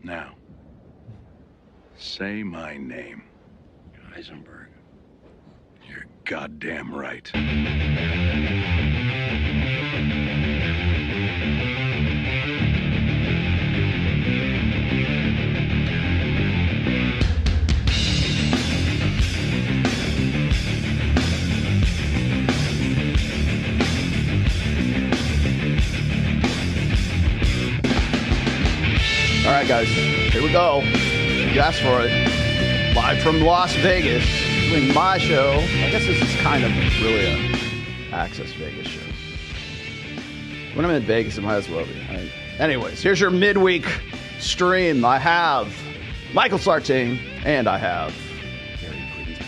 Now, say my name. Heisenberg. You're goddamn right. All right, guys, here we go. You asked for it. Live from Las Vegas, doing my show. I guess this is kind of really a Access Vegas show. When I'm in Vegas, it might as well be. Right? Anyways, here's your midweek stream. I have Michael Sartain, and I have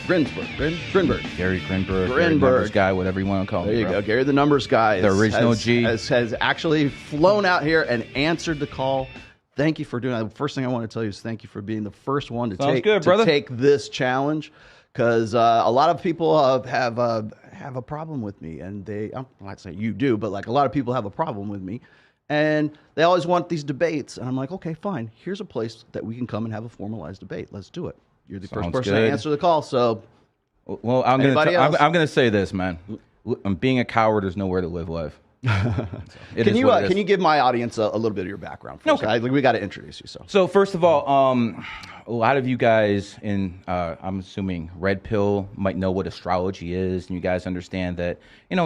Grinberg. Gary numbers guy, whatever you want to call him. There you go. Gary the numbers guy. The original G. Has actually flown out here and answered the call. Thank you for doing that. The first thing I want to tell you is thank you for being the first one to take this challenge, because a lot of people have a problem with me, and I'm not saying you do, but like a lot of people have a problem with me, and they always want these debates, and I'm like, okay, fine. Here's a place that we can come and have a formalized debate. Let's do it. You're the first person to answer the call, so. Well, I'm gonna say this, man. Being a coward is nowhere to live life. Can you give my audience a little bit of your background first? Okay. We got to introduce you. So first of all, a lot of you guys in I'm assuming Red Pill might know what astrology is, and you guys understand that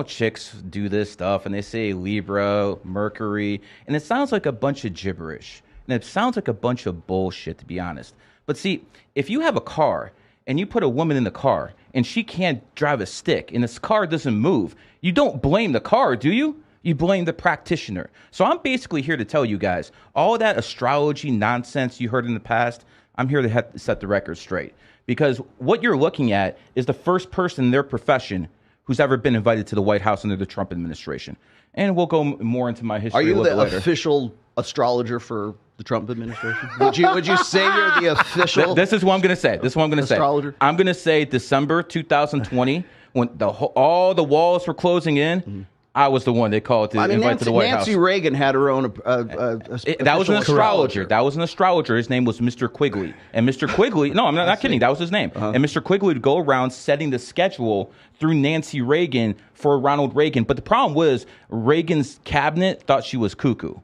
chicks do this stuff, and they say Libra, Mercury, and it sounds like a bunch of gibberish, and it sounds like a bunch of bullshit, to be honest. But see, if you have a car and you put a woman in the car and she can't drive a stick and this car doesn't move, you don't blame the car, do you? You blame the practitioner. So I'm basically here to tell you guys, all that astrology nonsense you heard in the past, I'm here to set the record straight. Because what you're looking at is the first person in their profession who's ever been invited to the White House under the Trump administration. And we'll go more into my history a little bit later. Are you the official astrologer for the Trump administration? Would you say you're the official? This is what I'm going to say. Astrologer? I'm going to say December 2020, when all the walls were closing in. Mm-hmm. I was the one they called to invite to the White House. Nancy Reagan had her own. That was an astrologer. That was an astrologer. His name was Mr. Quigley. And Mr. Quigley, no, I'm not kidding. That was his name. And Mr. Quigley would go around setting the schedule through Nancy Reagan for Ronald Reagan. But the problem was Reagan's cabinet thought she was cuckoo.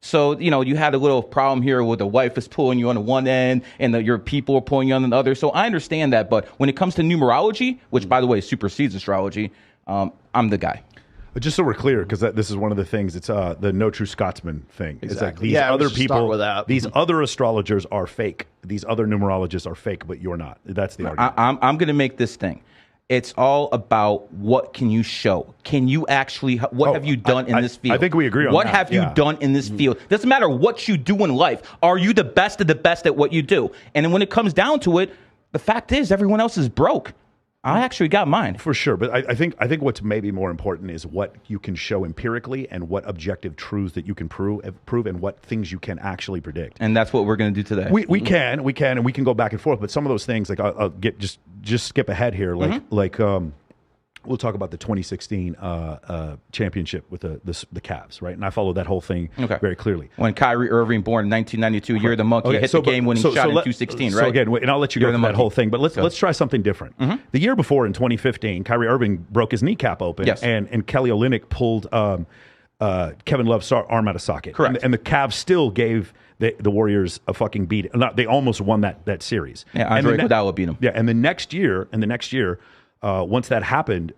So, you had a little problem here where the wife is pulling you on the one end and your people are pulling you on the other. So I understand that. But when it comes to numerology, which, by the way, supersedes astrology, I'm the guy. But just so we're clear, because this is one of the things, it's the no true Scotsman thing. Exactly. It's like these other people, these other astrologers are fake. These other numerologists are fake, but you're not. That's the argument. I'm going to make this thing. It's all about what can you show. Can you actually, what have you done in this field? I think we agree on that. What have you done in this field? Doesn't matter what you do in life. Are you the best of the best at what you do? And then when it comes down to it, the fact is everyone else is broke. I actually got mine. For sure. But I think what's maybe more important is what you can show empirically and what objective truths that you can prove and what things you can actually predict. And that's what we're going to do today. We can, and we can go back and forth. But some of those things, like I'll get just skip ahead here. We'll talk about the 2016 championship with the Cavs, right? And I followed that whole thing very clearly. When Kyrie Irving, born in 1992, you're the monkey, hit the game-winning shot in 2016, right? So again, and I'll let you go through that whole thing, but let's try something different. The year before, in 2015, Kyrie Irving broke his kneecap open, and Kelly Olynyk pulled Kevin Love's arm out of socket. Correct. And the Cavs still gave the Warriors a fucking beat. They almost won that series. Yeah, Andre Iguodala beat them. Yeah, and the next year, once that happened,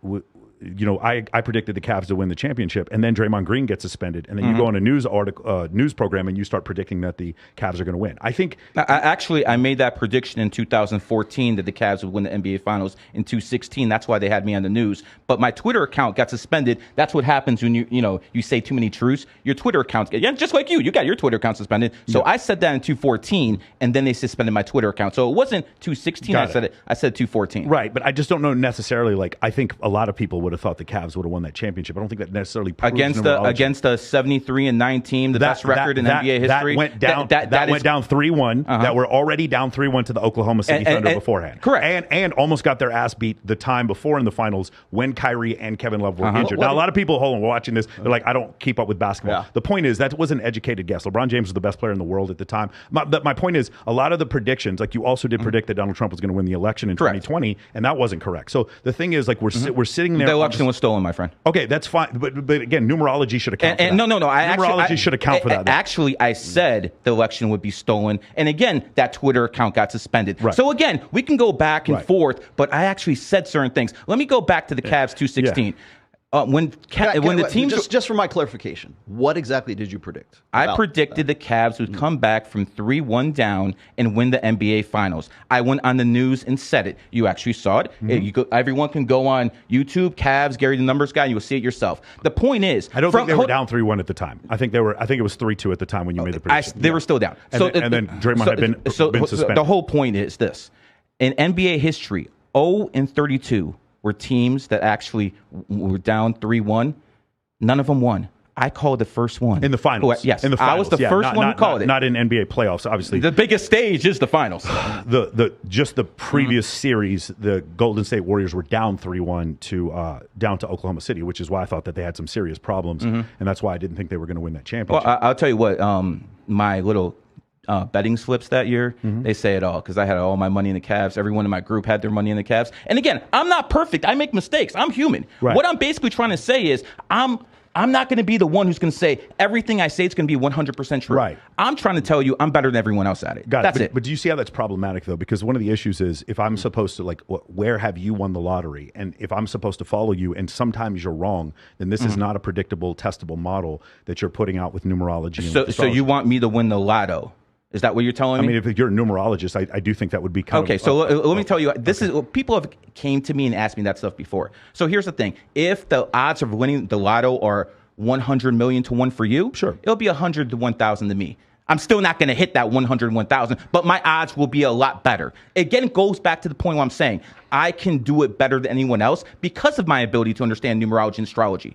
I predicted the Cavs to win the championship, and then Draymond Green gets suspended, and then you go on a news program, and you start predicting that the Cavs are going to win. I think I made that prediction in 2014 that the Cavs would win the NBA Finals. In 2016, that's why they had me on the news. But my Twitter account got suspended. That's what happens when you say too many truths. Your Twitter account, just like you got your Twitter account suspended. So I said that in 2014, and then they suspended my Twitter account. So it wasn't 2016. I said 2014. Right, but I just don't know necessarily. Like I think a lot of people would would have thought the Cavs would have won that championship. I don't think that necessarily proves against a 73-9 team, the best record in NBA history. That went down 3-1. That were already down 3-1 to the Oklahoma City Thunder beforehand. Correct. And almost got their ass beat the time before in the finals when Kyrie and Kevin Love were injured. Now, a lot of people, watching this, they're like, I don't keep up with basketball. Yeah. The point is, that was an educated guess. LeBron James was the best player in the world at the time. My point is, a lot of the predictions, like you also did predict that Donald Trump was going to win the election in 2020, and that wasn't correct. So the thing is, like, we're sitting there. The election was stolen, my friend. Okay, that's fine. But again, numerology should account for that. No. Numerology should account for that. Actually, I said the election would be stolen. And again, that Twitter account got suspended. Right. So again, we can go back and forth, but I actually said certain things. Let me go back to the Cavs 216. Yeah. When the team just for my clarification, what exactly did you predict? I predicted the Cavs would come back from 3-1 down and win the NBA Finals. I went on the news and said it. You actually saw it. Everyone can go on YouTube, Cavs, Gary the Numbers Guy, and you'll see it yourself. The point is, I don't think they were down 3-1 at the time. I think it was 3-2 at the time when you made the prediction. They were still down. And then Draymond had been suspended. The whole point is this: in NBA history, 0-32. Were teams that actually were down 3-1. None of them won. I called the first one. In the finals. Yes. In the finals. I was the first one who called it. Not in NBA playoffs, obviously. The biggest stage is the finals. Just the previous series, the Golden State Warriors were down 3-1 down to Oklahoma City, which is why I thought that they had some serious problems. And that's why I didn't think they were going to win that championship. Well, I'll tell you what, my little betting slips that year, they say it all, because I had all my money in the Cavs. Everyone in my group had their money in the Cavs. And again, I'm not perfect. I make mistakes. I'm human. Right. What I'm basically trying to say is I'm not going to be the one who's going to say everything I say is going to be 100% true. Right. I'm trying to tell you I'm better than everyone else at it. That's it. But do you see how that's problematic, though? Because one of the issues is, if I'm supposed to, where have you won the lottery? And if I'm supposed to follow you and sometimes you're wrong, then this is not a predictable, testable model that you're putting out with numerology. So you want me to win the lotto? Is that what you're telling me? I mean, if you're a numerologist, I do think that would be kind of... Okay, so let me tell you, people have came to me and asked me that stuff before. So here's the thing. If the odds of winning the lotto are 100 million to 1 for you, sure, it'll be 100 to 1,000 to me. I'm still not going to hit that 101,000, but my odds will be a lot better. Again, it goes back to the point where I'm saying I can do it better than anyone else because of my ability to understand numerology and astrology.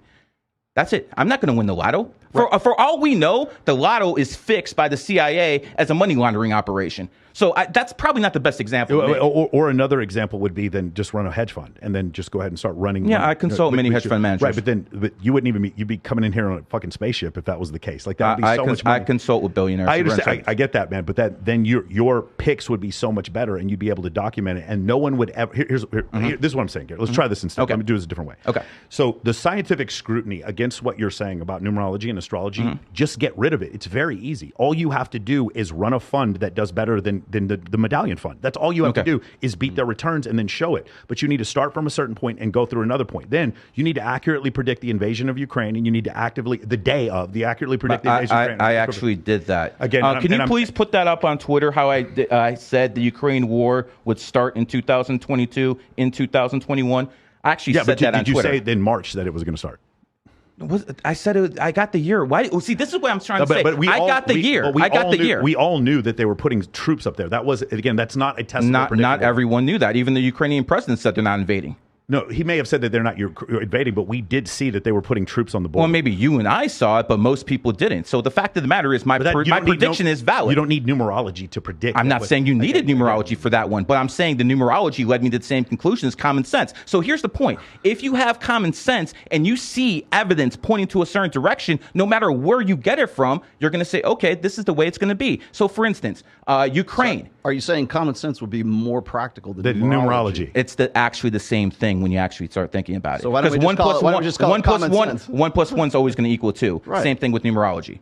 That's it. I'm not going to win the lotto. For all we know, the lotto is fixed by the CIA as a money laundering operation. So that's probably not the best example. Or another example would be then just run a hedge fund and then just go ahead and start running. Yeah, I consult many hedge fund managers. Right, but you wouldn't even you'd be coming in here on a fucking spaceship if that was the case. Like that would be so much money. I consult with billionaires. I understand. I get that, man. But then your picks would be so much better, and you'd be able to document it, and no one would ever. This is what I'm saying, Gary. Let's try this instead. Okay. Let me do this a different way. Okay. So the scientific scrutiny against what you're saying about numerology and astrology, just get rid of it. It's very easy. All you have to do is run a fund that does better than the medallion fund. That's all you have to do is beat their returns and then show it. But you need to start from a certain point and go through another point. Then you need to accurately predict the invasion of Ukraine, and you need to accurately predict the invasion of Ukraine. I actually did that. Again, can you please put that up on Twitter, how I said the Ukraine war would start in 2022, in 2021? I actually said that on Twitter. Did you say in March that it was going to start? I said I got the year. Why? Well, see, this is what I'm trying to say. I got the year. We all knew that they were putting troops up there. That was, again, that's not a testable prediction. Not everyone knew that. Even the Ukrainian president said they're not invading. No, he may have said that they're not invading, but we did see that they were putting troops on the border. Well, maybe you and I saw it, but most people didn't. So the fact of the matter is my prediction is valid. You don't need numerology to predict. I'm not saying you needed numerology for that one, but I'm saying the numerology led me to the same conclusion as common sense. So here's the point. If you have common sense and you see evidence pointing to a certain direction, no matter where you get it from, you're going to say, okay, this is the way it's going to be. So for instance, Ukraine. So are you saying common sense would be more practical than numerology? It's actually the same thing when you actually start thinking about it. So why don't we just call it common sense? 1 + 1 is always going to equal 2. Right. Same thing with numerology.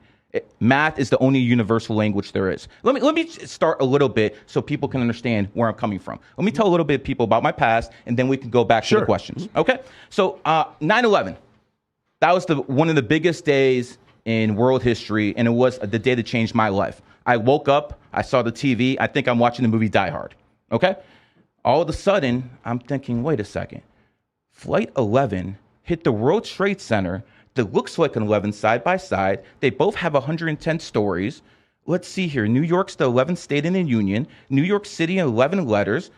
Math is the only universal language there is. Let me start a little bit so people can understand where I'm coming from. Let me tell a little bit of people about my past, and then we can go back to the questions. Okay? So 9/11. That was one of the biggest days in world history, and it was the day that changed my life. I woke up, I saw the TV, I think I'm watching the movie Die Hard. Okay? All of a sudden, I'm thinking, wait a second. Flight 11 hit the World Trade Center that looks like an 11 side by side. They both have 110 stories. Let's see here. New York's the 11th state in the union. New York City, 11 letters.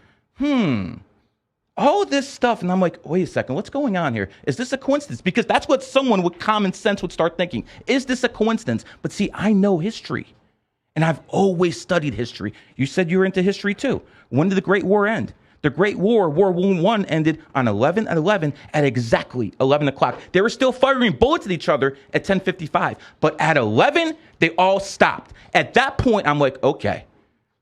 all this stuff. And I'm like, wait a second, what's going on here? Is this a coincidence? Because that's what someone with common sense would start thinking. Is this a coincidence? But see, I know history. And I've always studied history. You said you were into history too. When did the Great War end? The Great War, World War I, ended on 11/11 at exactly 11 o'clock. They were still firing bullets at each other at 10:55. But at 11, they all stopped. At that point, I'm like, okay,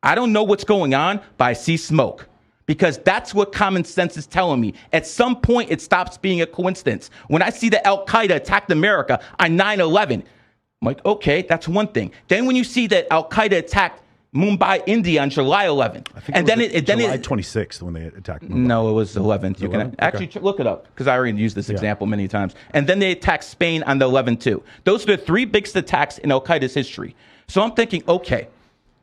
I don't know what's going on, but I see smoke. Because that's what common sense is telling me. At some point, it stops being a coincidence. When I see that Al-Qaeda attacked America on 9/11, I'm like, okay, that's one thing. Then when you see that Al-Qaeda attacked Mumbai, India on July 11th. I think July 26th when they attacked Mumbai. No, it was 11th. You can actually look it up because I already used this example many times. And then they attacked Spain on the 11th too. Those are the three biggest attacks in Al-Qaeda's history. So I'm thinking, okay,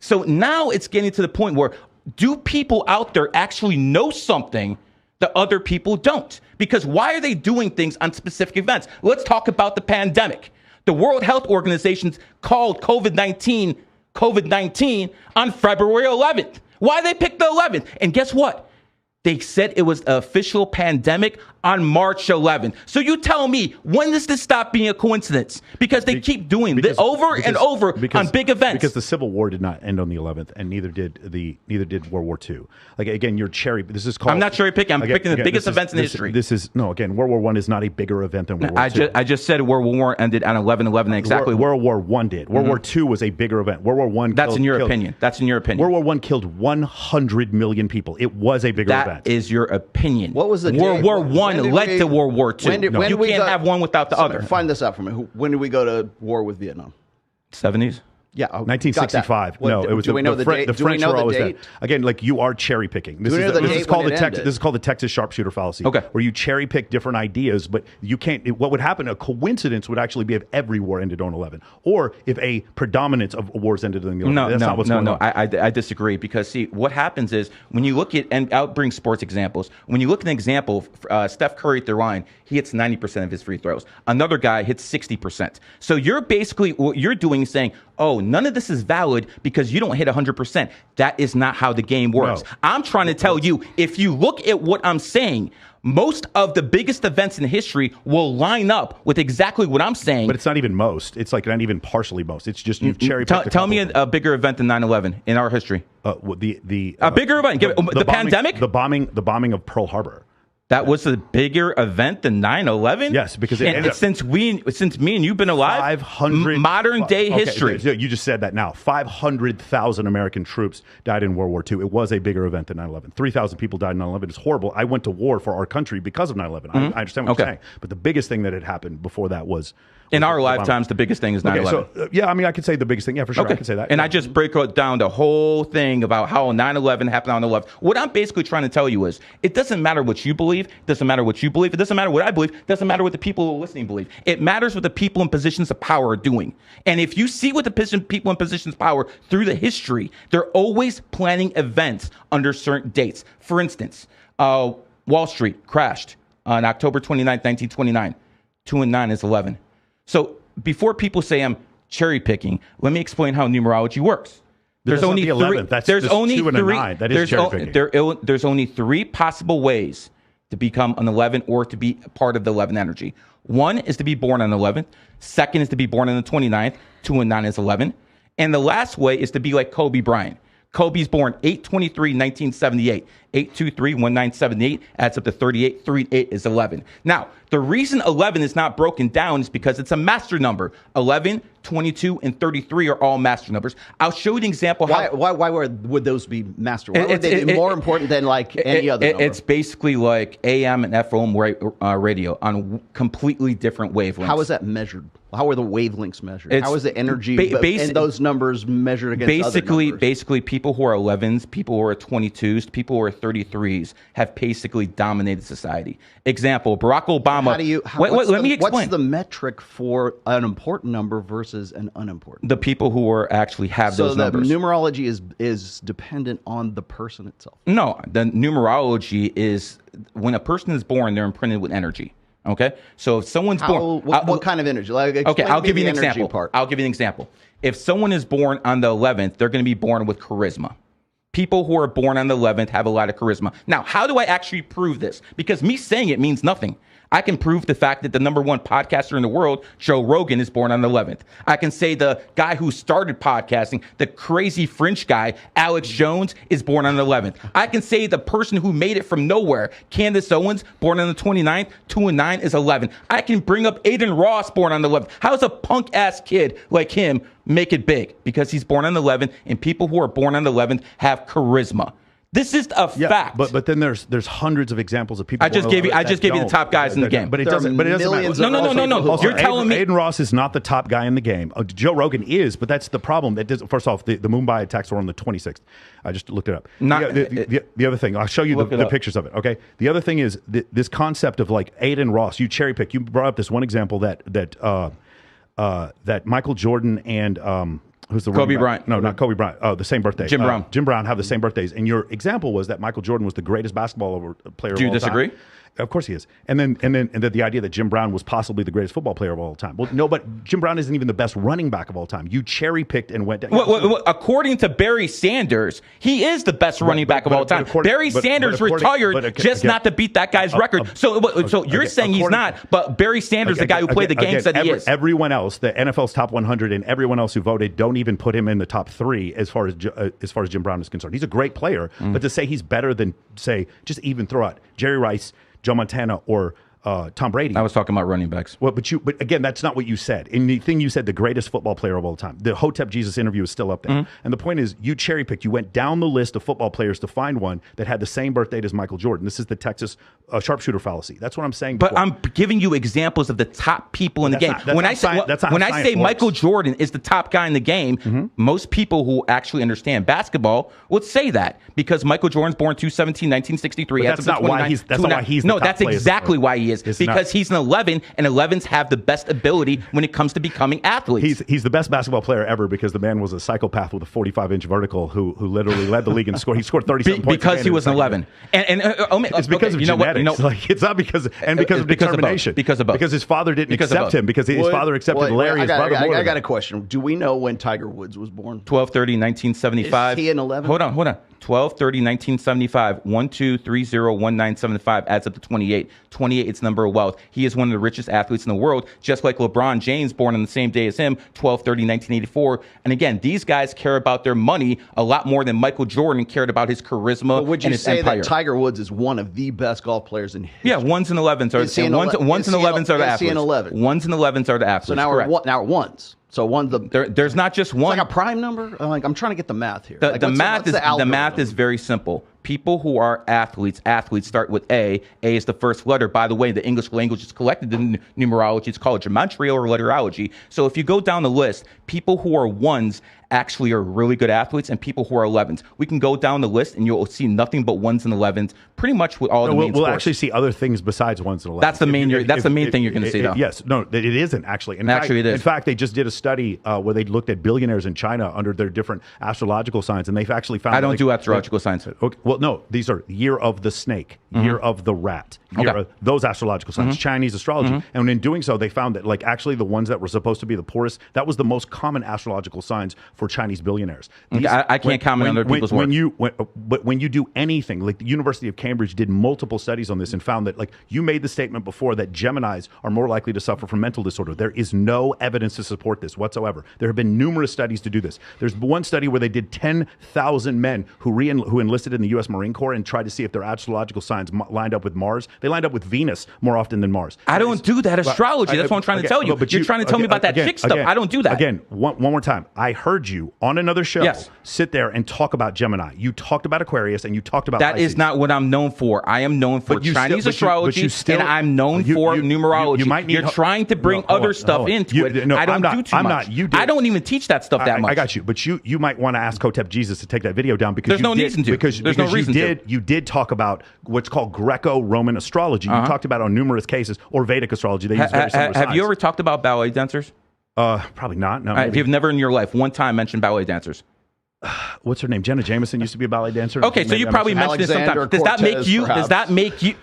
so now it's getting to the point where do people out there actually know something that other people don't? Because why are they doing things on specific events? Let's talk about the pandemic. The World Health Organization called COVID-19 on February 11th. Why they picked the 11th? And guess what? They said it was an official pandemic on March 11th. So you tell me, when does this stop being a coincidence? Because they keep doing this over and over on big events. Because the Civil War did not end on the 11th, and neither did World War II. Like again, you're this is called. I'm not cherry picking. I'm picking the biggest events in history. Again, World War I is not a bigger event than World War II. I just said World War I ended on 11/11 exactly. World War I did. World War II was a bigger event. World War I. That's in your opinion. That's in your opinion. World War I killed 100 million people. It was a bigger event. That is your opinion. What was the World War I led to World War II. You can't have one without the other. Find this out for me. When did we go to war with Vietnam? 70s? Yeah, 1965. No, it was do we know the date? The French were always there. Again, like you are cherry picking. This is called the Texas sharpshooter fallacy. Okay. Where you cherry pick different ideas, but you can't. What would happen? A coincidence would actually be if every war ended on 11, or if a predominance of wars ended on the 11. That's not what's going on. I disagree because see what happens is when you look at, and I'll bring sports examples. When you look at an example, Steph Curry at the line, he hits 90% of his free throws. Another guy hits 60%. So you're basically what you're doing is saying, oh, none of this is valid because you don't hit 100%. That is not how the game works. No. I'm trying to tell you, if you look at what I'm saying, most of the biggest events in history will line up with exactly what I'm saying. But it's not even most. It's like not even partially most. It's just you've cherry picked. Tell me a bigger event than 9/11 in our history. A bigger event. The pandemic? The bombing of Pearl Harbor. That was a bigger event than 9/11? Yes, because since me and you've been alive, 500 modern day history. You just said that now. 500,000 American troops died in World War II. It was a bigger event than 9/11. 3,000 people died in 9/11. It's horrible. I went to war for our country because of 9/11. I understand what you're saying. But the biggest thing that had happened before that was in our lifetimes, the biggest thing is 9/11. So, I mean, I could say the biggest thing. Yeah, for sure. I could say that. And I just break down the whole thing about how 9/11 happened on the left. What I'm basically trying to tell you is it doesn't matter what you believe. It doesn't matter what you believe. It doesn't matter what I believe. It doesn't matter what the people who are listening believe. It matters what the people in positions of power are doing. And if you see what the people in positions of power through the history, they're always planning events under certain dates. For instance, Wall Street crashed on October 29th, 1929. 2 and 9 is 11. So before people say I'm cherry picking, let me explain how numerology works. There's only the 11th. That's there's only 2 and a 9. That is cherry picking. There's only 3 possible ways to become an 11 or to be part of the 11 energy. One is to be born on the 11th. Second is to be born on the 29th. 2 and 9 is 11. And the last way is to be like Kobe Bryant. Kobe's born 8/23/1978. 8/23/1978 adds up to 38. 38 is 11. Now, the reason 11 is not broken down is because it's a master number. 11, 22, and 33 are all master numbers. I'll show you an example. Why would those be master? Why would they be more important than like any other number? It's basically like AM and FM radio on completely different wavelengths. How is that measured? How are the wavelengths measured? How is the energy in those numbers measured against other numbers? Basically, people who are 11s, people who are 22s, people who are 33s have basically dominated society. Example, Barack Obama. Let me explain. What's the metric for an important number versus an unimportant? The people who are actually have those numbers. So the numerology is dependent on the person itself? No, the numerology is when a person is born, they're imprinted with energy. Okay, so if someone's born, what kind of energy? Okay, I'll give you an example. I'll give you an example. If someone is born on the 11th, they're going to be born with charisma. People who are born on the 11th have a lot of charisma. Now, how do I actually prove this? Because me saying it means nothing. I can prove the fact that the #1 podcaster in the world, Joe Rogan, is born on the 11th. I can say the guy who started podcasting, the crazy French guy, Alex Jones, is born on the 11th. I can say the person who made it from nowhere, Candace Owens, born on the 29th, 2 and 9 is 11. I can bring up Aiden Ross, born on the 11th. How does a punk-ass kid like him make it big? Because he's born on the 11th, and people who are born on the 11th have charisma. This is a fact. But then there's hundreds of examples of people. I just gave you the top guys in the game. But it doesn't matter. No. Also, You're telling me Aiden Ross is not the top guy in the game. Joe Rogan is, but that's the problem. First off, the Mumbai attacks were on the 26th. I just looked it up. The other thing, I'll show you the pictures of it. Okay. The other thing is this concept of like Aiden Ross. You cherry pick. You brought up this one example that Michael Jordan and who's the Kobe Bryant? No, not Kobe Bryant. Oh, the same birthday. Jim Brown. Jim Brown have the same birthdays. And your example was that Michael Jordan was the greatest basketball player of all time. Do you disagree? Of course he is. And then the idea that Jim Brown was possibly the greatest football player of all time. Well, no, but Jim Brown isn't even the best running back of all time. You cherry picked and went down. Well, according to Barry Sanders, he is the best running back of all time. Barry Sanders retired just not to beat that guy's record. So you're saying he's not, but Barry Sanders, the guy who played the game, said he is. Everyone else, the NFL's top 100, and everyone else who voted, don't even put him in the top 3 as far as Jim Brown is concerned. He's a great player, but to say he's better than, say, just even throw out Jerry Rice, Joe Montana, or Tom Brady. I was talking about running backs. Well, but again, that's not what you said. In the thing you said, the greatest football player of all time. The Hotep Jesus interview is still up there. And the point is, you cherry picked. You went down the list of football players to find one that had the same birth date as Michael Jordan. This is the Texas sharpshooter fallacy. That's what I'm saying. But I'm giving you examples of the top people in the game. When I say Michael Jordan is the top guy in the game, most people who actually understand basketball would say that because Michael Jordan's born 2/17, 1963. That's not why he's the No, top that's player. exactly why he is. Because he's an 11, and 11s have the best ability when it comes to becoming athletes. He's the best basketball player ever because the man was a psychopath with a 45-inch vertical who literally led the league in score. He scored 37 points because he was an 11. It's because of genetics. It's not because of determination. Because his father didn't accept him. Because his father accepted Larry, his brother. I got a question. Do we know when Tiger Woods was born? 12/30/1975. Is he an 11? Hold on. 12/30/1975. 12301975 adds up to 28. 28 is number of wealth. He is one of the richest athletes in the world, just like LeBron James, born on the same day as him, 12/30/1984. And again, these guys care about their money a lot more than Michael Jordan cared about his charisma and his empire. Would you say that Tiger Woods is one of the best golf players in history? Yeah, 1s and 11s are the ones and 11s are the athletes. 1s and 11s are the athletes. So now we're ones. So there's not just one. It's like a prime number. I'm trying to get the math here. The math is very simple. People who are athletes start with A. A is the first letter. By the way, the English language is collected in numerology. It's called gematria or letterology. So if you go down the list, people who are 1s actually are really good athletes, and people who are 11s. We can go down the list, and you'll see nothing but 1s and 11s, pretty much with all the main sports. We'll actually see other things besides 1s and 11s. That's the main thing you're going to see, though. Yes. No, it isn't, actually. It is. In fact, they just did a study where they looked at billionaires in China under their different astrological signs, and they've actually found... I don't do astrological signs. Okay, well, no, these are year of the snake, year of the rat, those astrological signs, Chinese astrology. And in doing so, they found that actually the ones that were supposed to be the poorest, that was the most common astrological signs for Chinese billionaires. I can't comment on other people's work. But when you do anything, like the University of Cambridge did multiple studies on this and found that, you made the statement before that Geminis are more likely to suffer from mental disorder. There is no evidence to support this whatsoever. There have been numerous studies to do this. There's one study where they did 10,000 men who enlisted in the U.S. Marine Corps and tried to see if their astrological signs lined up with Mars. They lined up with Venus more often than Mars. I don't do that astrology. That's what I'm trying to tell you. But you're trying to tell me about that chick stuff. I don't do that. Again, one more time. I heard you on another show sit there and talk about Gemini. You talked about Aquarius and you talked about That Pisces. is not what I'm known for. I am known for Chinese astrology, and I'm known for numerology. You're trying to bring other stuff into it. I don't do too much. I don't even teach that stuff that much. I got you. But you might want to ask Hotep Jesus to take that video down because there's no reason to. Because you did talk about what's called Greco-Roman astrology. You talked about on numerous cases, or Vedic astrology. They use very similar signs. Have you ever talked about ballet dancers? Probably not. No. If you've never in your life one time mentioned ballet dancers. What's her name? Jenna Jameson used to be a ballet dancer. Okay, so you probably mentioned it sometime. Does that make you?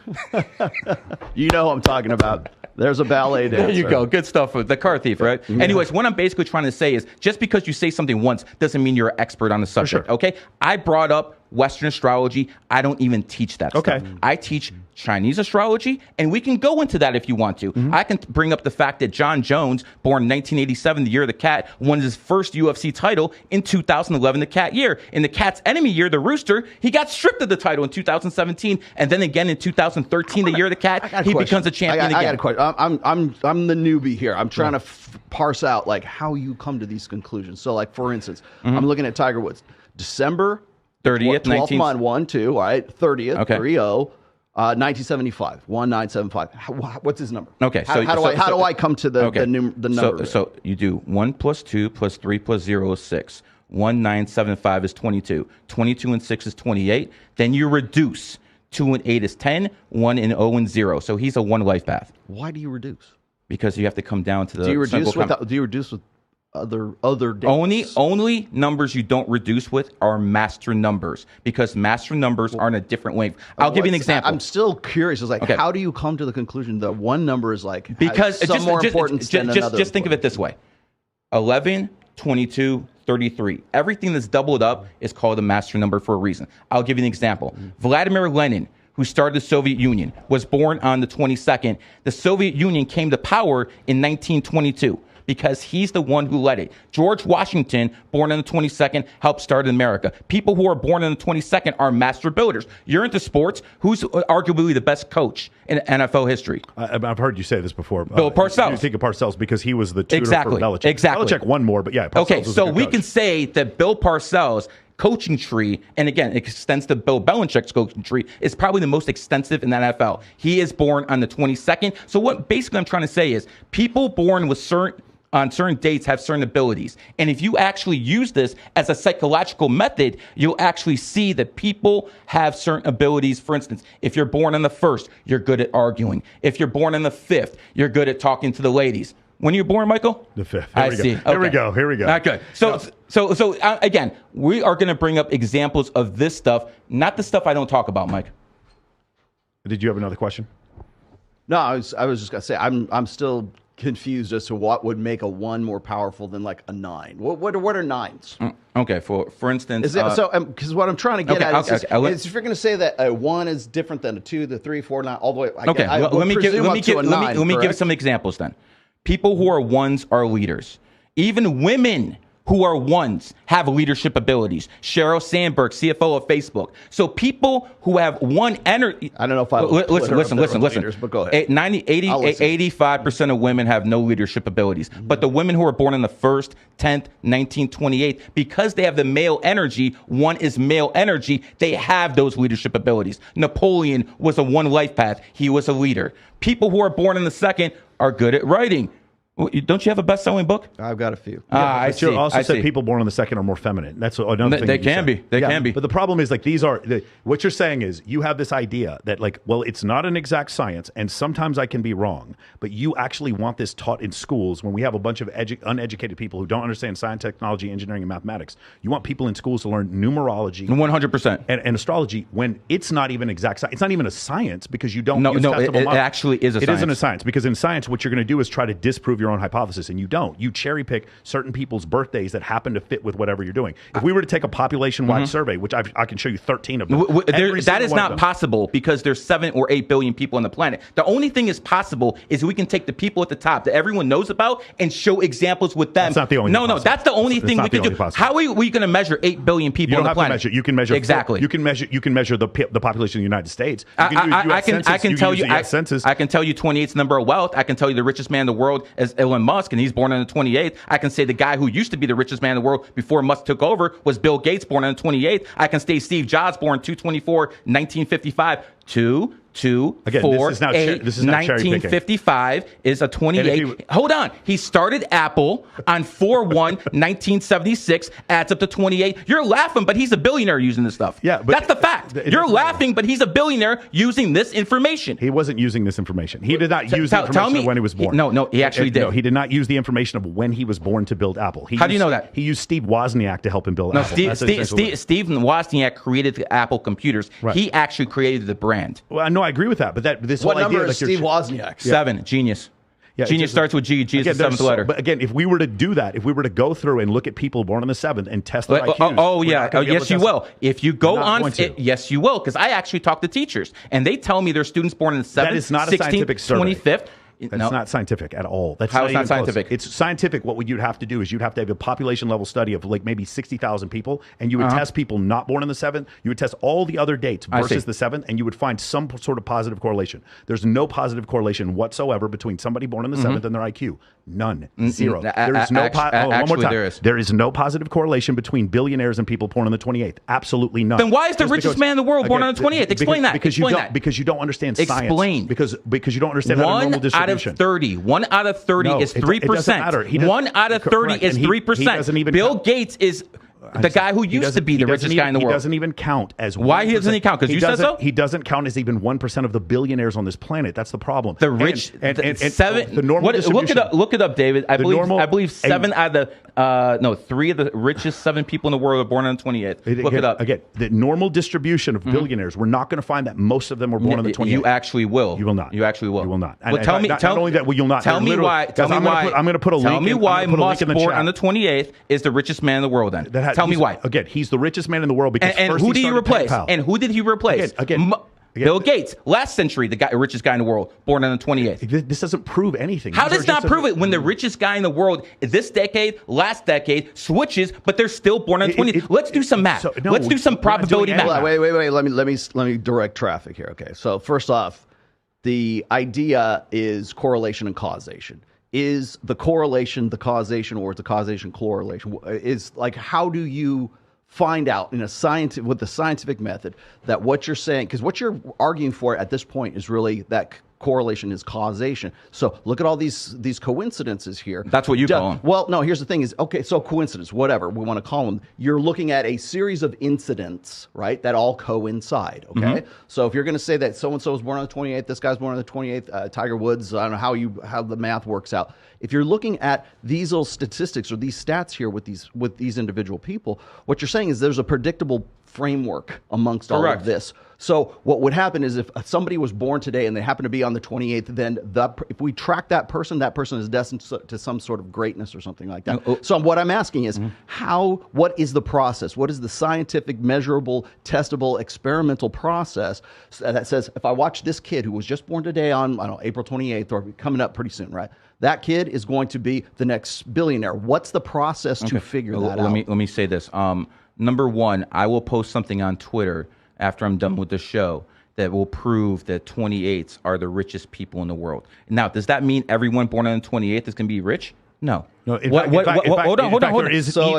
You know who I'm talking about. There's a ballet dancer. There you go. Good stuff. The car thief, right? Yeah. Anyways, what I'm basically trying to say is just because you say something once doesn't mean you're an expert on the subject, okay? I brought up Western astrology. I don't even teach that stuff. I teach Chinese astrology, and we can go into that if you want to. I can bring up the fact that John Jones, born in 1987, the year of the cat, won his first UFC title in 2011, the cat year. In the cat's enemy year, the rooster, he got stripped of the title in 2017, and then again in 2013, the year of the cat, he becomes a champion again. I got a question. I'm the newbie here. I'm trying to parse out like how you come to these conclusions. So, like for instance, I'm looking at Tiger Woods, December 30th, 12th month, 1-2, all right, 30th, Okay. 3-0. 1975, 1975. What's his number? Okay, how do I come to the number? So you do 1 + 2 + 3 + 0 is 6. 1975 is 22. 22 and 6 is 28. Then you reduce. 2 and 8 is 10. 1 and 0 and 0. So he's a 1 life path. Why do you reduce? Because you have to come down to the. Do you reduce with other dates? Only numbers you don't reduce with are master numbers, because master numbers are in a different wave. I'll give you an example. I'm still curious. It's like, how do you come to the conclusion that one number is like because has some more importance than another? Just think of it this way: 11, 22, 33. Everything that's doubled up is called a master number for a reason. I'll give you an example. Vladimir Lenin, who started the Soviet Union, was born on the 22nd. The Soviet Union came to power in 1922. Because he's the one who led it. George Washington, born on the 22nd, helped start America. People who are born on the 22nd are master builders. You're into sports. Who's arguably the best coach in NFL history? I've heard you say this before. Bill Parcells. You think of Parcells because he was the tutor for Belichick. Exactly. Belichick won more, but yeah. Parcells okay, was so a good we coach. can say that Bill Parcells' coaching tree, and again, it extends to Bill Belichick's coaching tree, is probably the most extensive in the NFL. He is born on the 22nd. So what basically I'm trying to say is people born with on certain dates have certain abilities. And if you actually use this as a psychological method, you'll actually see that people have certain abilities. For instance, if you're born on the 1st, you're good at arguing. If you're born on the 5th, you're good at talking to the ladies. When you're born, Michael? The 5th. I see. Okay. Here we go. Not good. So again, we are going to bring up examples of this stuff, not the stuff I don't talk about, Mike. Did you have another question? No, I was just going to say, I'm still confused as to what would make a 1 more powerful than like a 9. What are 9s? Okay, for instance, is it, because what I'm trying to get at is if you're going to say that a 1 is different than a 2, the 3, 4, 9, all the way. Let me give some examples then. People who are 1s are leaders. Even women who are 1s have leadership abilities. Sheryl Sandberg, CFO of Facebook. So people who have 1 energy. I don't know if I listen. Leaders, but go ahead. 85% of women have no leadership abilities. Mm-hmm. But the women who are born on the 1st, 10th, 19th, 28th, because they have the male energy, 1 is male energy, they have those leadership abilities. Napoleon was a 1 life path. He was a leader. People who are born on the 2nd are good at writing. Don't you have a best-selling book? I've got a few. I see. You also said people born on the 2nd are more feminine. That's another thing. They can be. They can be. But the problem is, like, what you're saying is you have this idea that, like, well, it's not an exact science, and sometimes I can be wrong, but you actually want this taught in schools when we have a bunch of uneducated people who don't understand science, technology, engineering, and mathematics. You want people in schools to learn numerology. 100%. And astrology when it's not even exact science. It's not even a science because you don't use testable models. It actually is a science. It isn't a science because in science, what you're going to do is try to disprove your own hypothesis, and you don't. You cherry pick certain people's birthdays that happen to fit with whatever you're doing. If we were to take a population-wide survey, which I can show you 13 of them, that is not possible because there's 7 or 8 billion people on the planet. The only thing is possible is we can take the people at the top that everyone knows about and show examples with them. That's not the only. No, that's the only thing we can do. How are we going to measure 8 billion people on the planet? You can measure exactly. You can measure the population of the United States. I can tell you 28th number of wealth. I can tell you the richest man in the world is Elon Musk, and he's born on the 28th. I can say the guy who used to be the richest man in the world before Musk took over was Bill Gates, born on the 28th. I can say Steve Jobs, born 2/24/1955. 1955 is a 28. Hold on. He started Apple on 4/1/1976, adds up to 28. You're laughing, but he's a billionaire using this stuff. Yeah, but that's the fact. You're laughing, but he's a billionaire using this information. He wasn't using this information. He did not use the information of when he was born. No, he actually did. No, he did not use the information of when he was born to build Apple. How do you know that? He used Steve Wozniak to help him build Apple. Steve Wozniak created the Apple computers. Right. He actually created the brand. Well, no, I agree with that. But this what whole number idea, is Steve Wozniak? 7, genius. Yeah, Genius starts with G. G is the seventh letter. But again, if we were to do that, if we were to go through and look at people born on the 7th and test their IQs, yes, you will. If you go on, yes, you will, because I actually talk to teachers, and they tell me their students born in the 7th, that is not 16th, a scientific survey. 25th. That's not scientific at all. That's How is not scientific? It's scientific. What you'd have to do is you'd have to have a population level study of like maybe 60,000 people, and you would test people not born on the 7th. You would test all the other dates versus the 7th, and you would find some sort of positive correlation. There's no positive correlation whatsoever between somebody born on the 7th and their IQ. None. Zero. There is no one more time. There is no positive correlation between billionaires and people born on the 28th. Absolutely none. Then why is the richest man in the world born on the 28th? Explain that. Because you don't understand science. Explain. Because you don't understand how normal distribution. 1 out of 30 is 3%. 1 out of 30 is 3%. Bill Gates is the guy who used to be the richest guy in the world. He doesn't even count as 1%. Why doesn't he count? Because you said so? He doesn't count as even 1% of the billionaires on this planet. That's the problem. The rich, the normal distribution. Look it up, David. I believe 7 out of the 3 of the richest 7 people in the world are born on the 28th. Look it up. Again, the normal distribution of billionaires, we're not going to find that most of them were born on the 28th. You actually will. You will not. You actually will. You will not. Well, tell me. Not only that, you'll not. Tell me why. I'm going to put a link. Tell me why Musk born on the 28th is the richest man in the world. Then tell me why. Again, he's the richest man in the world because and first who did he replace? PayPal. And who did he replace? Again, Bill Gates, last century, the richest guy in the world, born on the 28th. This doesn't prove anything. How does not prove it when the richest guy in the world this decade, last decade, switches, but they're still born on the 28th? Let's do some math. Let's do some probability math. Wait. Let me direct traffic here. Okay. So first off, the idea is correlation and causation. Is the correlation the causation, or is the causation correlation? Is like, how do you find out with the scientific method that what you're saying, because what you're arguing for at this point is really that correlation is causation. So look at all these coincidences here. That's what you call them. Well, no, here's the thing is, okay, so coincidence, whatever we want to call them, you're looking at a series of incidents, right, that all coincide, okay? So if you're going to say that so-and-so was born on the 28th, this guy's born on the 28th, Tiger Woods, I don't know how the math works out. If you're looking at these little statistics or these stats here with these individual people, what you're saying is there's a predictable framework amongst all of this. So what would happen is if somebody was born today and they happen to be on the 28th, then if we track that person is destined to some sort of greatness or something like that. So what I'm asking is, what is the process? What is the scientific, measurable, testable, experimental process that says, if I watch this kid who was just born today on, I don't know, April 28th or coming up pretty soon, right? That kid is going to be the next billionaire. What's the process to figure that out? Let me say this. Number one, I will post something on Twitter after I'm done with the show that will prove that 28s are the richest people in the world. Now, does that mean everyone born on the 28th is going to be rich? No. Hold on.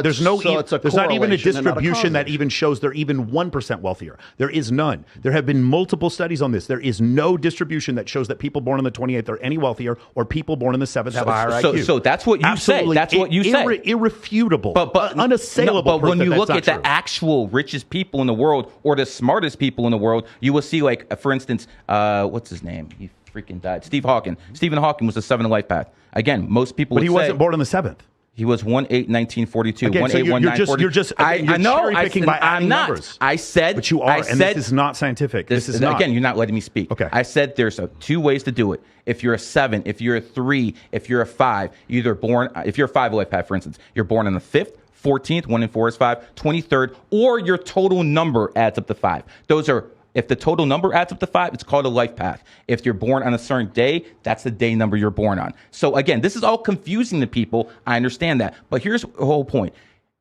There's not even a distribution that even shows they're even 1% wealthier. There is none. There have been multiple studies on this. There is no distribution that shows that people born on the 28th are any wealthier or people born on the 7th have a higher IQ. So that's what you say. That's what you say. Irrefutable, but unassailable. But when you look at the actual richest people in the world or the smartest people in the world, you will see, like, for instance, what's his name? He freaking died. Stephen Hawking was the 7th life path. Again, most people would say. But he wasn't born on the 7th. He was 1/8/1942. 1/8/1942. I know. I'm not. Numbers. I said. But you are, and this is not scientific. This is not. Again, you're not letting me speak. Okay. I said there's 2 ways to do it. If you're a 7, if you're a 3, if you're a 5, if you're a 5 life path, for instance, you're born on the 5th, 14th, 1 and 4 is 5, 23rd, or your total number adds up to 5. Those are. If the total number adds up to 5, it's called a life path. If you're born on a certain day, that's the day number you're born on. So again, this is all confusing to people. I understand that. But here's the whole point.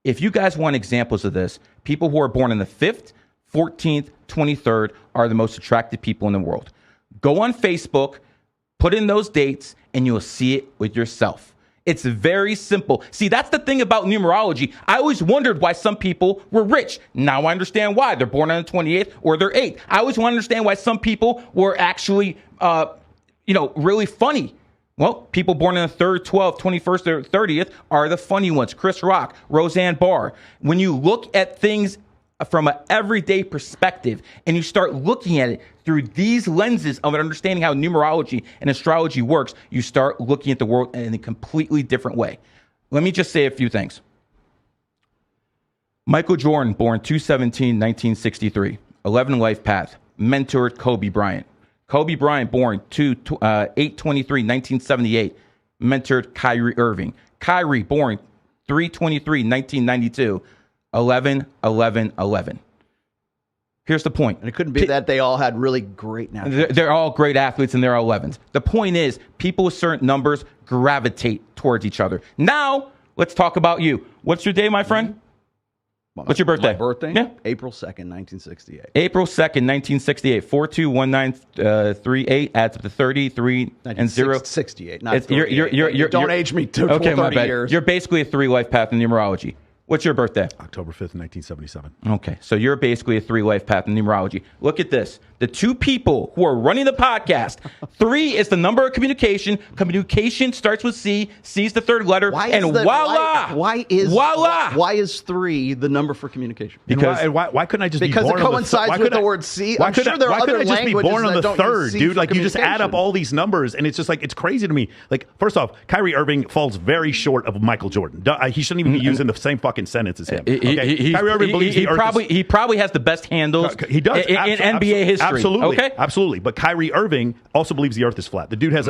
If you guys want examples of this, people who are born on the 5th, 14th, 23rd are the most attractive people in the world. Go on Facebook, put in those dates, and you'll see it with yourself. It's very simple. See, that's the thing about numerology. I always wondered why some people were rich. Now I understand why. They're born on the 28th or they're 8th. I always want to understand why some people were actually, really funny. Well, people born on the 3rd, 12th, 21st, or 30th are the funny ones. Chris Rock, Roseanne Barr. When you look at things from an everyday perspective and you start looking at it through these lenses of understanding how numerology and astrology works, you start looking at the world in a completely different way. Let me just say a few things. Michael Jordan, born 2/17/1963, 11 life path, mentored Kobe Bryant. Kobe Bryant, born 8/23/1978, mentored Kyrie Irving. Kyrie, born 3/23/1992, 11-11-11. Here's the point. And it couldn't be that they all had really great natural. They're all great athletes and they're all 11s. The point is, people with certain numbers gravitate towards each other. Now, let's talk about you. What's your day, my friend? What's your birthday? My birthday? Yeah. April 2nd, 1968. April 2nd, 1968. 421938 adds up to 33 and 0. 68, not 38. Don't age me to okay, 30 my bad. years. You're basically a 3-life path in numerology. What's your birthday? October 5th, 1977. Okay, so you're basically a 3-life path in numerology. Look at this. The two people who are running the podcast, 3 is the number of communication. Communication starts with C. C is the third letter. Voila! Why is 3 the number for communication? Because why couldn't I just be born it coincides with the word C? I'm sure there are other languages that don't use C. Why couldn't I just be born on the 3rd, dude? Like, you just add up all these numbers, and it's just like, it's crazy to me. Like, first off, Kyrie Irving falls very short of Michael Jordan. He shouldn't even be using the same fucking sentence as him. Okay? Kyrie Irving believes he probably has the best handles he does, in NBA history. Absolutely. Okay? Absolutely. But Kyrie Irving also believes the earth is flat. The dude has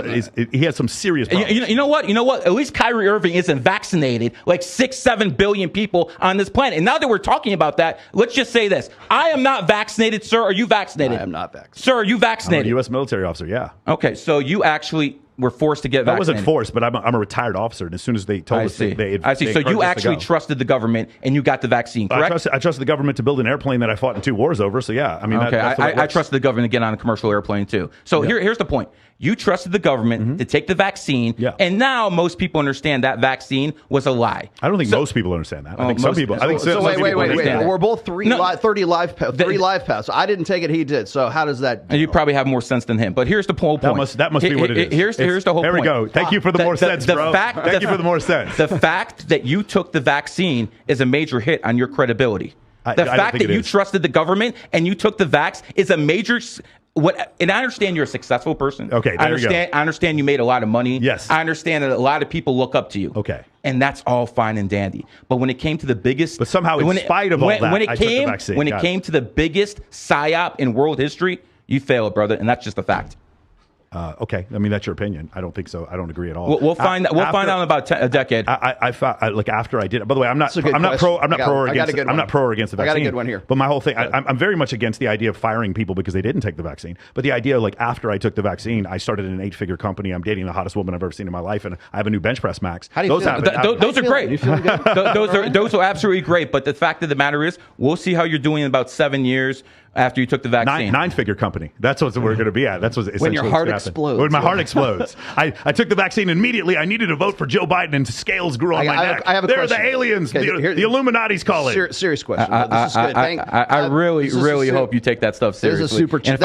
he has some serious problems. You know what? At least Kyrie Irving isn't vaccinated like 6-7 billion people on this planet. And now that we're talking about that, let's just say this. I am not vaccinated, sir. Are you vaccinated? I am not vaccinated. Sir, are you vaccinated? I'm a U.S. military officer, yeah. Okay, so you actually were forced to get vaccinated. That wasn't forced, but I'm a retired officer, and as soon as they told us, I see. So you actually trusted the government, and you got the vaccine, correct? I trusted the government to build an airplane that I fought in 2 wars over. So yeah, I mean, okay. I trusted the government to get on a commercial airplane too. So here's the point. You trusted the government to take the vaccine, and now most people understand that vaccine was a lie. I don't think most people understand that. I think some people. Wait. We're both 30 live paths. So I didn't take it. He did. So how does that? You probably have more sense than him. But here's the whole point. That must be what it is. Here's the whole point. There we go. Thank you for the more sense, bro. Thank you for the more sense. The fact that you took the vaccine is a major hit on your credibility. The fact that you trusted the government and you took the vax is a major. And I understand you're a successful person. Okay, I understand you made a lot of money. Yes. I understand that a lot of people look up to you. Okay. And that's all fine and dandy. But when it came to the biggest... But somehow, in spite of all that, I took the vaccine. When it came to the biggest psyop in world history, you failed, brother. And that's just a fact. Okay, I mean, that's your opinion. I don't think so. I don't agree at all. We'll find out in about a decade. I found like after I did it. By the way, I'm not pro or against the vaccine. I got a good one here. But my whole thing, I'm very much against the idea of firing people because they didn't take the vaccine. But the idea, like after I took the vaccine, I started an 8-figure company. I'm dating the hottest woman I've ever seen in my life, and I have a new bench press max. How do you feel? Those are great. Those are absolutely great. But the fact of the matter is, we'll see how you're doing in about 7 years after you took the vaccine. 9-figure company. That's what we're going to be at. That's what's when your heart explodes. When my heart explodes. I took the vaccine immediately. I needed to vote for Joe Biden, and scales grew on my neck. I have a question. They're the aliens. Okay, the Illuminati's calling. Serious question. This is good. I really hope you take that stuff seriously. This is a super chat.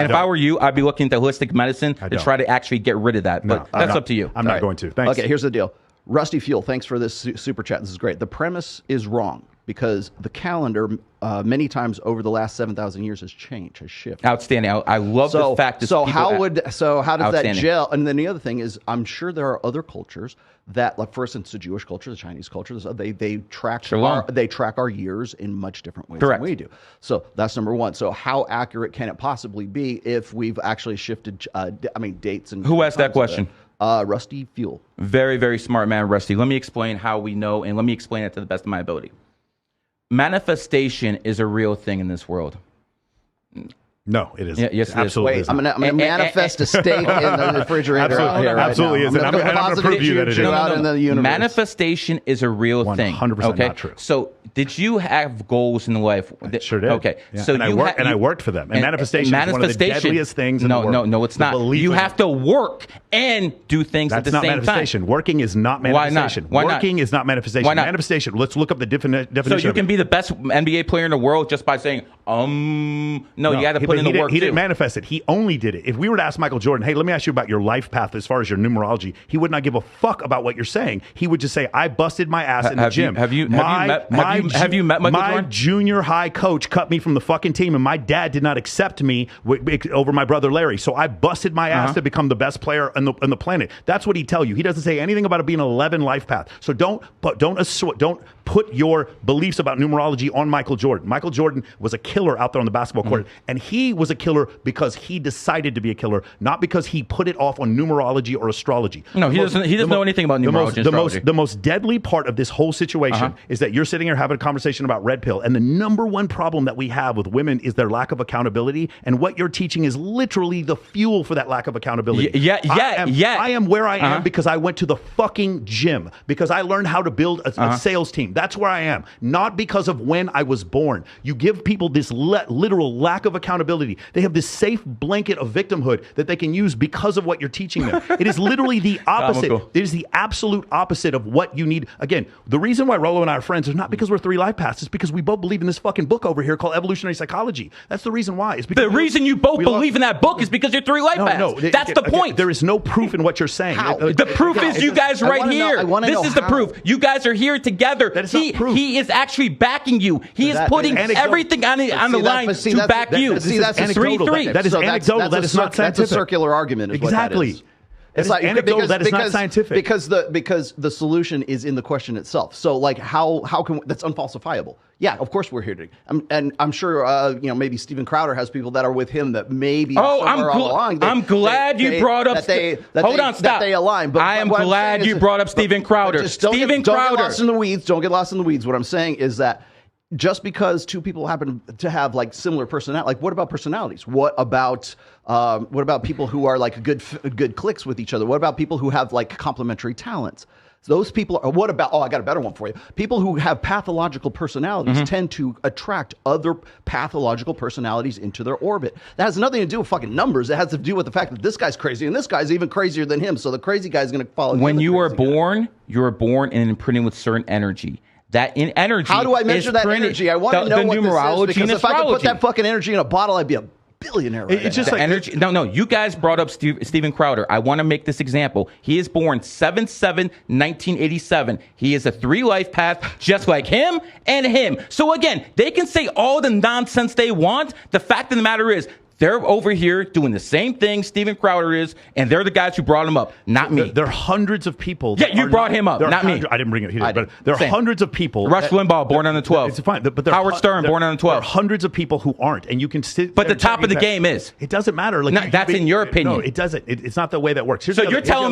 And if I were you, I'd be looking into holistic medicine to try to actually get rid of that. But that's up to you. I'm not going to. Thanks. Okay, here's the deal. Rusty Fuel, thanks for this super chat. This is great. The premise is wrong because the calendar many times over the last 7,000 years has changed, has shifted. Outstanding. I love the fact that how does that gel? And then the other thing is, I'm sure there are other cultures that, like for instance, the Jewish culture, the Chinese culture, they track our years in much different ways than we do. So that's number one. So how accurate can it possibly be if we've actually shifted? Dates and who asked that question? Rusty Fuel. Very, very smart man, Rusty. Let me explain how we know, and let me explain it to the best of my ability. Manifestation is a real thing in this world. No, it isn't. Yes, it absolutely is. I'm going to manifest a steak in the refrigerator out here. Absolutely isn't. I'm going to prove you that it is. In the universe. Manifestation is a real thing. 100% not true. So, did you have goals in life? I sure did. Okay. Yeah. So I worked for them. And manifestation is one of the deadliest things in the world. No, it's not. You have to work and do things at the same time. That's not manifestation. Working is not manifestation. Why not? Working is not manifestation. Why not? Manifestation. Let's look up the definition. So you can be the best NBA player in the world just by saying, no, you got to put in the work. He didn't manifest it. He only did it. If we were to ask Michael Jordan, hey, let me ask you about your life path as far as your numerology, he would not give a fuck about what you're saying. He would just say, I busted my ass in the gym. Have you met Michael Jordan? My junior high coach cut me from the fucking team, and my dad did not accept me over my brother Larry. So I busted my ass to become the best player on the planet. That's what he'd tell you. He doesn't say anything about it being an 11 life path. So don't put your beliefs about numerology on Michael Jordan. Michael Jordan was a killer out there on the basketball court. And he was a killer because he decided to be a killer, not because he put it off on numerology or astrology. No, he doesn't know anything about numerology and astrology. The most deadly part of this whole situation is that you're sitting here having a conversation about red pill, and the number one problem that we have with women is their lack of accountability, and what you're teaching is literally the fuel for that lack of accountability. I am where I am because I went to the fucking gym, because I learned how to build a sales team. That's where I am, not because of when I was born. You give people this literal lack of accountability. They have this safe blanket of victimhood that they can use because of what you're teaching them. It is literally the opposite. It is the absolute opposite of what you need. Again, the reason why Rolo and I are friends is not because we're 3 life paths. It's because we both believe in this fucking book over here called Evolutionary Psychology. That's the reason why. It's because the reason you both believe in that book is because you're 3 life paths. No, that's the point. There is no proof in what you're saying. The proof is you guys right here. This is the proof. You guys are here together. That is not proof. He is actually backing you. He is putting everything on the line to back you. See, that's 3-3. That is anecdotal. That is not scientific. That's a circular argument. Exactly. It's like anecdotal. That is not scientific. Because the solution is in the question itself. So like how can that's unfalsifiable? Yeah, of course we're here to, and I'm sure maybe Steven Crowder has people that are with him that maybe I'm glad you brought up. Hold on, stop. That they align. But I am glad you brought up Steven Crowder. Don't get lost in the weeds. Don't get lost in the weeds. What I'm saying is that just because 2 people happen to have like similar personality, like what about personalities? What about people who are like good clicks with each other? What about people who have like complementary talents? Those people are, what about, I got a better one for you. People who have pathological personalities tend to attract other pathological personalities into their orbit. That has nothing to do with fucking numbers. It has to do with the fact that this guy's crazy and this guy's even crazier than him. So the crazy guy's going to follow. When you are born, you are born and imprinted with certain energy. That in energy. How do I measure that energy? I want to know what numerology this is, because if I could put that fucking energy in a bottle, I'd be a billionaire. Right? It's just like energy. No. You guys brought up Steven Crowder. I want to make this example. He is born 7/7/1987. He is a 3 life path, just like him and him. So again, they can say all the nonsense they want. The fact of the matter is, they're over here doing the same thing Steven Crowder is, and they're the guys who brought him up, not me. There are hundreds of people. Yeah, you brought him up, not me. I didn't bring it here, but there are hundreds of people. Rush Limbaugh, born on the 12th. It's fine, but Howard Stern, born on the 12th. There are hundreds of people who aren't, and you can sit. But the top of the game is. It doesn't matter. Like that's in your opinion. No, it doesn't. It's not the way that works. So you're telling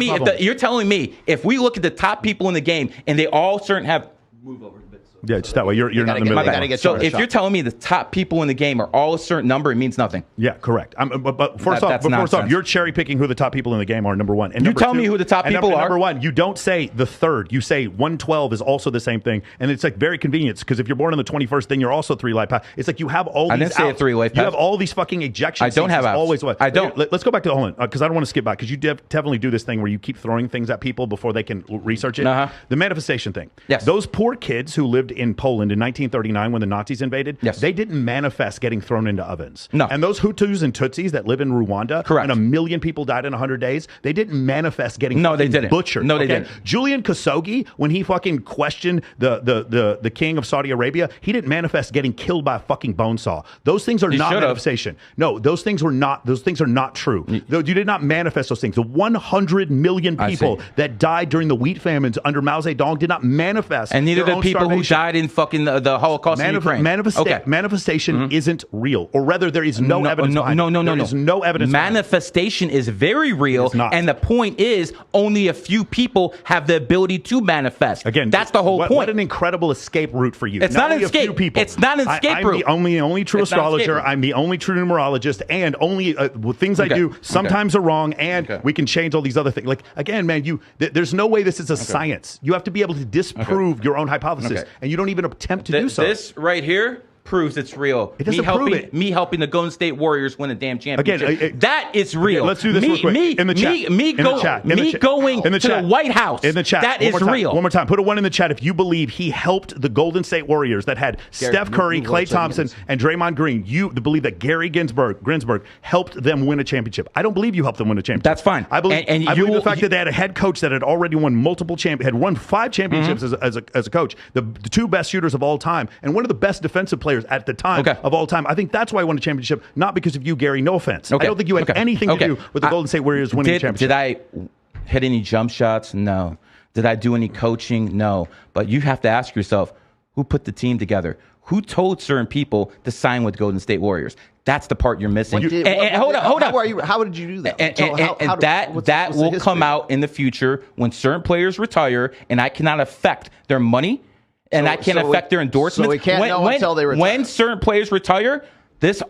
me if we look at the top people in the game and they all have move over. Yeah, just that way. You're not in the middle. So if you're telling me the top people in the game are all a certain number, it means nothing. Yeah, correct. But first off, you're cherry picking who the top people in the game are. Number one, and you tell me who the top people are. Number one, you don't say the third. You say 112 is also the same thing, and it's like very convenient because if you're born on the 21st, then you're also 3 life path. It's like you have all. I didn't say a 3 life path. You have all these fucking ejections. I don't have always what I don't. Let's go back to the hold on because I don't want to skip back because you definitely do this thing where you keep throwing things at people before they can research it. The manifestation thing. Yes. Those poor kids who lived in Poland in 1939 when the Nazis invaded, they didn't manifest getting thrown into ovens. No. And those Hutus and Tutsis that live in Rwanda, and 1 million people died in 100 days, they didn't manifest getting butchered. No, they didn't. Julian Khashoggi, when he fucking questioned the king of Saudi Arabia, he didn't manifest getting killed by a fucking bone saw. Those things are not manifestation. No, those things are not true. You did not manifest those things. The 100 million people that died during the wheat famines under Mao Zedong did not manifest. And neither the people who died in fucking the Holocaust in Ukraine. Manifestation isn't real, or rather, there is no evidence. No. There is no evidence. Manifestation is very real, and the point is, only a few people have the ability to manifest. Again, that's the whole point. What an incredible escape route for you. It's not an escape. It's not an escape route. I'm the only true astrologer. I'm the only true numerologist, and only things I do sometimes are wrong, and we can change all these other things. Like again, man, there's no way this is a science. You have to be able to disprove your own hypothesis, and you don't even attempt to do so. This right here proves it's real. It doesn't prove it. Me helping the Golden State Warriors win a damn championship. Again, that is real. Okay, let's do this real quick. In the chat. Me going to the White House. In the chat. That is real. One more time. Put a 1 in the chat if you believe he helped the Golden State Warriors that had Steph Curry, Klay Thompson, and Draymond Green. You believe that Gary Ginsburg helped them win a championship. I don't believe you helped them win a championship. That's fine. I believe the fact that they had a head coach that had already won had won 5 championships as a coach. The 2 best shooters of all time and one of the best defensive players at the time. Of all time. I think that's why I won a championship, not because of you, Gary. No offense. I don't think you had anything to do with the Golden State Warriors winning the championship. Did I hit any jump shots? No. Did I do any coaching? No. But you have to ask yourself, who put the team together? who told certain people to sign with Golden State Warriors? That's the part you're missing. Hold on. How did you do that? That will come out in the future when certain players retire, and I cannot affect their money, and I can't affect their endorsements. So we can't know until they retire. When certain players retire,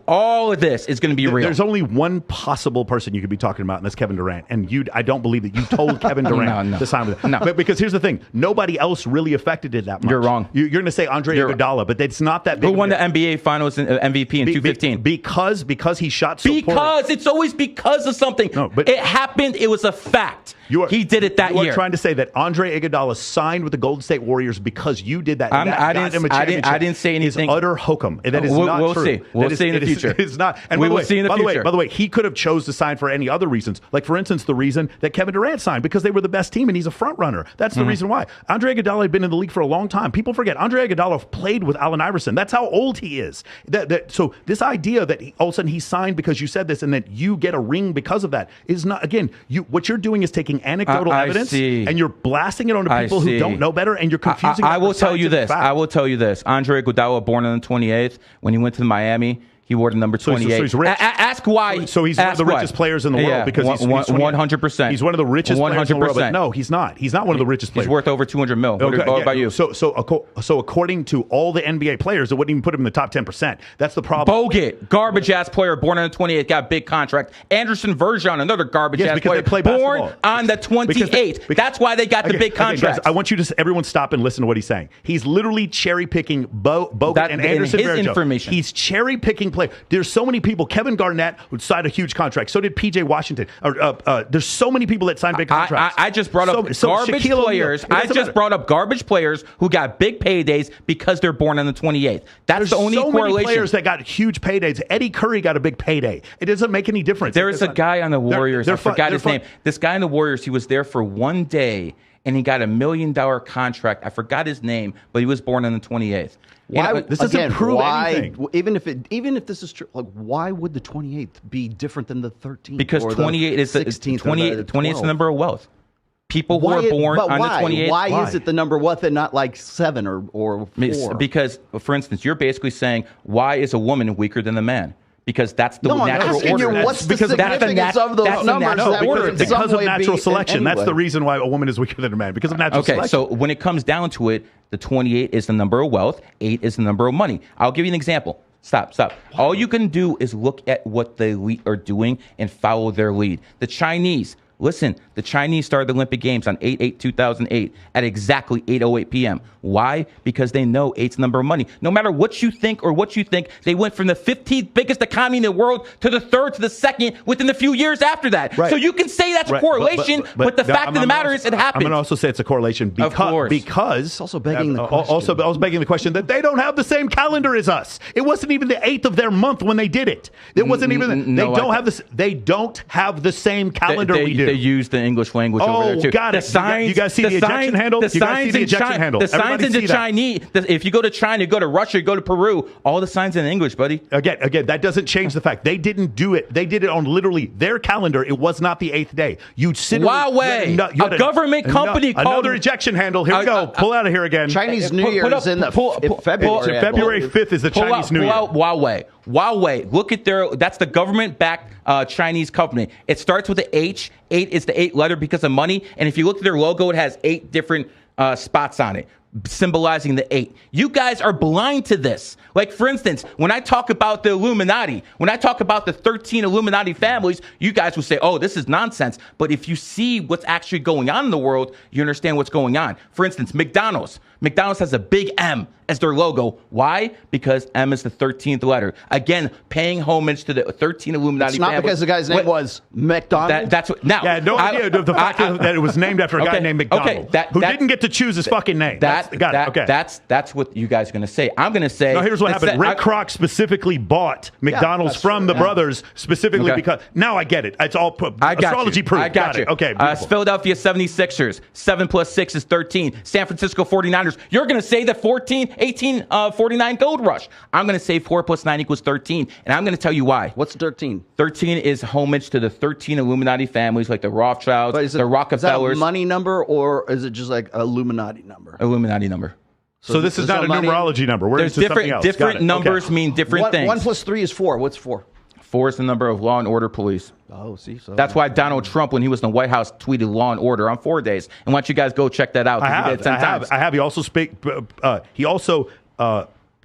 all of this is going to be real. There's only one possible person you could be talking about, and that's Kevin Durant. And I don't believe that you told Kevin Durant to sign with it. No. But because here's the thing, nobody else really affected it that much. You're wrong. You're going to say Andre Iguodala, but it's not that big. Who won the NBA Finals MVP in 2015? Because he shot so poorly. Because it's always because of something. No, but it happened. It was a fact. He did it that year. You are trying to say that Andre Iguodala signed with the Golden State Warriors because you did that. I didn't say anything. It's utter hokum. That is not we'll true. We'll see in the future. It's not. And we will see in the future. By the way, he could have chose to sign for any other reasons. Like, for instance, the reason that Kevin Durant signed, because they were the best team and he's a front runner. That's the reason why. Andre Iguodala had been in the league for a long time. People forget Andre Iguodala played with Allen Iverson. That's how old he is. So this idea that all of a sudden he signed because you said this and that you get a ring because of that is not. Again, what you're doing is taking anecdotal evidence and you're blasting it onto people who don't know better, and you're confusing. I will tell you this. Andre Iguodala, born on the 28th, when he went to Miami, he wore the number 28. So he's rich. Ask why. So he's one of the richest players in the world because he's 100%. He's one of the richest players in the world. But no, he's not. He's not one of the richest players. He's worth over $200 million. What about you? So according to all the NBA players, it wouldn't even put him in the top 10%. That's the problem. Bogut, garbage ass player, born on the 28th, got a big contract. Anderson Verjon, another garbage ass player, born on the 28th. That's why they got the big contract. I want you to everyone stop and listen to what he's saying. He's literally cherry picking Bogut and Anderson Verjon. Information. He's cherry picking players. There's so many people. Kevin Garnett would sign a huge contract. So did PJ Washington. There's so many people that signed big contracts. I just brought up garbage players. I just brought up garbage players who got big paydays because they're born on the 28th. That's the only correlation. Many players that got huge paydays. Eddie Curry got a big payday. It doesn't make any difference. There is a guy on the Warriors. I forgot his name. This guy on the Warriors, he was there for one day, and he got $1 million contract. I forgot his name, but he was born on the 28th. This doesn't prove anything. Even if this is true, like, why would the 28th be different than the 13th? Because 28 is the 28 is the number of wealth. People who are born on the 28th. Why is it the number what and not like 7 or 4? Because, for instance, you're basically saying, why is a woman weaker than a man? Because that's the natural order. What's the significance of those numbers? Because of natural selection. That's the reason why a woman is weaker than a man. Because of natural selection. Okay, so when it comes down to it, the 28 is the number of wealth. 8 is the number of money. I'll give you an example. Stop. All you can do is look at what the elite are doing and follow their lead. The Chinese. Listen, the Chinese started the Olympic Games on 8/8/2008 at exactly 8:08 p.m. Why? Because they know 8's the number of money. No matter what you think, they went from the 15th biggest economy in the world to the 3rd to the 2nd within a few years after that. Right. So you can say that's a correlation, but the fact of the matter is it happened. I'm going to also say it's a correlation because it's also begging the question. Also begging the question that they don't have the same calendar as us. It wasn't even the 8th of their month when they did it. It wasn't even. They don't have the same calendar we do. They use the English language over there too. Got it. The signs, you guys see the ejection handle? The signs in China. The signs in the Chinese. If you go to China, you go to Russia, you go to Peru, all the signs in English, buddy. Again, that doesn't change the fact they didn't do it. They did it on literally their calendar. It was not the 8th day. You'd sit. Huawei, a government company called another ejection handle. Here we go. Pull out of here again. Chinese New Year is in February. February 5th is the Chinese New Year. Huawei. Look at that's the government-backed Chinese company. It starts with the H. 8 is the 8th letter because of money. And if you look at their logo, it has 8 different spots on it, symbolizing the 8. You guys are blind to this. Like, for instance, when I talk about the Illuminati, when I talk about the 13 Illuminati families, you guys will say, oh, this is nonsense. But if you see what's actually going on in the world, you understand what's going on. For instance, McDonald's. McDonald's has a big M as their logo. Why? Because M is the 13th letter. Again, paying homage to the 13 Illuminati families. It's not because the guy's name was McDonald. That's what. Now, yeah, no idea of the fact that it was named after a guy named McDonald, who didn't get to choose his fucking name. That's what you guys are going to say. I'm going to say. No, here's what happened. Rick Kroc specifically bought McDonald's from the brothers specifically because now I get it. It's all astrology proof. I got you. Okay. Philadelphia 76ers. 7 + 6 is 13. San Francisco 49ers. You're going to say the 49 gold rush. I'm going to say 4 + 9 = 13. And I'm going to tell you why. What's 13? 13 is homage to the 13 Illuminati families, like the Rothschilds, the Rockefellers. Is that a money number or is it just like an Illuminati number? Illuminati number. So this is not a numerology number. We're There's into something else. different numbers mean different things. 1 plus 3 is 4. What's 4? 4 is the number of law and order police. Oh, see, so That's why Donald Trump, when he was in the White House, tweeted law and order on 4 days. And why don't you guys go check that out? I have. He also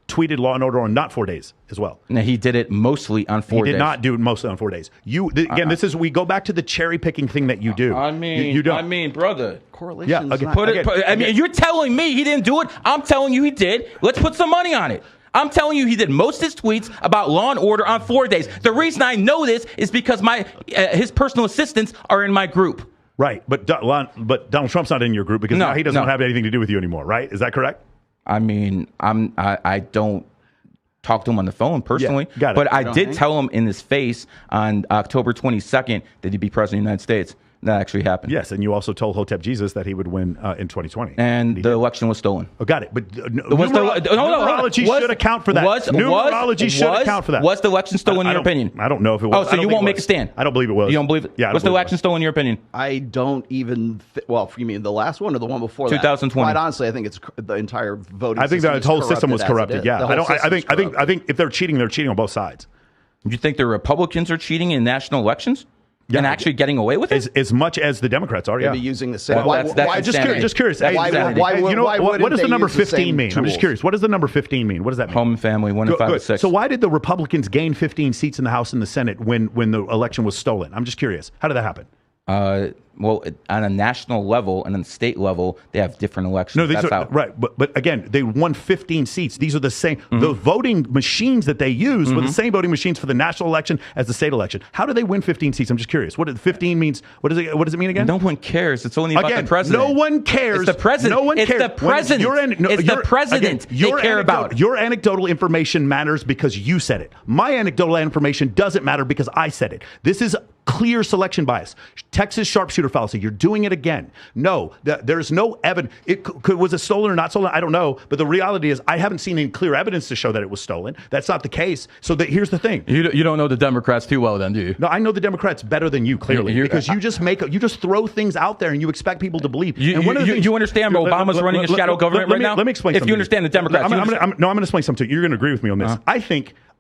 tweeted law and order on not 4 days as well. Now, he did it mostly on 4 days. He did not do it mostly on 4 days. We go back to the cherry picking thing that you do. I mean, brother. Correlation. Yeah, you're telling me he didn't do it. I'm telling you he did. Let's put some money on it. I'm telling you he did most of his tweets about law and order on 4 days. The reason I know this is because his personal assistants are in my group. Right, but Donald Trump's not in your group because now he doesn't have anything to do with you anymore, right? Is that correct? I mean, I don't talk to him on the phone personally, but I did tell him in his face on October 22nd that he'd be president of the United States. That actually happened. Yes, and you also told Hotep Jesus that he would win in 2020. And the election was stolen. Oh, got it. But numerology should account for that. Numerology should account for that. Was the election stolen in your opinion? I don't know if it was. Oh, so you won't make a stand? I don't believe it was. You don't believe it? Yeah. Was the election stolen in your opinion? I don't even. Well, you mean the last one or the one before 2020? Quite honestly, I think it's the entire voting. I think the whole system was corrupted. Yeah. I think if they're cheating on both sides. You think the Republicans are cheating in national elections? And actually getting away with it? As much as the Democrats are, yeah. Maybe using the same. Just curious. What does the number 15 mean? I'm just curious. What does the number 15 mean? What does that mean? Home and family, 1 and 5 and 6. So why did the Republicans gain 15 seats in the House and the Senate when the election was stolen? I'm just curious. How did that happen? Well, on a national level and on a state level, they have different elections. No, right. But again, they won 15 seats. These are the same. The voting machines that they use were the same voting machines for the national election as the state election. How do they win 15 seats? I'm just curious. What 15 means? What does it mean again? No one cares. It's only about the president. No one cares. It's the president. No one cares. It's the president. It's the president they care about. Your anecdotal information matters because you said it. My anecdotal information doesn't matter because I said it. This is clear selection bias. Texas sharpshooter fallacy. You're doing it again. No, there's no evidence. Was it stolen or not stolen? I don't know. But the reality is I haven't seen any clear evidence to show that it was stolen. That's not the case. So here's the thing. You don't know the Democrats too well then, do you? No, I know the Democrats better than you, clearly. Because you just throw things out there and you expect people to believe. You understand Obama's running a shadow government right now? Let me explain something. If you understand the Democrats. I'm going to explain something to you. You're going to agree with me on this.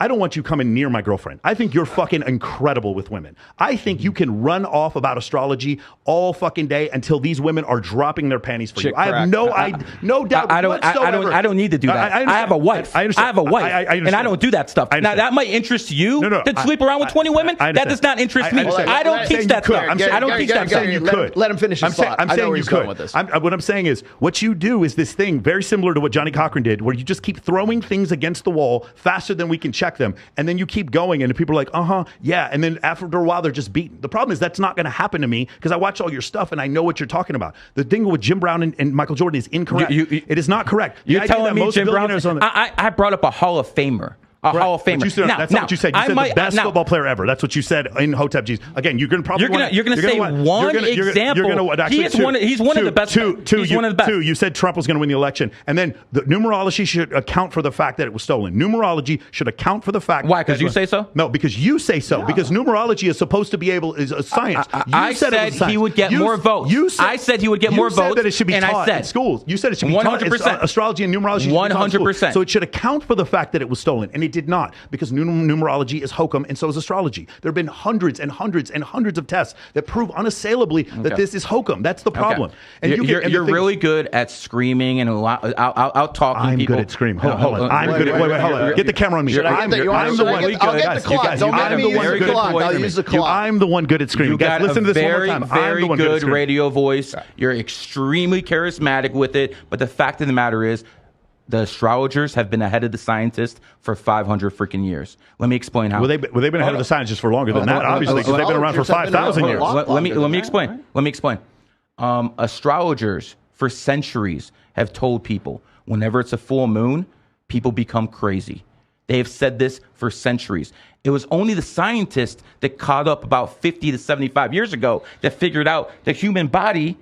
I don't want you coming near my girlfriend. I think you're fucking incredible with women. I think you can run off about astrology all fucking day until these women are dropping their panties for you. I have no doubt whatsoever. I don't need to do that. I have a wife. I have a wife. And I don't do that stuff. Now, that might interest you to sleep around with 20 women. That does not interest me. I don't teach that stuff. I don't teach that stuff. You could. Let him finish his thought. I'm saying you could. What I'm saying is what you do is this thing very similar to what Johnny Cochran did, where you just keep throwing things against the wall faster than we can check them. And then you keep going, and people are like, yeah. And then after a while, they're just beaten. The problem is that's not going to happen to me because I watch all your stuff and I know what you're talking about. The thing with Jim Brown and Michael Jordan is incorrect. It is not correct. You're telling me Jim Brown? I brought up a Hall of Famer. Hall of Famer. That's not what you said. You said the best football player ever. That's what you said in Hotep Jesus. Again, you're going to probably you're going to say one example. He's one of the best. He's one of the best. You said Trump was going to win the election, and then the numerology should account for the fact that it was stolen. Numerology should account for the fact. Why? Because you say so? No, because you say so. Because numerology is supposed to be is a science. I said he would get more votes. I said he would get more votes. You said that it should be taught in schools. You said it should be taught. 100%. Astrology and numerology. 100%. So it should account for the fact that it was stolen, and it did not, because numerology is hokum, and so is astrology. There have been hundreds and hundreds and hundreds of tests that prove unassailably that this is hokum. That's the problem. And you're really good at screaming and out talking people. I'm good at screaming. Hold on. I'm good at. Wait, hold on. Get the camera on me. I'm the one. I'll get the clock. Don't make me use the clock. I'll use the clock. I'm the one good at screaming. Guys, listen to this one more time. Very good radio voice. You're extremely charismatic with it. But the fact of the matter is, the astrologers have been ahead of the scientists for 500 freaking years. Let me explain how. Well, they've been ahead of the scientists for longer than that, obviously, because they've been around for 5,000 years. Let me explain. Let me explain. Astrologers for centuries have told people whenever it's a full moon, people become crazy. They have said this for centuries. It was only the scientists that caught up about 50 to 75 years ago that figured out the human body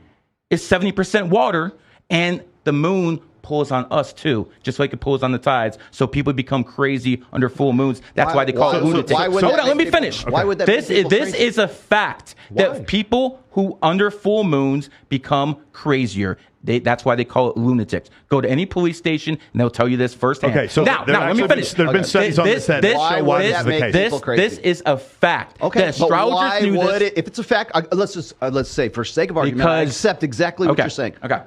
is 70% water and the moon pulls on us too, just like it pulls on the tides. So people become crazy under full moons. That's why they call it lunatics. So hold on, let me finish. Why would that this is a fact that people who under full moons become crazier. That's why they call it lunatics. Go to any police station and they'll tell you this firsthand. Okay, so now let me finish. There's been studies on this that show why this is the case. This is a fact. Okay, but why would it? If it's a fact, let's say for sake of argument, I accept exactly what you're saying. Okay.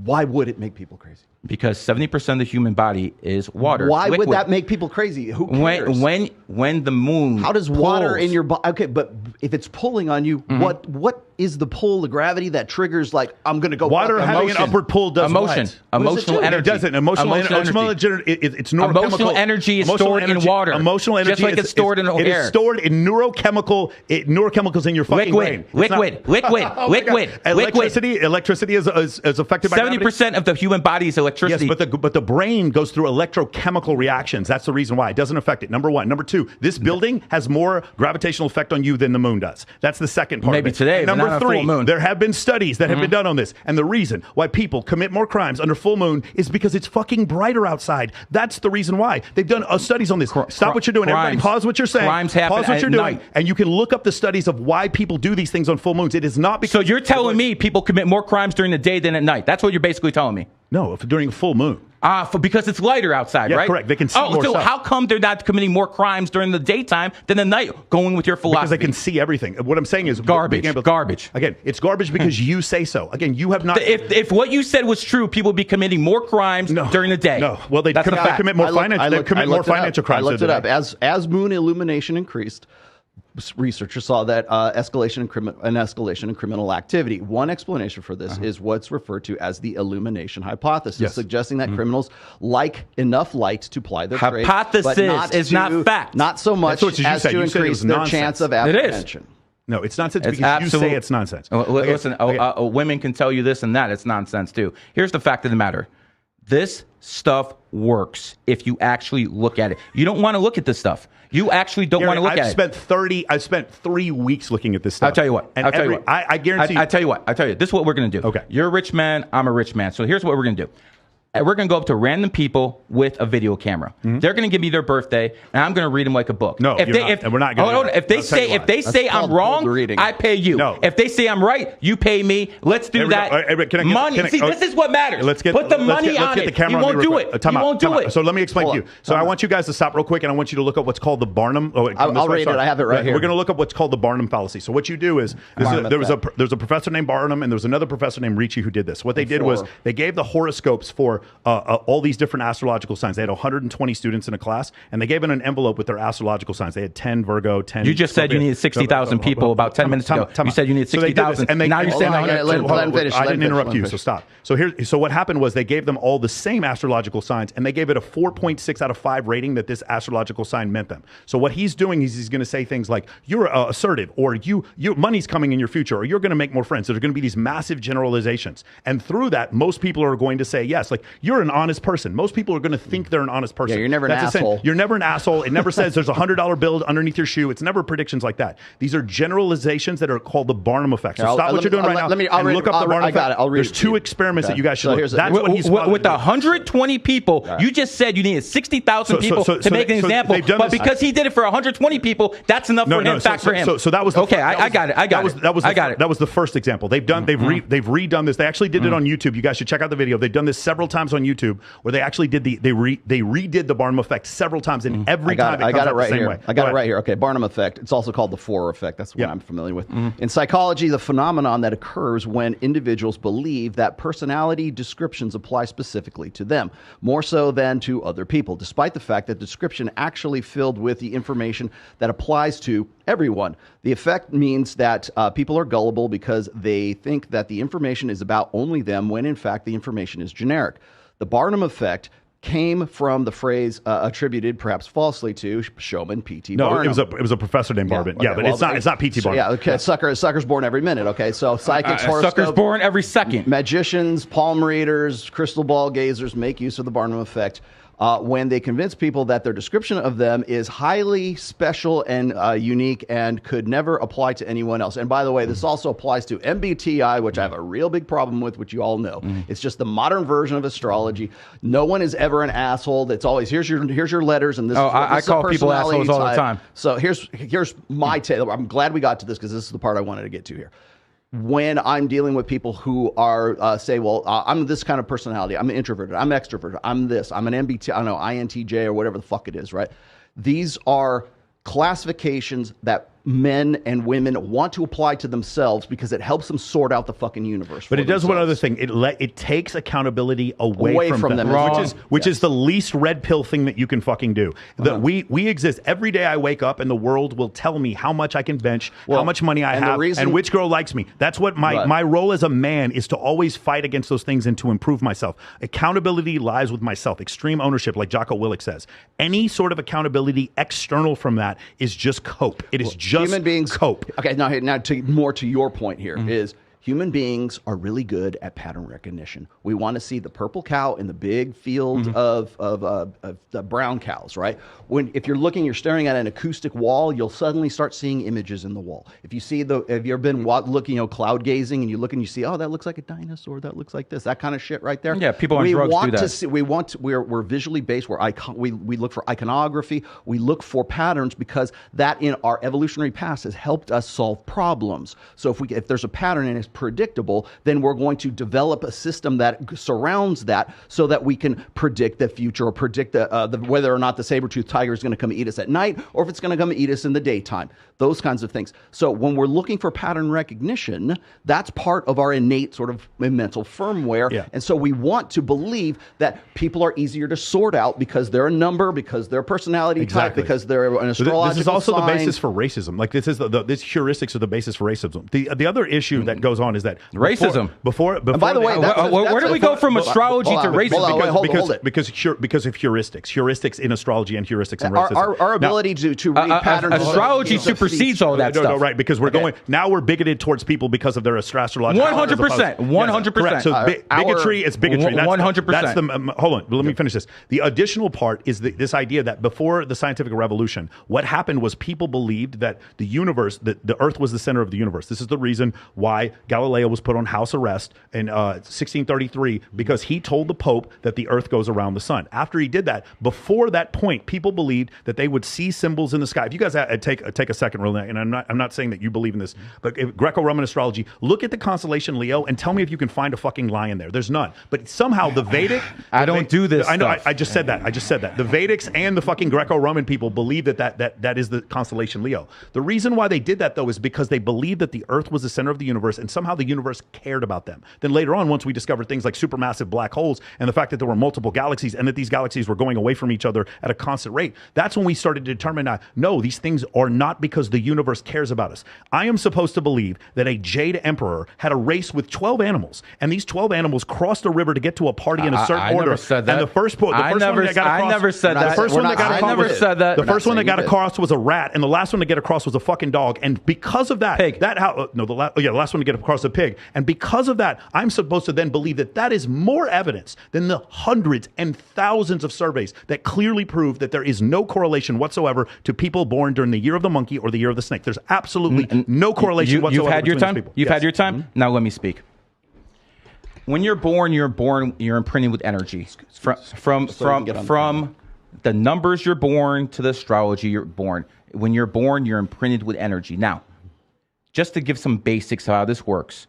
Why would it make people crazy? Because 70% of the human body is water. Why liquid. would that make people crazy? Who cares? When the moon how does water in your body? Okay, but if it's pulling on you, what is the pull, the gravity that triggers? Like I'm going to go. Water having an upward pull does emotion. What? Emotional energy. It doesn't. Emotional energy. It's neurochemical. Emotional energy is stored in water. Emotional energy, just like it's stored in air. It is stored in neurochemicals in your fucking brain. Liquid. Electricity is affected by 70% of the human body is electricity. Yes, but the brain goes through electrochemical reactions. That's the reason why it doesn't affect it. Number one. Number two. This building has more gravitational effect on you than the moon does. That's the second part. Maybe of it. today. And number three. There have been studies that have been done on this, and the reason why people commit more crimes under full moon is because it's fucking brighter outside. That's the reason why. They've done studies on this. Stop what you're doing. Everybody pause what you're saying. Crimes happen pause what you're doing. night. And you can look up the studies of why people do these things on full moons. It is not because... So you're telling me people commit more crimes during the day than at night. That's what you're basically telling me. No, during a full moon. Because it's lighter outside, yeah, right? Correct. They can see more so stuff. how come they're not committing more crimes during the daytime than the night, going with your philosophy? Because they can see everything. What I'm saying is... Garbage. Again, it's garbage because you say so. Again, you have not... If what you said was true, people would be committing more crimes during the day. No. Well, they commit more financial crimes. I looked it up. As moon illumination increased, researchers saw that escalation in criminal activity. One explanation for this is what's referred to as the illumination hypothesis, suggesting that criminals like enough light to ply their trade. Hypothesis is not fact. Not so much as to increase their chance of apprehension. No, it's nonsense because you say it's nonsense. Listen, women can tell you this and that. It's nonsense too. Here's the fact of the matter. This stuff works if you actually look at it. You don't want to look at this stuff. You actually don't want to look at it. I've spent 3 weeks looking at this stuff. I'll tell you what. I guarantee I tell you what. This is what we're going to do. Okay. You're a rich man. I'm a rich man. So here's what we're going to do. We're going to go up to random people with a video camera. They're going to give me their birthday, and I'm going to read them like a book. No, and we're not going to. If they say I'm wrong, I pay you. No. If they say I'm right, you pay me. Let's do that. Money. This is what matters. Put the money on it. You won't do it. You won't do it. So let me explain to you. So I want you guys to stop real quick, and I want you to look up what's called the Barnum. I'll read it. I have it right here. We're going to look up what's called the Barnum fallacy. So what you do is there's a professor named Barnum, and there was another professor named Ricci who did this. What they did was they gave the horoscopes for all these different astrological signs. They had 120 students in a class, and they gave in an envelope with their astrological signs. They had 10 Virgo, 10. You just said you needed 60,000 people about 10 minutes ago. You said you needed 60,000. Now you're saying I didn't interrupt you, so stop. So what happened was they gave them all the same astrological signs, and they gave it a 4.6 out of 5 rating that this astrological sign meant them. So what he's doing is he's going to say things like you're assertive, or you money's coming in your future, or you're going to make more friends. There's going to be these massive generalizations, and through that, most people are going to say yes. Like you're an honest person. Most people are going to think they're an honest person. Yeah, you're never an asshole. You're never an asshole. It never says there's a $100 bill underneath your shoe. It's never predictions like that. These are generalizations that are called the Barnum effect. So stop what you're doing right now and look up the Barnum effect. There's 2 experiments that you guys should look at. That's what he's with 120 people, you just said you needed 60,000 people to make an example. But because he did it for 120 people, that's enough for him. Fact for him. So that was okay. I got it. That was the first example. They've redone this. They actually did it on YouTube. You guys should check out the video. They've done this several times on YouTube, where they actually did they redid the Barnum effect several times, and every time it comes out the same way. I got it right here. Okay, Barnum effect. It's also called the Forer effect. That's what I'm familiar with. In psychology, the phenomenon that occurs when individuals believe that personality descriptions apply specifically to them, more so than to other people, despite the fact that description actually filled with the information that applies to everyone. The effect means that people are gullible because they think that the information is about only them, when in fact the information is generic. The Barnum effect came from the phrase attributed, perhaps falsely, to showman P.T. Barnum. No, it was a professor named Barnum. Yeah, but it's not P.T. Barnum. Yeah, okay. Sucker's born every minute. Okay, so psychics, horoscopes, sucker's born every second. Magicians, palm readers, crystal ball gazers make use of the Barnum effect when they convince people that their description of them is highly special and unique and could never apply to anyone else. And by the way, this also applies to MBTI, which I have a real big problem with, which you all know. It's just the modern version of astrology. No one is ever an asshole. It's always, here's your letters, and this I is call people assholes all the time. So here's my take. I'm glad we got to this because this is the part I wanted to get to here. When I'm dealing with people who are say, well, I'm this kind of personality, I'm introverted, I'm extroverted, I'm this, I'm an MBTI, I don't know, INTJ or whatever the fuck it is, right? These are classifications that men and women want to apply to themselves because it helps them sort out the fucking universe. But it does one other thing. It takes accountability away from them. Which is the least red pill thing that you can fucking do. We exist. Every day I wake up and the world will tell me how much I can bench, how much money I have, and which girl likes me. That's what my role as a man is, to always fight against those things and to improve myself. Accountability lies with myself. Extreme ownership, like Jocko Willink says. Any sort of accountability external from that is just cope. It is just human beings cope. Okay, now more to your point here is human beings are really good at pattern recognition. We want to see the purple cow in the big field of the brown cows, right? If you're staring at an acoustic wall, you'll suddenly start seeing images in the wall. If you see have you ever been looking, cloud gazing, and you look and you see, oh, that looks like a dinosaur, that looks like this, that kind of shit right there. Yeah, people on drugs do that. We're visually based. We look for iconography. We look for patterns because that in our evolutionary past has helped us solve problems. So if there's a pattern and it's predictable, then we're going to develop a system that surrounds that so that we can predict the future or predict whether or not the saber-toothed tiger is going to come eat us at night or if it's going to come eat us in the daytime. Those kinds of things. So when we're looking for pattern recognition, that's part of our innate sort of mental firmware. Yeah. And so we want to believe that people are easier to sort out because they're a number, because they're a personality type, because they're an astrological This is also sign. the basis for racism. Like this heuristics are the basis for racism. The other issue that goes on is that racism. Before and by the way, where do we go from astrology to racism? Because of heuristics in astrology and heuristics in racism. Our ability to read patterns. Astrology supersedes all that stuff. No, right, because we're bigoted towards people because of their astrological. 100%. 100%. So bigotry is bigotry. 100%. That's the hold on. Let me finish this. The additional part is this idea that before the scientific revolution, what happened was people believed that the universe, that the Earth was the center of the universe. This is the reason why Galileo was put on house arrest in 1633, because he told the Pope that the Earth goes around the sun. After he did that, before that point, people believed that they would see symbols in the sky. If you guys take a second, really, and I'm not saying that you believe in this, but Greco-Roman astrology, look at the constellation Leo and tell me if you can find a fucking lion there. There's none. But somehow the Vedic, I don't do this. I know. I just said that. The Vedics and the fucking Greco-Roman people believe that is the constellation Leo. The reason why they did that though is because they believed that the Earth was the center of the universe, and somehow the universe cared about them. Then later on, once we discovered things like supermassive black holes and the fact that there were multiple galaxies and that these galaxies were going away from each other at a constant rate, that's when we started to determine no, these things are not because the universe cares about us. I am supposed to believe that a Jade Emperor had a race with 12 animals, and these 12 animals crossed a river to get to a party in a certain order. Never said that. And the first one that got across was a rat, and the last one to get across was a fucking dog. And because of that, pig. The last one to get across a pig. And because of that, I'm supposed to then believe that is more evidence than the hundreds and thousands of surveys that clearly prove that there is no correlation whatsoever to people born during the year of the monkey or the year of the snake. There's absolutely no correlation whatsoever. You've had your time. People. You've had your time. Mm-hmm. Now let me speak. When you're born, you're imprinted with energy from the numbers you're born to the astrology you're born. When you're born, you're imprinted with energy. Now, just to give some basics of how this works,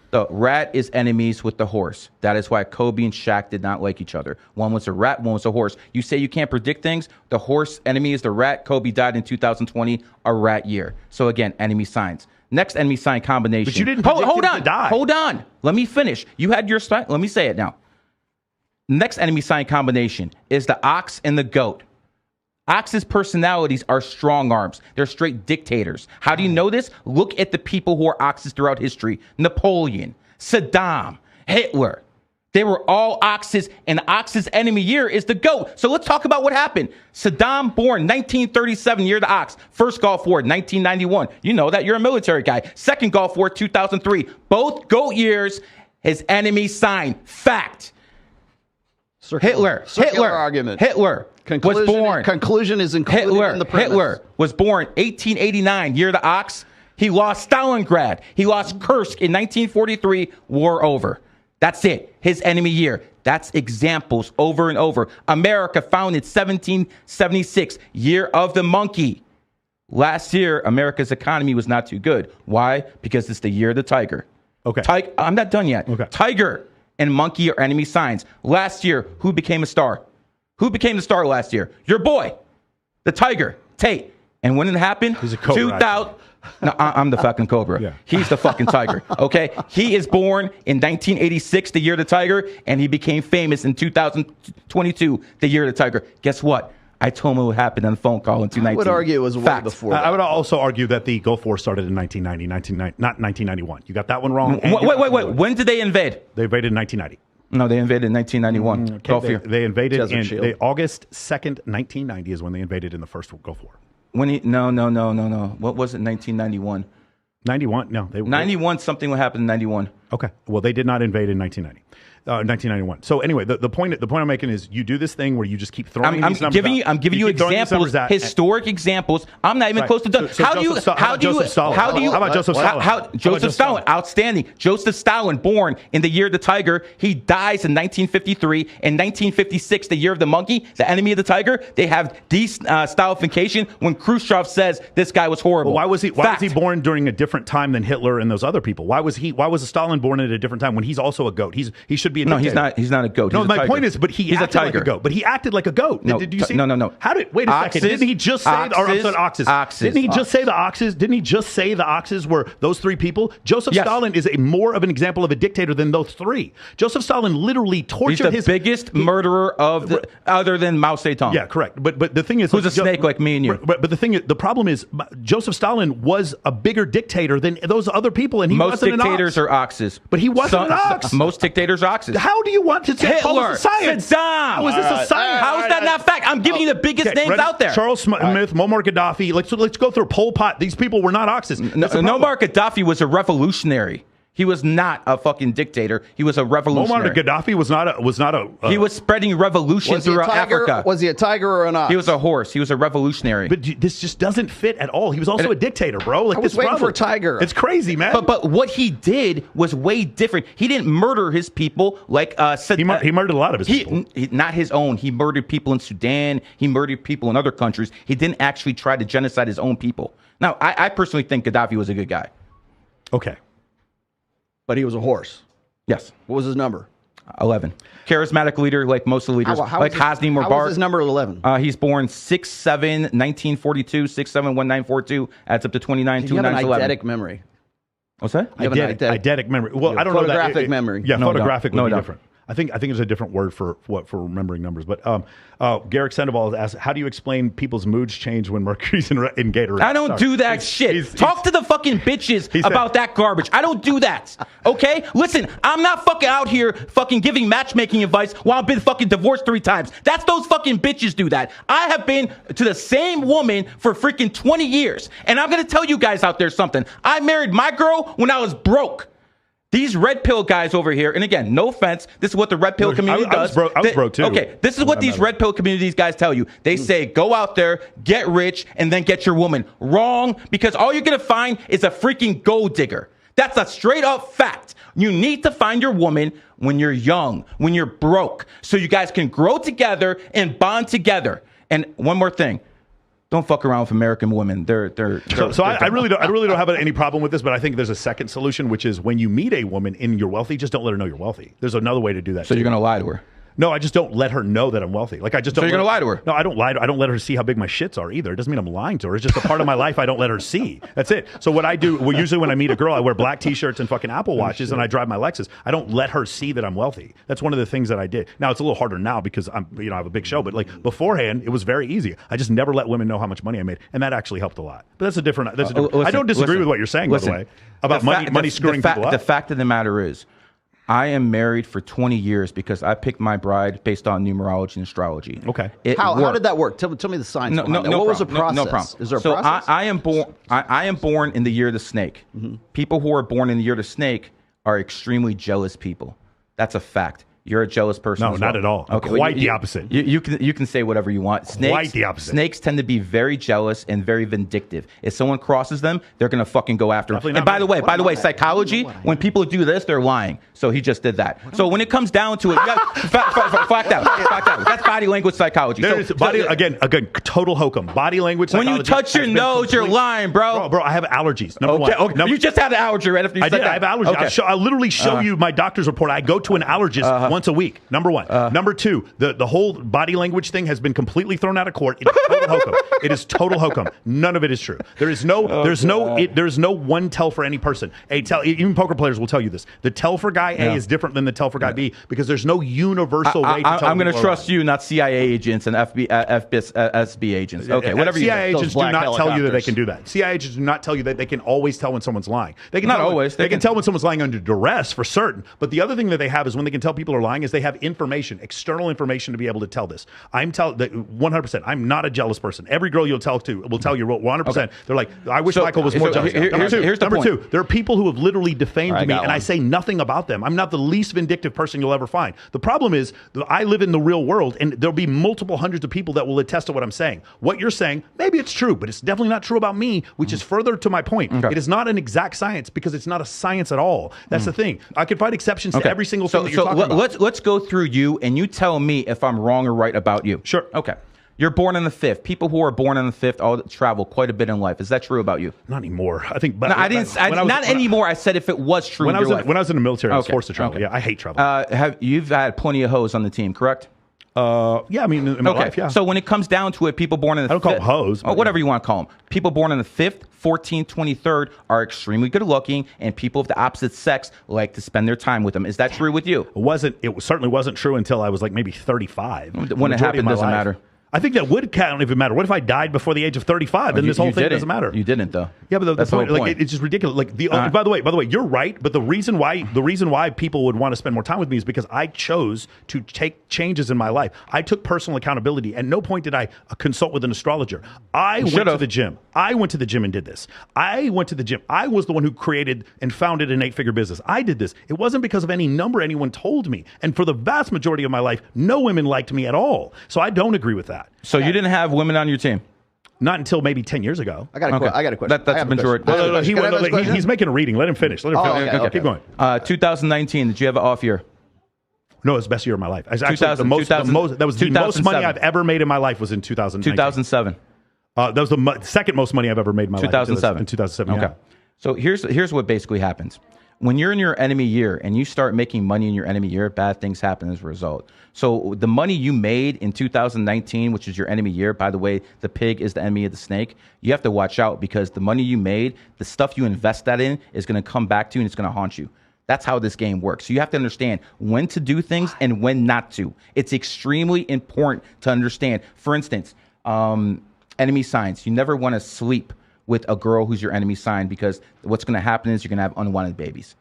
the rat is enemies with the horse. That is why Kobe and Shaq did not like each other. One was a rat, one was a horse. You say you can't predict things. The horse enemy is the rat. Kobe died in 2020, a rat year. So again, enemy signs. Next enemy sign combination. But you didn't predict him to die. Hold on. Let me finish. You had your sign. Let me say it now. Next enemy sign combination is the ox and the goat. Ox's personalities are strong arms. They're straight dictators. How do you know this? Look at the people who are oxes throughout history. Napoleon, Saddam, Hitler. They were all oxes, and ox's enemy year is the goat. So let's talk about what happened. Saddam, born 1937, year of the ox. First Gulf War, 1991. You know that. You're a military guy. Second Gulf War, 2003. Both goat years, his enemy sign. Fact. Hitler argument. Hitler was born. Conclusion is included in the premise. Hitler was born 1889, year of the ox. He lost Stalingrad. He lost Kursk in 1943. War over. That's it. His enemy year. That's examples over and over. America founded 1776, year of the monkey. Last year, America's economy was not too good. Why? Because it's the year of the tiger. Okay. I'm not done yet. Okay. Tiger and monkey are enemy signs. Last year, who became a star? Who became the star last year? Your boy, the tiger, Tate. And when it happened? He's a cobra. 2000. No, I'm the fucking cobra. Yeah. He's the fucking tiger. Okay. He is born in 1986, the year of the tiger, and he became famous in 2022, the year of the tiger. Guess what? I told him what happened on the phone call in 2019. I would argue it was way before that. I would also argue that the Gulf War started in 1990, not 1991. You got that one wrong. Wait. When did they invade? They invaded in 1990. No, they invaded in 1991. Gulf War. They invaded in August 2nd, 1990 is when they invaded in the first Gulf War. No. What was it? 1991. 91? No, 91. Something would happen in 91. Okay. Well, they did not invade in 1990. 1991. So anyway, the point I'm making is you do this thing where you just keep throwing these numbers out. I'm giving you examples, historic examples. I'm not even close to done. How about Joseph Stalin? Joseph Stalin, outstanding. Joseph Stalin, born in the year of the tiger. He dies in 1953. In 1956, the year of the monkey, the enemy of the tiger. They have de-Stalification when Khrushchev says this guy was horrible. Well, why was he born during a different time than Hitler and those other people? Why was Stalin born at a different time when he's also a goat? He should be a dictator. No, he's not a goat. No, my point is, but he's acted like a goat. But he acted like a goat. No, did you see? No. How did? Wait a second. Didn't he just say? Oxes. Didn't he just say the oxes? Didn't he just say the oxes were those three people? Joseph Stalin is more of an example of a dictator than those three. Joseph Stalin literally tortured He's the biggest murderer other than Mao Zedong. Yeah, correct. But the thing is, who's a snake like me and you? But the problem is, Joseph Stalin was a bigger dictator than those other people, and he wasn't an ox. Most dictators are oxes. But he wasn't an ox. Most dictators are oxes. How do you want to call this a science? Saddam. How is this a science? How is that not fact? I'm giving you the biggest names out there. Charles Smith, Muammar Gaddafi. Let's go through Pol Pot. These people were not oxes. Muammar Gaddafi was a revolutionary. He was not a fucking dictator. He was a revolutionary. Muammar Gaddafi was not a. He was spreading revolution throughout Africa. Was he a tiger or an ox? He was a horse. He was a revolutionary. But this just doesn't fit at all. He was also a dictator, bro. Like, I was waiting for a tiger. It's crazy, man. But what he did was way different. He didn't murder his people like Saddam. He murdered a lot of his people. Not his own. He murdered people in Sudan. He murdered people in other countries. He didn't actually try to genocide his own people. Now, I personally think Gaddafi was a good guy. Okay. But he was a horse. Yes. What was his number? 11. Charismatic leader, like most of the leaders, like Hosni Mubarak. How was his number 11? He's born 6/7, 1942, 6/7/1942, adds up to 29, 2 You have 9 an 11. eidetic memory. What's that? Eidetic memory. Well, I don't know that. Photographic memory. Yeah, No, photographic would be no. different. I think there's a different word for remembering numbers. But Garrick Sandoval asked, how do you explain people's moods change when Mercury's in Gatorade? I don't do that shit. Talk to the fucking bitches about that garbage. I don't do that. Okay? Listen, I'm not fucking out here fucking giving matchmaking advice while I've been fucking divorced 3 times. That's those fucking bitches do that. I have been to the same woman for freaking 20 years. And I'm going to tell you guys out there something. I married my girl when I was broke. These red pill guys over here, and again, no offense, this is what the red pill community does. I was broke too. Okay, this is what these red pill communities guys tell you. They say, go out there, get rich, and then get your woman. Wrong, because all you're going to find is a freaking gold digger. That's a straight up fact. You need to find your woman when you're young, when you're broke, so you guys can grow together and bond together. And one more thing. Don't fuck around with American women. I really don't have any problem with this, but I think there's a second solution, which is when you meet a woman and you're wealthy, just don't let her know you're wealthy. There's another way to do that. So you're going to lie to her? No, I just don't let her know that I'm wealthy. Like, I just don't. So you're going to lie to her? No, I don't lie. I don't let her see how big my shits are either. It doesn't mean I'm lying to her. It's just a part of my life I don't let her see. That's it. So what I do, usually when I meet a girl, I wear black T-shirts and fucking Apple Watches, and I drive my Lexus. I don't let her see that I'm wealthy. That's one of the things that I did. Now it's a little harder now because I have a big show, but like beforehand, it was very easy. I just never let women know how much money I made, and that actually helped a lot. But that's a different. I don't disagree with what you're saying, by the way, about money screwing people up. The fact of the matter is, I am married for 20 years because I picked my bride based on numerology and astrology. Okay. How did that work? Tell me the science. What was the process? No problem. Is there a process? I am born in the year of the snake. Mm-hmm. People who are born in the year of the snake are extremely jealous people. That's a fact. You're a jealous person. No, not at all. Okay, quite the opposite. You can say whatever you want. Quite the opposite. Snakes tend to be very jealous and very vindictive. If someone crosses them, they're gonna fucking go after them. And by the way, psychology, when people do this, they're lying. So he just did that. So when it comes down to it, you got fact out. That's body language psychology. Again, total hokum. Body language psychology. When you touch your nose, you're lying, bro. Bro, I have allergies. Number one. Okay. You just had an allergy right after you said that. I have allergies. Okay. I'll literally show you my doctor's report. I go to an allergist once a week. Number one. Number two, the whole body language thing has been completely thrown out of court. It is total hokum. It is total hokum. None of it is true. There's no one tell for any person. Even poker players will tell you this. The tell for guy A is different than the tell for guy B because there's no universal way to tell. I'm going to trust you, not CIA agents and SB agents. Okay, whatever. CIA agents do not tell you that they can do that. CIA agents do not tell you that they can always tell when someone's lying. They can not always. They can tell when someone's lying under duress for certain. But the other thing that they have is when they can tell people are lying is they have information, external information to be able to tell this. I'm 100%. I'm not a jealous person. Every girl you'll tell to will tell you 100%. Okay. They're like, I wish Michael was more jealous. Number two, there are people who have literally defamed me, and I say nothing about them. I'm not the least vindictive person you'll ever find. The problem is, I live in the real world, and there'll be multiple hundreds of people that will attest to what I'm saying. What you're saying, maybe it's true, but it's definitely not true about me, which is further to my point. Okay. It is not an exact science because it's not a science at all. That's the thing. I can find exceptions to every single thing that you're talking about. Let's go through you, and you tell me if I'm wrong or right about you. Sure. Okay. You're born on the 5th. People who are born on the 5th all travel quite a bit in life. Is that true about you? Not anymore. I think. But no, I didn't. Not anymore. I said if it was true when in your life. When I was in the military, I was forced to travel. Okay. Yeah, I hate travel. You've had plenty of hoes on the team, correct? Yeah, I mean, in my life, yeah. So when it comes down to it, people born in the 5th. I don't call them hoes. Or whatever you want to call them. People born on the 5th, 14th, 23rd are extremely good looking, and people of the opposite sex like to spend their time with them. Is that true with you? It certainly wasn't true until I was like maybe 35. When it happened, doesn't matter. I think that would count if it mattered. What if I died before the age of 35? Then this whole thing doesn't matter. You didn't though. Yeah, but the point, like, it's just ridiculous. Like by the way, you're right. But the reason why people would want to spend more time with me is because I chose to take changes in my life. I took personal accountability. At no point did I consult with an astrologer. I went to the gym. I went to the gym and did this. I went to the gym. I was the one who created and founded an 8-figure business. I did this. It wasn't because of any number anyone told me. And for the vast majority of my life, no women liked me at all. So I don't agree with that. So you didn't have women on your team? Not until maybe 10 years ago. I got a question. That's a majority. He's making a reading. Let him finish. Okay. Keep going. 2019, did you have an off year? No, it was the best year of my life. The most money I've ever made in my life was in 2019. 2007. That was the second most money I've ever made in my life. 2007. In 2007, okay. Yeah. So here's what basically happens. When you're in your enemy year and you start making money in your enemy year, bad things happen as a result. So the money you made in 2019, which is your enemy year, by the way, the pig is the enemy of the snake. You have to watch out because the money you made, the stuff you invest that in is going to come back to you and it's going to haunt you. That's how this game works. So you have to understand when to do things and when not to. It's extremely important to understand. For instance, enemy signs. You never want to sleep with a girl who's your enemy sign because what's going to happen is you're going to have unwanted babies.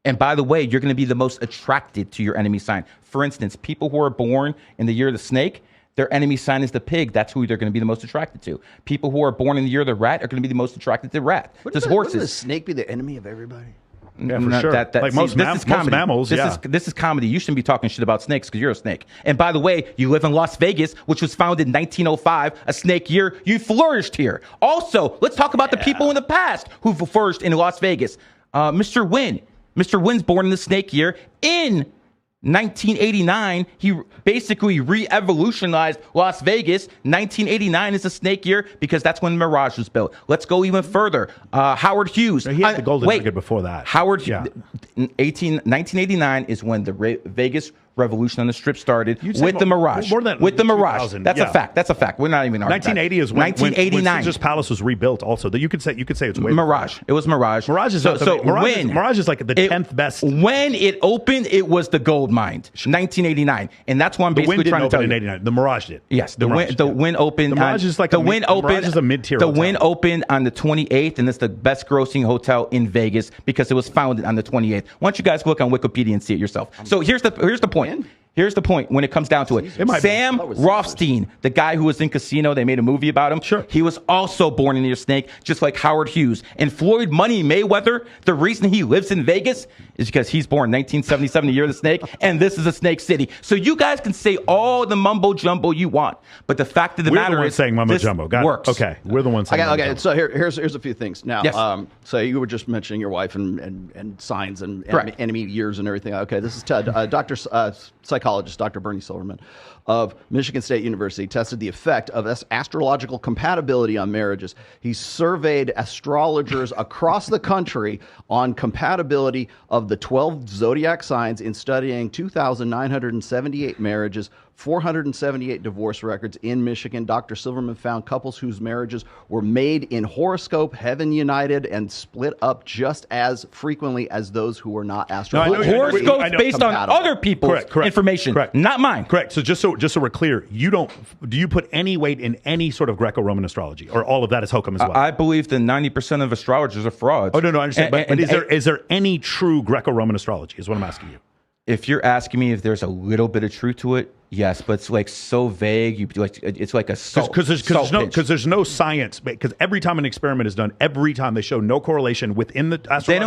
And by the way, you're going to be the most attracted to your enemy sign. For instance, people who are born in the year of the snake, their enemy sign is the pig. That's who they're going to be the most attracted to. People who are born in the year of the rat are going to be the most attracted to rat. Horses. Wouldn't the snake be the enemy of everybody? Yeah, for sure. Like most mammals, This is comedy. You shouldn't be talking shit about snakes because you're a snake. And by the way, you live in Las Vegas, which was founded in 1905, a snake year. You flourished here. Also, let's talk about the people in the past who flourished in Las Vegas. Mr. Wynn. Mr. Wynn's born in the snake year. In 1989, he basically re-evolutionized Las Vegas. 1989 is a snake year because that's when Mirage was built. Let's go even further. Howard Hughes. He had the golden nugget before that. 1989 is when the Vegas Revolution on the Strip started with the Mirage. With the Mirage. That's a fact. That's a fact. We're not even arguing. 1980 is when Caesar's Palace was rebuilt. Also, that you could say it's way Mirage. It was Mirage. Mirage is Mirage is like the 10th best. When it opened, it was the gold mine. 1989, and that's why I'm basically trying to tell you. In 89. The Mirage did. Yes, the Wynn opened. The Mirage is like the Wynn opened. Mirage is a mid-tier. The Wynn opened on the 28th, and it's the best grossing hotel in Vegas because it was founded on the 28th. Why don't you guys look on Wikipedia and see it yourself? So here's the point. Here's the point when it comes down to it. Sam Rothstein, the guy who was in Casino, they made a movie about him. Sure. He was also born in a snake, just like Howard Hughes. And Floyd Money Mayweather, the reason he lives in Vegas is because he's born 1977, the year of the snake, and this is a snake city. So you guys can say all the mumbo jumbo you want, but the fact of the matter is, saying mumbo jumbo. Works. Okay, we're the ones saying Okay, mumbo so here's a few things. Now, Yes. so you were just mentioning your wife and signs and Correct. enemy years and everything. Okay, this is Ted, psychologist Dr. Bernie Silverman of Michigan State University tested the effect of astrological compatibility on marriages. He surveyed astrologers across the country on compatibility of the 12 zodiac signs in studying 2,978 marriages, 478 divorce records in Michigan. Dr. Silverman found couples whose marriages were made in horoscope, heaven united, and split up just as frequently as those who were not astrologically Horoscopes based on compatible. other people's information, not mine. Correct. So just so we're clear, do you put any weight in any sort of Greco-Roman astrology, or all of that is hokum as well? I believe that 90% of astrologers are frauds. Oh no, I understand. But is there any true Greco-Roman astrology? Is what I'm asking you. If you're asking me if there's a little bit of truth to it, yes, but it's like so vague. It's like a because there's no science. Because every time an experiment is done, every time they show no correlation within the astrological they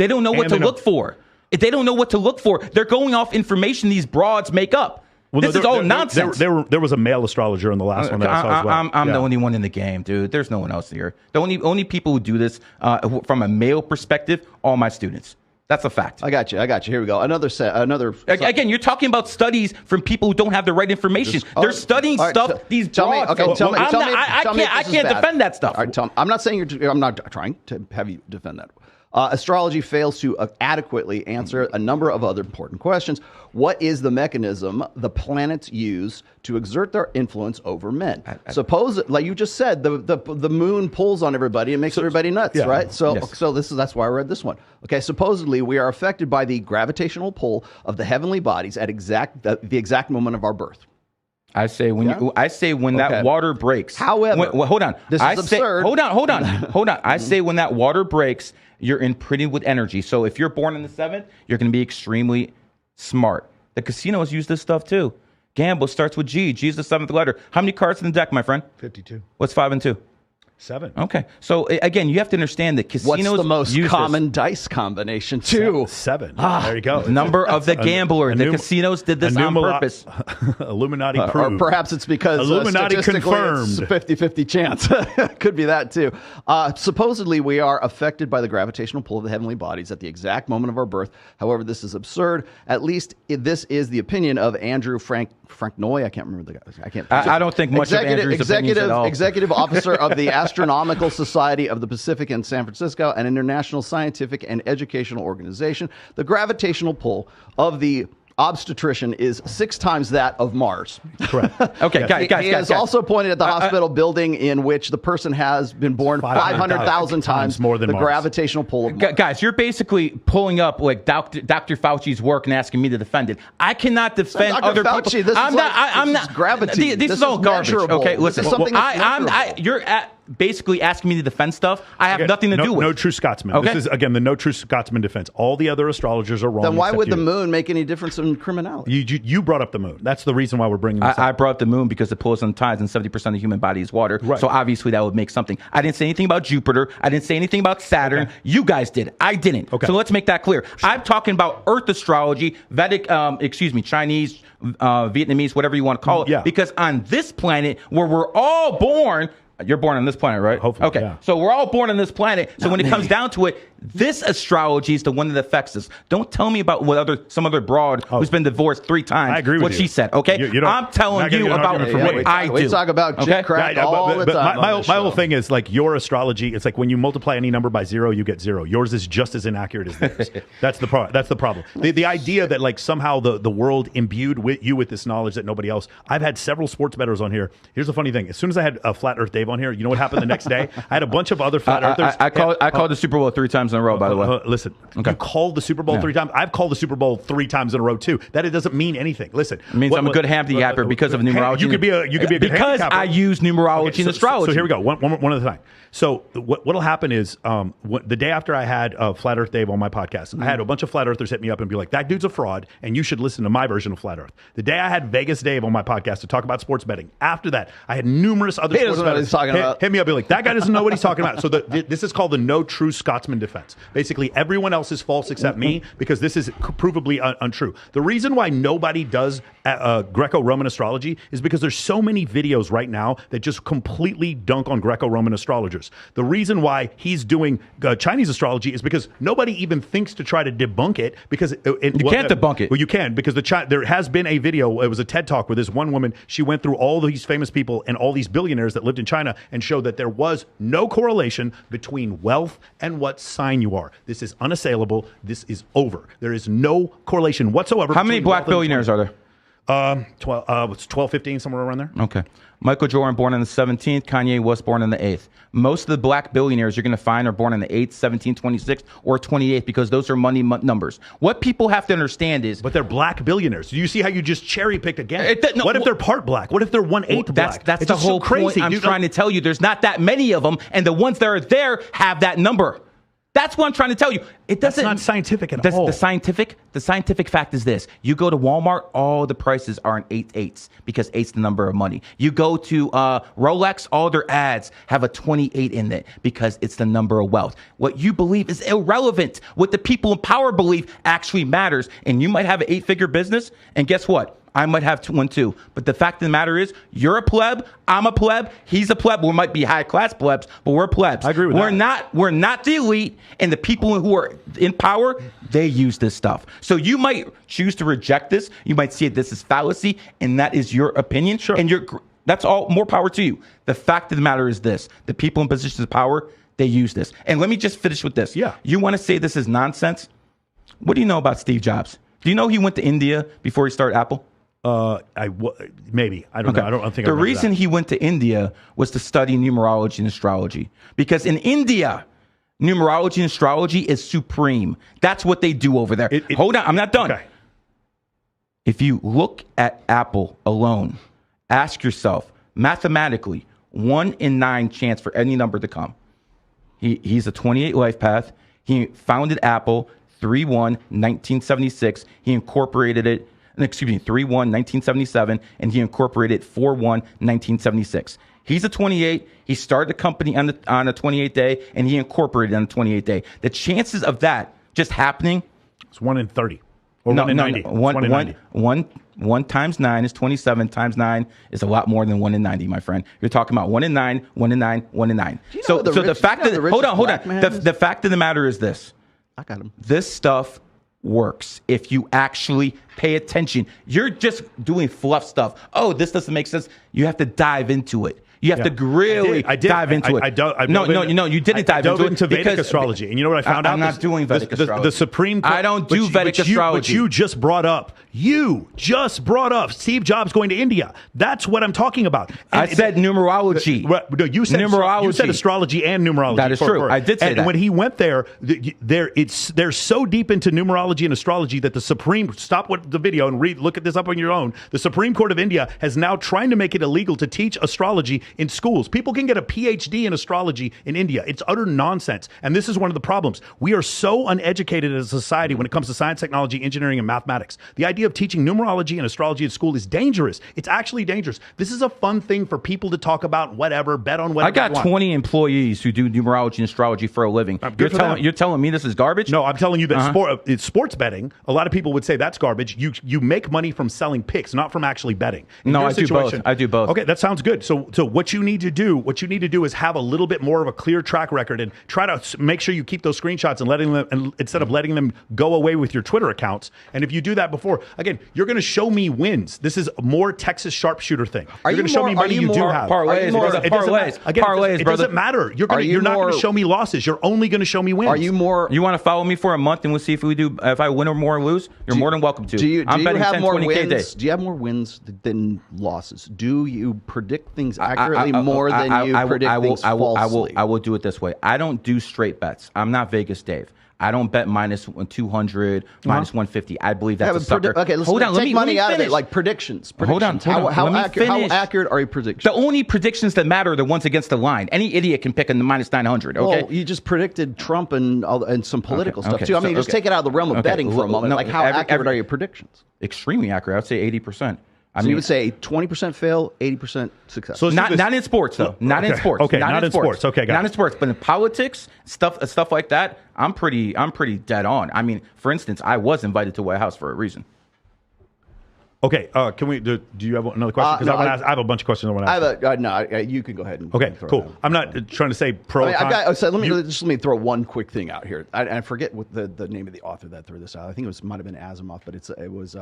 don't know what to look for. They don't know what to look for. They're going off information these broads make up. This is all nonsense. There was a male astrologer in the last one that I saw as well. I'm the only one in the game, dude. There's no one else here. The only people who do this from a male perspective, all my students. That's a fact. I got you. Here we go. Again, you're talking about studies from people who don't have the right information. They're studying stuff. These broads. I can't defend that stuff. All right, I'm not saying I'm not trying to have you defend that. Astrology fails to adequately answer a number of other important questions. What is the mechanism the planets use to exert their influence over men? Suppose, like you just said, the moon pulls on everybody and makes everybody nuts, right? So that's why I read this one. Okay, supposedly we are affected by the gravitational pull of the heavenly bodies at the exact moment of our birth. I say when that water breaks. However, hold on. This is absurd. Hold on. I say when that water breaks, you're imprinted with energy. So if you're born in the 7th, you're going to be extremely smart. The casinos use this stuff too. Gamble starts with G. G is the 7th letter. How many cards in the deck, my friend? 52. What's 5 and 2? 7. Okay. So again, you have to understand that casinos. What's the most common dice combination? 2. 7. There you go. Number of the gambler. The casinos did this on purpose. Illuminati proved. Or perhaps it's because Illuminati confirmed. It's 50-50 chance. Could be that too. Supposedly, we are affected by the gravitational pull of the heavenly bodies at the exact moment of our birth. However, this is absurd. At least this is the opinion of Andrew Franknoy. I can't remember the guy. I don't think much of Andrew's opinions at all. Executive officer of the Astronomical Society of the Pacific in San Francisco, an international scientific and educational organization. The gravitational pull of the obstetrician is 6 times that of Mars. Correct. Okay, guys. He has also pointed at the hospital building in which the person has been born 500,000 times more than the Mars. gravitational pull of Mars. Guys, you're basically pulling up like Dr. Fauci's work and asking me to defend it. I cannot defend other Fauci, people. I'm not gravity. This is all garbage. Measurable. Okay, listen. You're basically asking me to defend stuff. I have nothing to do with. No true Scotsman. Okay? This is again the no true Scotsman defense. All the other astrologers are wrong. Then why would the you. moon make any difference in criminality? You brought up the moon. That's the reason why we're bringing this up. I brought up the moon because it pulls on tides and 70% of the human body is water. Right. So obviously that would make something. I didn't say anything about Jupiter. I didn't say anything about Saturn. Okay. You guys did. I didn't. Okay. So let's make that clear. Sure. I'm talking about Earth astrology, Vedic, Chinese, Vietnamese, whatever you want to call it. Yeah. Because on this planet where we're all born, you're born on this planet, right? Hopefully. Okay. Yeah. So we're all born on this planet. So when it comes down to it, this astrology is the one that affects us. Don't tell me about some other broad who's been divorced 3 times. I agree with what you. she said. Okay. I'm telling you about what I do. We talk about crap all the time. My whole thing is like your astrology. It's like when you multiply any number by 0, you get 0. Yours is just as inaccurate as theirs. That's the problem. The idea that like somehow the world imbued with this knowledge that nobody else. I've had several sports bettors on here. Here's the funny thing. As soon as I had a Flat Earth Dave on here, you know what happened the next day? I had a bunch of other flat earthers. I called the Super Bowl 3 times times in a row, by the way. Listen, you called the Super Bowl 3 times. I've called the Super Bowl 3 times in a row too. That it doesn't mean anything. Listen, it means I'm a good handicapper because of numerology. You could be a good because handicapper. I use numerology and astrology. So here we go. One at a time. So what'll happen is the day after I had Flat Earth Dave on my podcast, I had a bunch of flat earthers hit me up and be like, "That dude's a fraud, and you should listen to my version of Flat Earth." The day I had Vegas Dave on my podcast to talk about sports betting, after that, I had numerous other sports bettors hit me up and be like, "That guy doesn't know what he's talking about." So this is called the no true Scotsman defense. Basically, everyone else is false except me because this is provably untrue. The reason why nobody does Greco-Roman astrology is because there's so many videos right now that just completely dunk on Greco-Roman astrologers. The reason why he's doing Chinese astrology is because nobody even thinks to try to debunk it because you can't debunk it. Well, you can because there has been a video. It was a TED Talk where this one woman, she went through all these famous people and all these billionaires that lived in China and showed that there was no correlation between wealth and what sign you are. This is unassailable. This is over. There is no correlation whatsoever. How many black billionaires are there? 12, 15, somewhere around there. Okay. Michael Jordan born on the 17th. Kanye West born on the 8th. Most of the black billionaires you're going to find are born on the 8th, 17th, 26th, or 28th because those are money numbers. What people have to understand is... But they're black billionaires. Do you see how you just cherry-picked again? What if they're part black? What if they're 1/8 black? That's the whole point I'm trying to tell you. There's not that many of them, and the ones that are there have that number. That's what I'm trying to tell you. It doesn't. That's not scientific at all. The scientific fact is this: you go to Walmart, all the prices are in 8/8 because 8's the number of money. You go to Rolex, all their ads have a 28 in it because it's the number of wealth. What you believe is irrelevant. What the people in power believe actually matters. And you might have an 8-figure business, and guess what? I might have one too. But the fact of the matter is, you're a pleb, I'm a pleb, he's a pleb. We might be high-class plebs, but we're plebs. I agree with that. We're not the elite, and the people who are in power, they use this stuff. So you might choose to reject this. You might see this as fallacy, and that is your opinion. Sure. And that's all. More power to you. The fact of the matter is this: the people in positions of power, they use this. And let me just finish with this. Yeah. You want to say this is nonsense? What do you know about Steve Jobs? Do you know he went to India before he started Apple? Maybe. I don't know. I don't think the reason he went to India was to study numerology and astrology. Because in India, numerology and astrology is supreme. That's what they do over there. Hold on, I'm not done. Okay. If you look at Apple alone, ask yourself, mathematically, 1 in 9 chance for any number to come. He's a 28 life path. He founded Apple 3/1/1976. He incorporated it. 3/1/1977, and he incorporated 4/1/1976. He's a 28. He started the company on a 28th day, and he incorporated on the 28th day. The chances of that just happening, it's 1 in 30 or 1 in 90. 1 times 9 is 27 times 9 is a lot more than 1 in 90, my friend. You're talking about 1 in 9, 1 in 9, 1 in 9. So the fact that hold on. The fact of the matter is this. I got him. This stuff works if you actually pay attention. You're just doing fluff stuff. Oh, this doesn't make sense. You have to dive into it. You have to really dive into it. No, you didn't dive into Vedic astrology. And you know what I found out? I'm not doing Vedic astrology. The Supreme Court. I don't do Vedic astrology. But you just brought up Steve Jobs going to India. That's what I'm talking about. And I said numerology. No, you said numerology. You said astrology and numerology. That is true. I did say that. And when he went there, they're so deep into numerology and astrology that the Supreme, stop the video and look at this up on your own. The Supreme Court of India has now trying to make it illegal to teach astrology in schools. People can get a PhD in astrology in India. It's utter nonsense. And this is one of the problems. We are so uneducated as a society when it comes to science, technology, engineering, and mathematics. The idea of teaching numerology and astrology at school is dangerous. It's actually dangerous. This is a fun thing for people to talk about, whatever, bet on whatever. I got 20 employees who do numerology and astrology for a living. You're telling me this is garbage? No, I'm telling you that sports betting, a lot of people would say that's garbage. You make money from selling picks, not from actually betting. No, I do both. I do both. Okay, that sounds good. So what you need to do is have a little bit more of a clear track record and try to make sure you keep those screenshots and instead of letting them go away with your Twitter accounts. And if you do that before, again, you're going to show me wins. This is a more Texas sharpshooter thing. You're going to show me money you do have. Parlays, it doesn't matter. You're not going to show me losses. You're only going to show me wins. You want to follow me for a month and we'll see if I win or more or lose? You're more than welcome to. I'm betting 10, 20K a day. Do you have more wins than losses? Do you predict things accurately? accurately more than you predict things falsely. I will do it this way. I don't do straight bets. I'm not Vegas Dave. I don't bet minus 200, minus 150. I believe that's a sucker. Okay, let's take money out of it, like predictions. Hold on. How accurate are your predictions? The only predictions that matter are the ones against the line. Any idiot can pick in the minus 900, okay? Well, you just predicted Trump and some political stuff, too. I mean, just take it out of the realm of betting for a moment. Like, how accurate are your predictions? Extremely accurate. I would say 80%. So you would say 20% fail, 80% success. So not in sports though. Not in sports. Okay, not in sports. Okay, got it. Not in sports, but in politics, stuff like that, I'm pretty dead on. I mean, for instance, I was invited to White House for a reason. Okay, can we? Do you have another question? Because I have a bunch of questions I want to ask. You can go ahead. Okay, cool. I'm not trying to say pro. Let me throw one quick thing out here. I forget what the name of the author that threw this out. I think it might have been Asimov, but it was.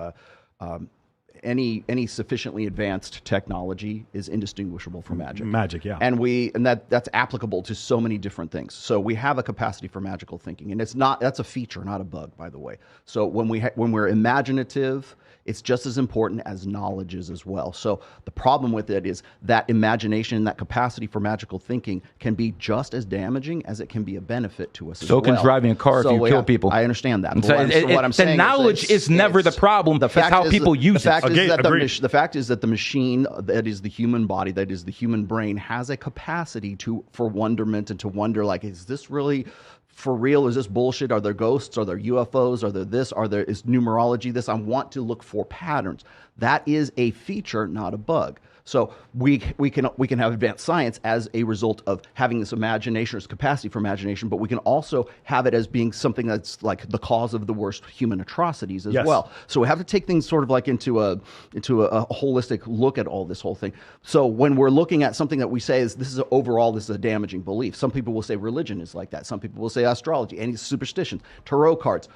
Any sufficiently advanced technology is indistinguishable from magic. Magic, yeah. And that's applicable to so many different things. So we have a capacity for magical thinking, and that's a feature, not a bug, by the way. So when we're imaginative, it's just as important as knowledge is as well. So the problem with it is that imagination, that capacity for magical thinking can be just as damaging as it can be a benefit to us as well. So can driving a car if you kill people. I understand that. The knowledge is never the problem. It's how people use it. The fact is that the machine, that is the human body, that is the human brain, has a capacity for wonderment and to wonder, like, is this really for real? Is this bullshit? Are there ghosts? Are there UFOs? Are there this? Is numerology this? I want to look for patterns. That is a feature, not a bug. So we can have advanced science as a result of having this imagination, this capacity for imagination, but we can also have it as being something that's like the cause of the worst human atrocities as well. So we have to take things sort of like into a holistic look at all this whole thing. So when we're looking at something that we say this is a damaging belief. Some people will say religion is like that. Some people will say astrology, any superstitions, tarot cards,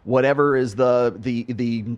whatever is the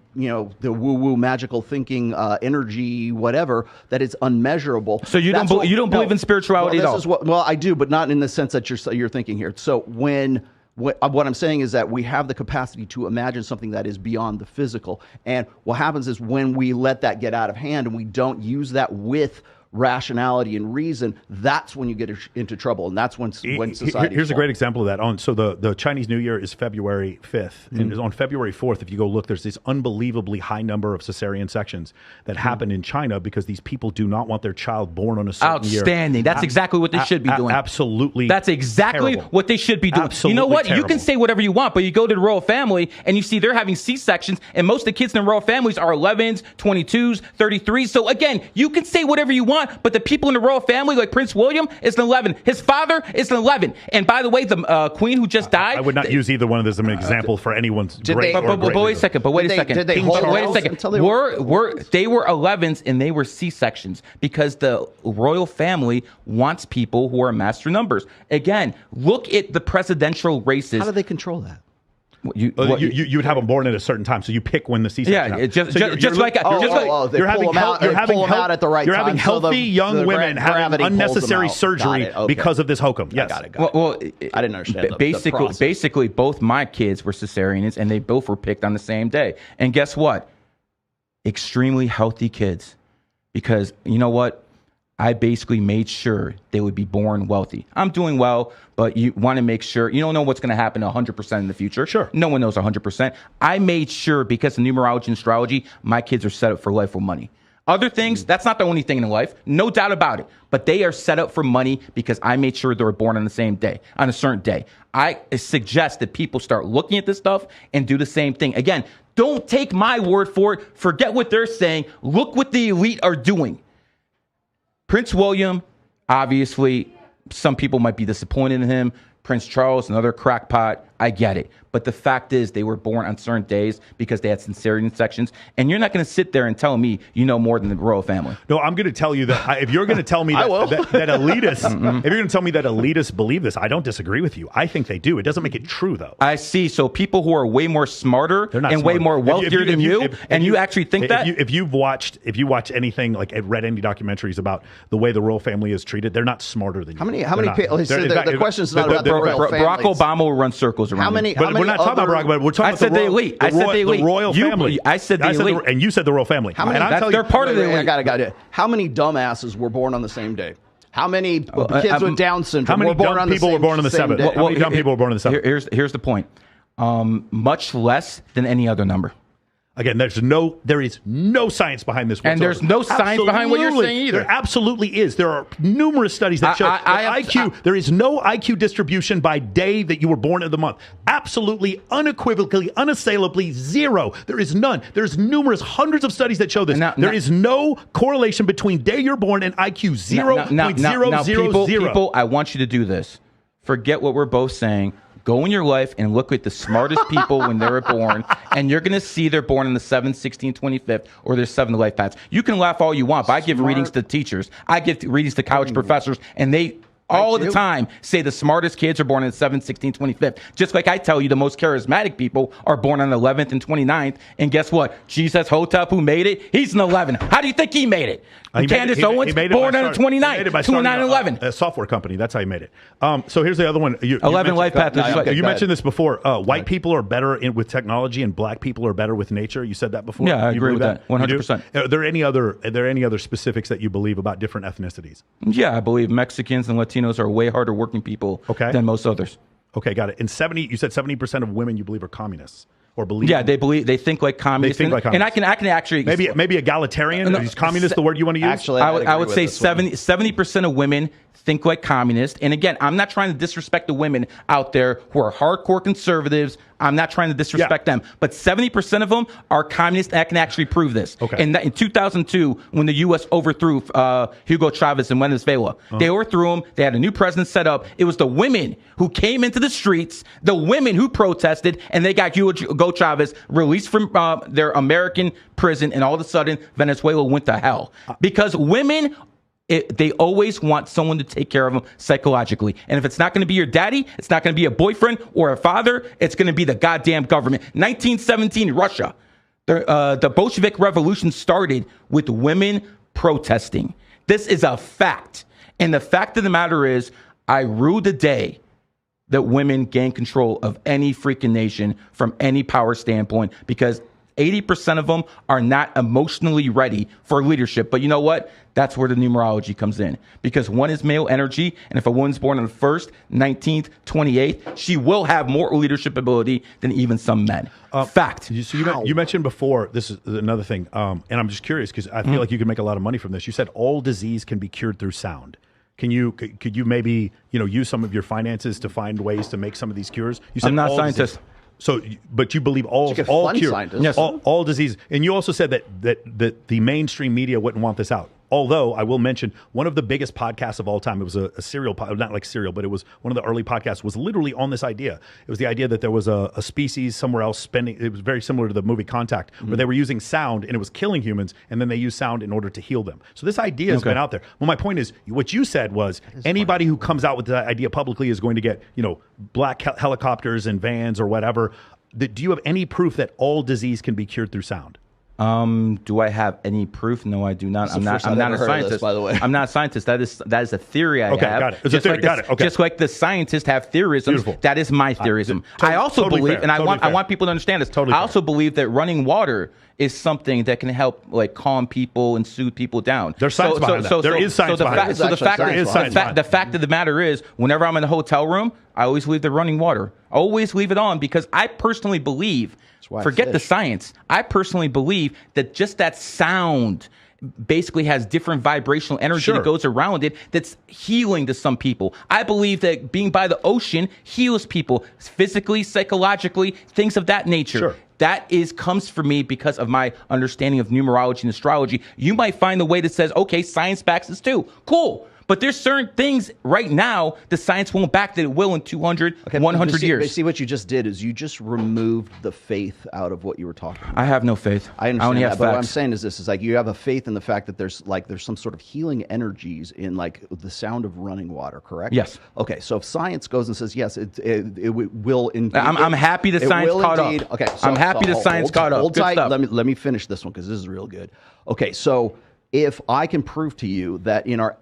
woo-woo magical thinking energy, whatever. That it's unmeasurable. So you don't believe in spirituality at all? I do, but not in the sense that you're thinking here. So what I'm saying is that we have the capacity to imagine something that is beyond the physical, and what happens is when we let that get out of hand and we don't use that with rationality and reason, that's when you get into trouble, and that's when society. Here's a great example of that. So the Chinese New Year is February 5th, and on February 4th, if you go look, there's this unbelievably high number of cesarean sections that happen in China because these people do not want their child born on a certain year. Outstanding. That's exactly what they should be doing. Absolutely. That's exactly terrible. what they should be doing. Absolutely you know what? terrible. You can say whatever you want, but you go to the royal family and you see they're having C-sections, and most of the kids in the royal families are 11s, 22s, 33s. So again, you can say whatever you want, but the people in the royal family, like Prince William, is an 11. His father is an 11. And by the way, the queen who just died. I would not use either one of those as an example for anyone's great. But wait a second. Wait a second. They were 11s and they were C-sections because the royal family wants people who are master numbers. Again, look at the presidential races. How do they control that? You would have them born at a certain time, so you pick when the C-section happens. You're having healthy young women having unnecessary surgery because of this hokum. Yes. I got it. Well, I didn't understand. Basically, both my kids were cesareans, and they both were picked on the same day. And guess what? Extremely healthy kids, because you know what? I basically made sure they would be born wealthy. I'm doing well, but you want to make sure. You don't know what's going to happen 100% in the future. Sure. No one knows 100%. I made sure, because of numerology and astrology, my kids are set up for life with money. Other things, that's not the only thing in life. No doubt about it. But they are set up for money because I made sure they were born on the same day, on a certain day. I suggest that people start looking at this stuff and do the same thing. Again, don't take my word for it. Forget what they're saying. Look what the elite are doing. Prince William, obviously, some people might be disappointed in him. Prince Charles, another crackpot. I get it. But the fact is they were born on certain days because they had cesarean sections. And you're not going to sit there and tell me you know more than the royal family. No, I'm going to tell you that if you're going to tell me that elitists, if you're going to tell me that elitists believe this, I don't disagree with you. I think they do. It doesn't make it true, though. I see. So people who are way more smarter and way more wealthier than you, and you actually think that? If you watch anything, like read any documentaries about the way the royal family is treated, they're not smarter than you. How many people? The question is not about the royal family. Barack Obama will run circles goes around. But we're not talking about Barack Obama. We're talking about the elite. I said the elite. The royal family. I said the elite. And you said the royal family. They're part of the elite. I got it. How many dumbasses were born on the same day? How many kids with Down syndrome were born on the same day? How many dumb people were born on the 7th? How many dumb people were born on the 7th? Here's the point. Much less than any other number. Again, there is no science behind this whatsoever. And there's no science behind what you're saying either. There absolutely is. There are numerous studies that show there is no IQ distribution by day that you were born in the month. Absolutely, unequivocally, unassailably, zero. There is none. There's numerous hundreds of studies that show this. There is no correlation between day you're born and IQ. 0.000. People, I want you to do this. Forget what we're both saying. Go in your life and look at the smartest people when they were born, and you're going to see they're born in the 7th, 16th, 25th, or their 7th life paths. You can laugh all you want, but I give readings to teachers. I give readings to college professors, and they all the time say the smartest kids are born in the 7th, 16th, 25th. Just like I tell you, the most charismatic people are born on the 11th and 29th. And guess what? Jesus Hotep, who made it, he's an 11. How do you think he made it? Candace Owens, born on the 29th, 2911. A software company. That's how he made it. So here's the other one. 11 life paths. You mentioned this before. White people are better with technology, and black people are better with nature. You said that before. Yeah, I agree with that. 100%. Are there any other specifics that you believe about different ethnicities? Yeah, I believe Mexicans and Latinos are way harder working people than most others. Okay, got it. And you said 70% of women you believe are communists. Or believe they think like communists. And I can actually maybe egalitarian. Is communist the word you want to use? Actually, I would say 70% of women think like communists. And again, I'm not trying to disrespect the women out there who are hardcore conservatives. I'm not trying to disrespect them. But 70% of them are communists. I can actually prove this. Okay. In 2002, when the U.S. overthrew Hugo Chavez in Venezuela, they overthrew him. They had a new president set up. It was the women who came into the streets, the women who protested, and they got Hugo Chavez released from their American prison. And all of a sudden, Venezuela went to hell. Because women... they always want someone to take care of them psychologically. And if it's not going to be your daddy, it's not going to be a boyfriend or a father, it's going to be the goddamn government. 1917, Russia. The Bolshevik Revolution started with women protesting. This is a fact. And the fact of the matter is, I rue the day that women gain control of any freaking nation from any power standpoint, because 80% of them are not emotionally ready for leadership. But you know what? That's where the numerology comes in. Because one is male energy, and if a woman's born on the 1st, 19th, 28th, she will have more leadership ability than even some men. Fact. You mentioned before, this is another thing, and I'm just curious because I feel like you can make a lot of money from this. You said all disease can be cured through sound. Could you maybe use some of your finances to find ways to make some of these cures? You said I'm not a scientist. So, but you believe all cure, yes. all disease, and you also said that the mainstream media wouldn't want this out. Although I will mention one of the biggest podcasts of all time. It was a serial, not like serial, but it was one of the early podcasts. Was literally on this idea. It was the idea that there was a species somewhere else spending. It was very similar to the movie Contact, where they were using sound and it was killing humans, and then they used sound in order to heal them. So this idea has been out there. Well, my point is, what you said was anybody who comes out with that idea publicly is going to get black helicopters and vans or whatever. Do you have any proof that all disease can be cured through sound? Do I have any proof? No, I do not. I'm not a scientist, by the way. I'm not a scientist. That is a theory I have. Got it. It's a theory. Got it. Okay. Just like the scientists have theorisms, that is my theorism. I also believe, fair. And I want people to understand this. Totally I also believe that running water is something that can help calm people and soothe people down. There's science behind that. There is science behind it. So the fact of the matter is, whenever I'm in a hotel room, I always leave the running water. I always leave it on because I personally believe, forget the science, I personally believe that just that sound basically has different vibrational energy that goes around it that's healing to some people. I believe that being by the ocean heals people physically, psychologically, things of that nature. Sure. That comes from me because of my understanding of numerology and astrology. You might find a way that says, okay, science backs this too. Cool. But there's certain things right now the science won't back that it will in 200, 100 years. See, what you just did is you just removed the faith out of what you were talking about. I have no faith. I understand only that, have but facts. what I'm saying is like you have a faith in the fact that there's some sort of healing energies in the sound of running water, correct? Yes. Okay, so if science goes and says yes, it will indeed. I'm happy the science caught up. Okay, I'm happy the science caught up. Hold Good tight. stuff. Let me finish this one because this is real good. Okay, so if I can prove to you that in our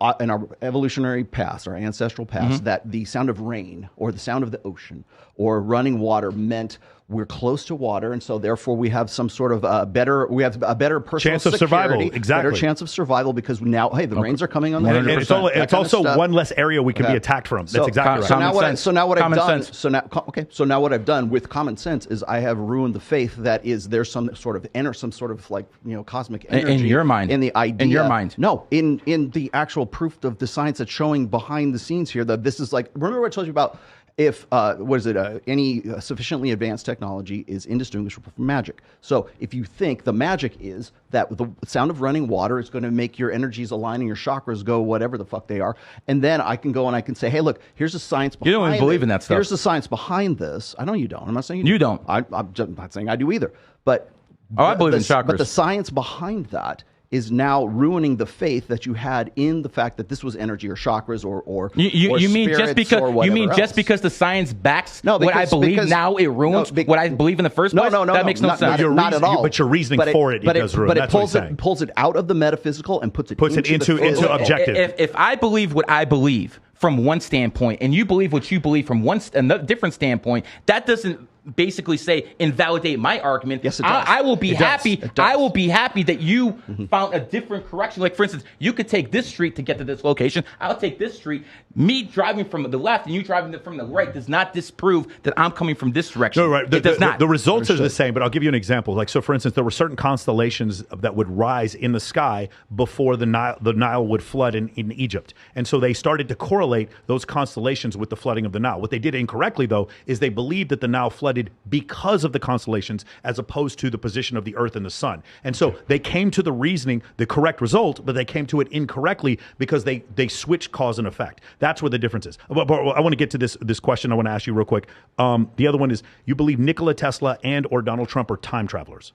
evolutionary past, our ancestral past, that the sound of rain or the sound of the ocean or running water meant we're close to water, and so therefore we have some sort of a better personal chance of security, survival. Exactly, better chance of survival because now, hey, the rains are coming on the and it's also one less area we can be attacked from. That's exactly right. So now what I've done with common sense is I have ruined the faith that there's some sort of like cosmic energy in your mind, in the idea. In your mind, no, in the actual proof of the science that's showing behind the scenes here that this is like. Remember what I told you about. If any sufficiently advanced technology is indistinguishable from magic. So if you think the magic is that the sound of running water is going to make your energies align and your chakras go whatever the fuck they are, and then I can go and I can say, hey, look, here's the science behind You don't even believe in that stuff. Here's the science behind this. I know you don't. I'm not saying you don't. I'm not saying I do either. But I believe in chakras. But the science behind that is now ruining the faith that you had in the fact that this was energy or chakras or you mean just because just because the science backs what I believe now it ruins what I believe in the first place? No, that makes no sense. Not at all. But your reasoning for it does ruin. But it pulls it out of the metaphysical and puts it into objective. If I believe what I believe from one standpoint and you believe what you believe from another different standpoint, that doesn't basically say invalidate my argument. Yes, it does. I will be happy. I will be happy that you found a different correction. Like for instance, you could take this street to get to this location. I'll take this street. Me driving from the left and you driving from the right does not disprove that I'm coming from this direction. No, right. It does not. The results are the same, but I'll give you an example. Like so, for instance, there were certain constellations that would rise in the sky before the Nile would flood in Egypt, and so they started to correlate those constellations with the flooding of the Nile. What they did incorrectly, though, is they believed that the Nile flooded because of the constellations as opposed to the position of the Earth and the Sun. And so they came to the reasoning, the correct result, but they came to it incorrectly because they switched cause and effect. That's where the difference is. But I want to get to this question I want to ask you real quick. The other one is, you believe Nikola Tesla and or Donald Trump are time travelers?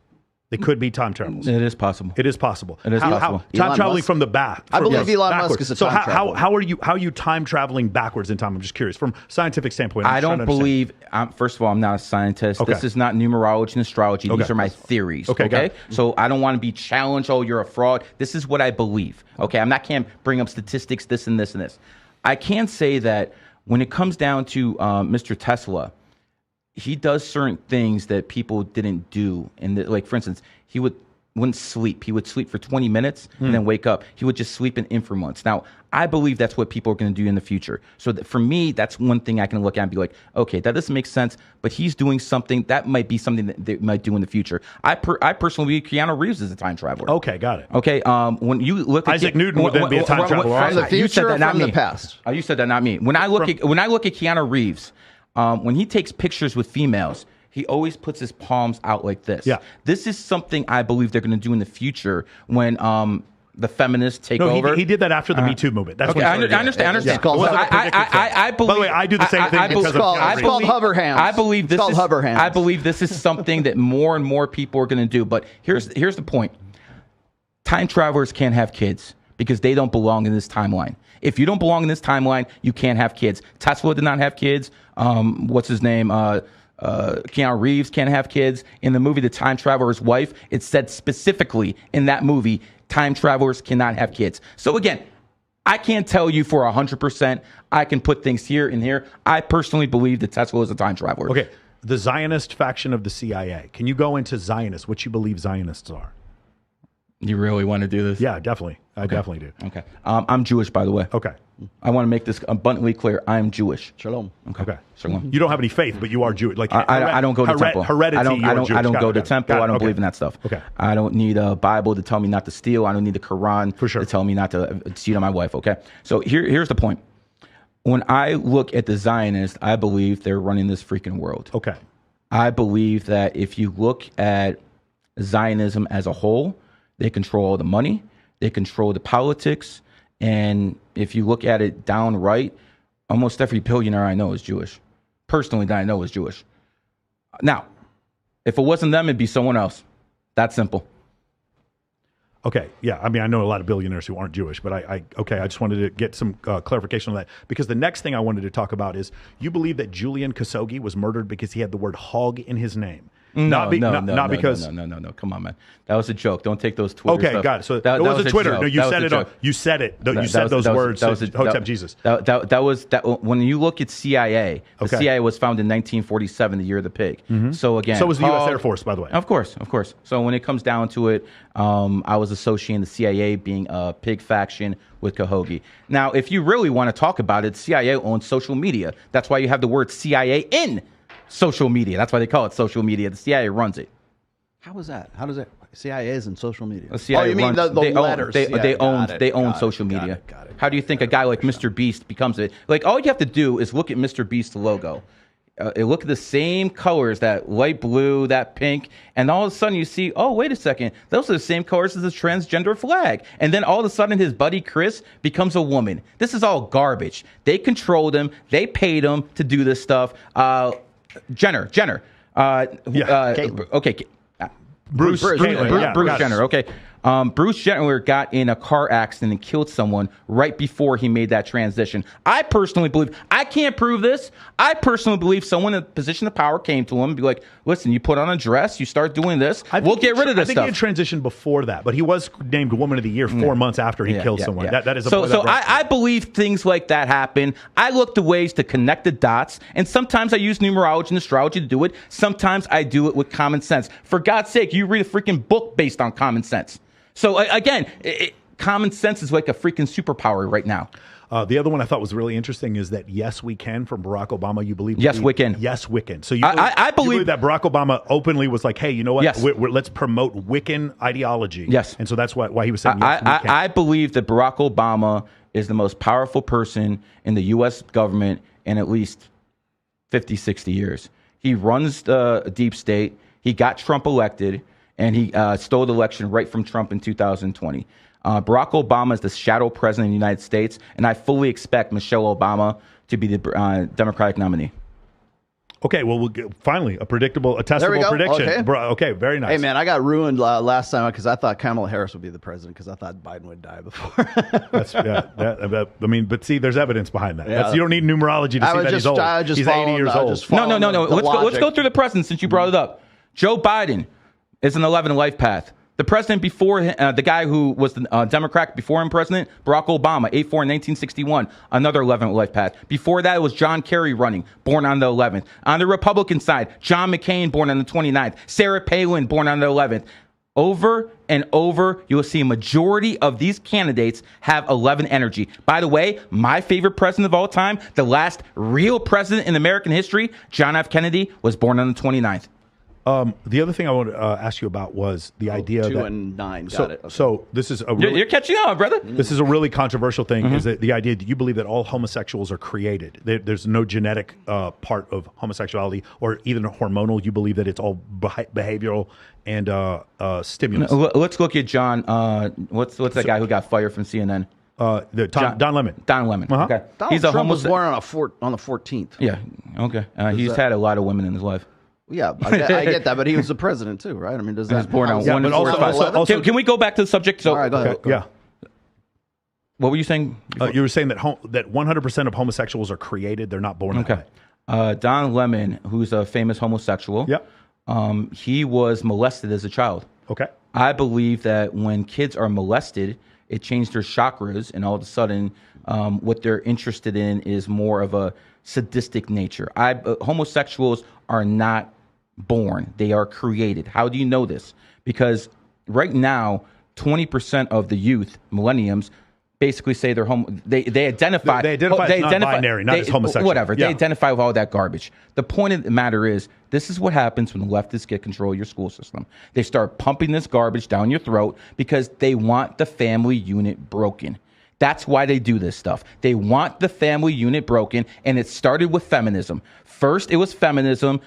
They could be time travelers. It is possible. It is possible. It is possible. Time traveling from the back. I believe Elon Musk is a time traveler. How are you time traveling backwards in time? I'm just curious from a scientific standpoint. I don't believe. First of all, I'm not a scientist. Okay. This is not numerology and astrology. These are my theories. Okay. So I don't want to be challenged. Oh, you're a fraud. This is what I believe. Okay. Can't bring up statistics. This and this and this. I can say that when it comes down to Mr. Tesla, he does certain things that people didn't do. And like, for instance, he wouldn't sleep. He would sleep for 20 minutes and then wake up. He would just sleep in inframonths. Now, I believe that's what people are going to do in the future. So for me, that's one thing I can look at and be like, okay, that doesn't make sense, but he's doing something that might be something that they might do in the future. I personally believe Keanu Reeves is a time traveler. Okay, got it. Okay, when you look at Isaac Newton would then be a time traveler. From the future or from the past? You said that, not me. When I look at Keanu Reeves, when he takes pictures with females, he always puts his palms out like this. Yeah. This is something I believe they're going to do in the future when the feminists take over. He did that after the Me Too movement. That's okay, I understand. Yeah. I believe. By the way, I do the same thing. It's called hover hands. I believe this is hover hands. I believe this is something that more and more people are going to do. But here's the point: time travelers can't have kids because they don't belong in this timeline. If you don't belong in this timeline, you can't have kids. Tesla did not have kids. What's his name? Keanu Reeves can't have kids. In the movie The Time Traveler's Wife, it said specifically in that movie, time travelers cannot have kids. So again, I can't tell you for 100%. I can put things here and here. I personally believe that Tesla is a time traveler. Okay, the Zionist faction of the CIA. Can you go into Zionists, what you believe Zionists are? You really want to do this? Yeah, definitely. I definitely do. Okay. I'm Jewish, by the way. Okay. I want to make this abundantly clear. I am Jewish. Shalom. Okay. Shalom. You don't have any faith, but you are Jewish. Like I don't go to temple. Heredity. I don't go to temple. I don't believe in that stuff. Okay. I don't need a Bible to tell me not to steal. I don't need the Quran to tell me not to cheat on my wife. Okay. So here's the point. When I look at the Zionists, I believe they're running this freaking world. Okay. I believe that if you look at Zionism as a whole, they control all the money, they control the politics, and if you look at it downright, almost every billionaire I know is Jewish. Personally, that I know is Jewish. Now, if it wasn't them, it'd be someone else. That simple. Okay, yeah. I mean, I know a lot of billionaires who aren't Jewish, but I just wanted to get some clarification on that, because the next thing I wanted to talk about is, you believe that Julian Khashoggi was murdered because he had the word hog in his name. Not because. No. Come on, man. That was a joke. Don't take those Twitter Okay, stuff. got it. So that was a Twitter. Joke. No, you said it. You said it. You said those words. Hotep Jesus. That was when you look at CIA. The CIA was founded in 1947, the year of the pig. So again, so was the U.S. Air Force, by the way. Of course. So when it comes down to it, I was associating the CIA being a pig faction with Khashoggi. Now, if you really want to talk about it, CIA owns social media. That's why you have the word CIA in social media. That's why they call it social media. The CIA runs it. How is that? How does it? CIA is in social media. The CIA you mean the letters? They own social media. Got it. How do you think a guy like Mr. Beast becomes it? Like, all you have to do is look at Mr. Beast's logo. Look at the same colors, that light blue, that pink, and all of a sudden you see, oh, wait a second, those are the same colors as the transgender flag. And then all of a sudden his buddy Chris becomes a woman. This is all garbage. They controlled him. They paid him to do this stuff. Jenner. Okay. Bruce Jenner. Okay. Bruce Jenner got in a car accident and killed someone right before he made that transition. I personally believe, I can't prove this. I personally believe someone in a position of power came to him and be like, listen, you put on a dress, you start doing this, we'll get rid of this stuff. I think he had transitioned before that, but he was named Woman of the Year 4 months after he killed someone. That is a so I believe things like that happen. I look to ways to connect the dots, and sometimes I use numerology and astrology to do it. Sometimes I do it with common sense. For God's sake, you read a freaking book based on common sense. So again, common sense is like a freaking superpower right now. The other one I thought was really interesting is that Yes We Can from Barack Obama. You believe? Yes, Wiccan. Yes, Wiccan. So I believe that Barack Obama openly was like, hey, you know what? Yes. Let's promote Wiccan ideology. Yes. And so that's why he was saying yes, we can. I believe that Barack Obama is the most powerful person in the U.S. government in at least 50, 60 years. He runs the deep state. He got Trump elected. And he stole the election right from Trump in 2020. Barack Obama is the shadow president of the United States, and I fully expect Michelle Obama to be the Democratic nominee. Okay, well, finally, a testable prediction. Okay, very nice. Hey, man, I got ruined last time because I thought Kamala Harris would be the president because I thought Biden would die before. But see, there's evidence behind that. You don't need numerology to see that he's old. He's 80 years old. No. Let's go through the president since you brought it up. Joe Biden is an 11 life path. The president before the guy who was the Democrat before him president, Barack Obama, 8-4 in 1961, another 11th life path. Before that, it was John Kerry running, born on the 11th. On the Republican side, John McCain, born on the 29th. Sarah Palin, born on the 11th. Over and over, you will see a majority of these candidates have 11 energy. By the way, my favorite president of all time, the last real president in American history, John F. Kennedy, was born on the 29th. The other thing I want to ask you about was the idea 2 that and 9. Got it. Okay. So this is you're catching on, brother. This is a really controversial thing. Is that the idea that you believe that all homosexuals are created? There's no genetic part of homosexuality or even hormonal. You believe that it's all behavioral and stimulus. Let's look at John. What's that guy who got fired from CNN? Don Lemon. Don Lemon. Okay, Donald Trump was born on the 14th. Yeah. Okay. He's had a lot of women in his life. Yeah, I get that, but he was the president too, right? I mean, does that? He was born on 1 and 4 can we go back to the subject? So, all right, go ahead. Yeah. What were you saying? You were saying that 100% of homosexuals are created; they're not born. Okay. Don Lemon, who's a famous homosexual. Yep. He was molested as a child. Okay. I believe that when kids are molested, it changed their chakras, and all of a sudden, what they're interested in is more of a sadistic nature. Homosexuals are not born; they are created. How do you know this? Because right now, 20% of the youth, millenniums, basically say they're they identify as non-binary, not as homosexual. Whatever. They identify with all that garbage. The point of the matter is, this is what happens when the leftists get control of your school system. They start pumping this garbage down your throat because they want the family unit broken. That's why they do this stuff. They want the family unit broken, and it started with feminism. First, it was feminism.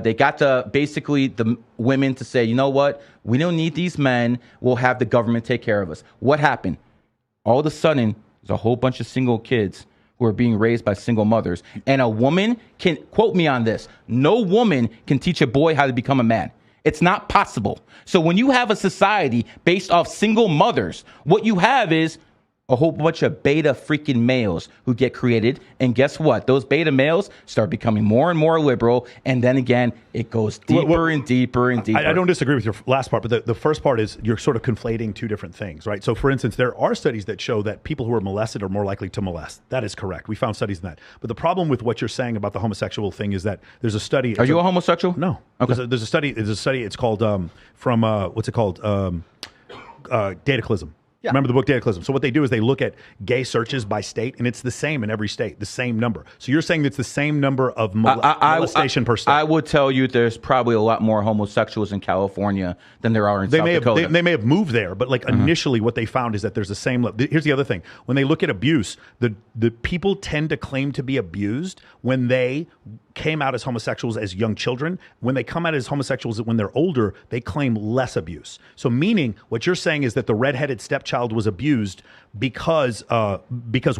They got basically the women to say, you know what? We don't need these men. We'll have the government take care of us. What happened? All of a sudden, there's a whole bunch of single kids who are being raised by single mothers. And a woman can, quote me on this, no woman can teach a boy how to become a man. It's not possible. So when you have a society based off single mothers, what you have is a whole bunch of beta freaking males who get created. And guess what? Those beta males start becoming more and more liberal. And then again, it goes deeper and deeper and deeper. I don't disagree with your last part, but the first part is you're sort of conflating two different things, right? So for instance, there are studies that show that people who are molested are more likely to molest. That is correct. We found studies in that. But the problem with what you're saying about the homosexual thing is that there's a study. Are you a homosexual? No. Okay. There's a study. It's called what's it called? Dataclysm. Yeah. Remember the book Dataclysm? So what they do is they look at gay searches by state, and it's the same in every state, the same number. So you're saying it's the same number of molestation per state? I would tell you there's probably a lot more homosexuals in California than there are in South Dakota. They may have moved there, but like initially what they found is that there's the same level. Here's the other thing. When they look at abuse, the people tend to claim to be abused when they came out as homosexuals as young children. When they come out as homosexuals when they're older, they claim less abuse. So meaning what you're saying is that the redheaded stepchild was abused because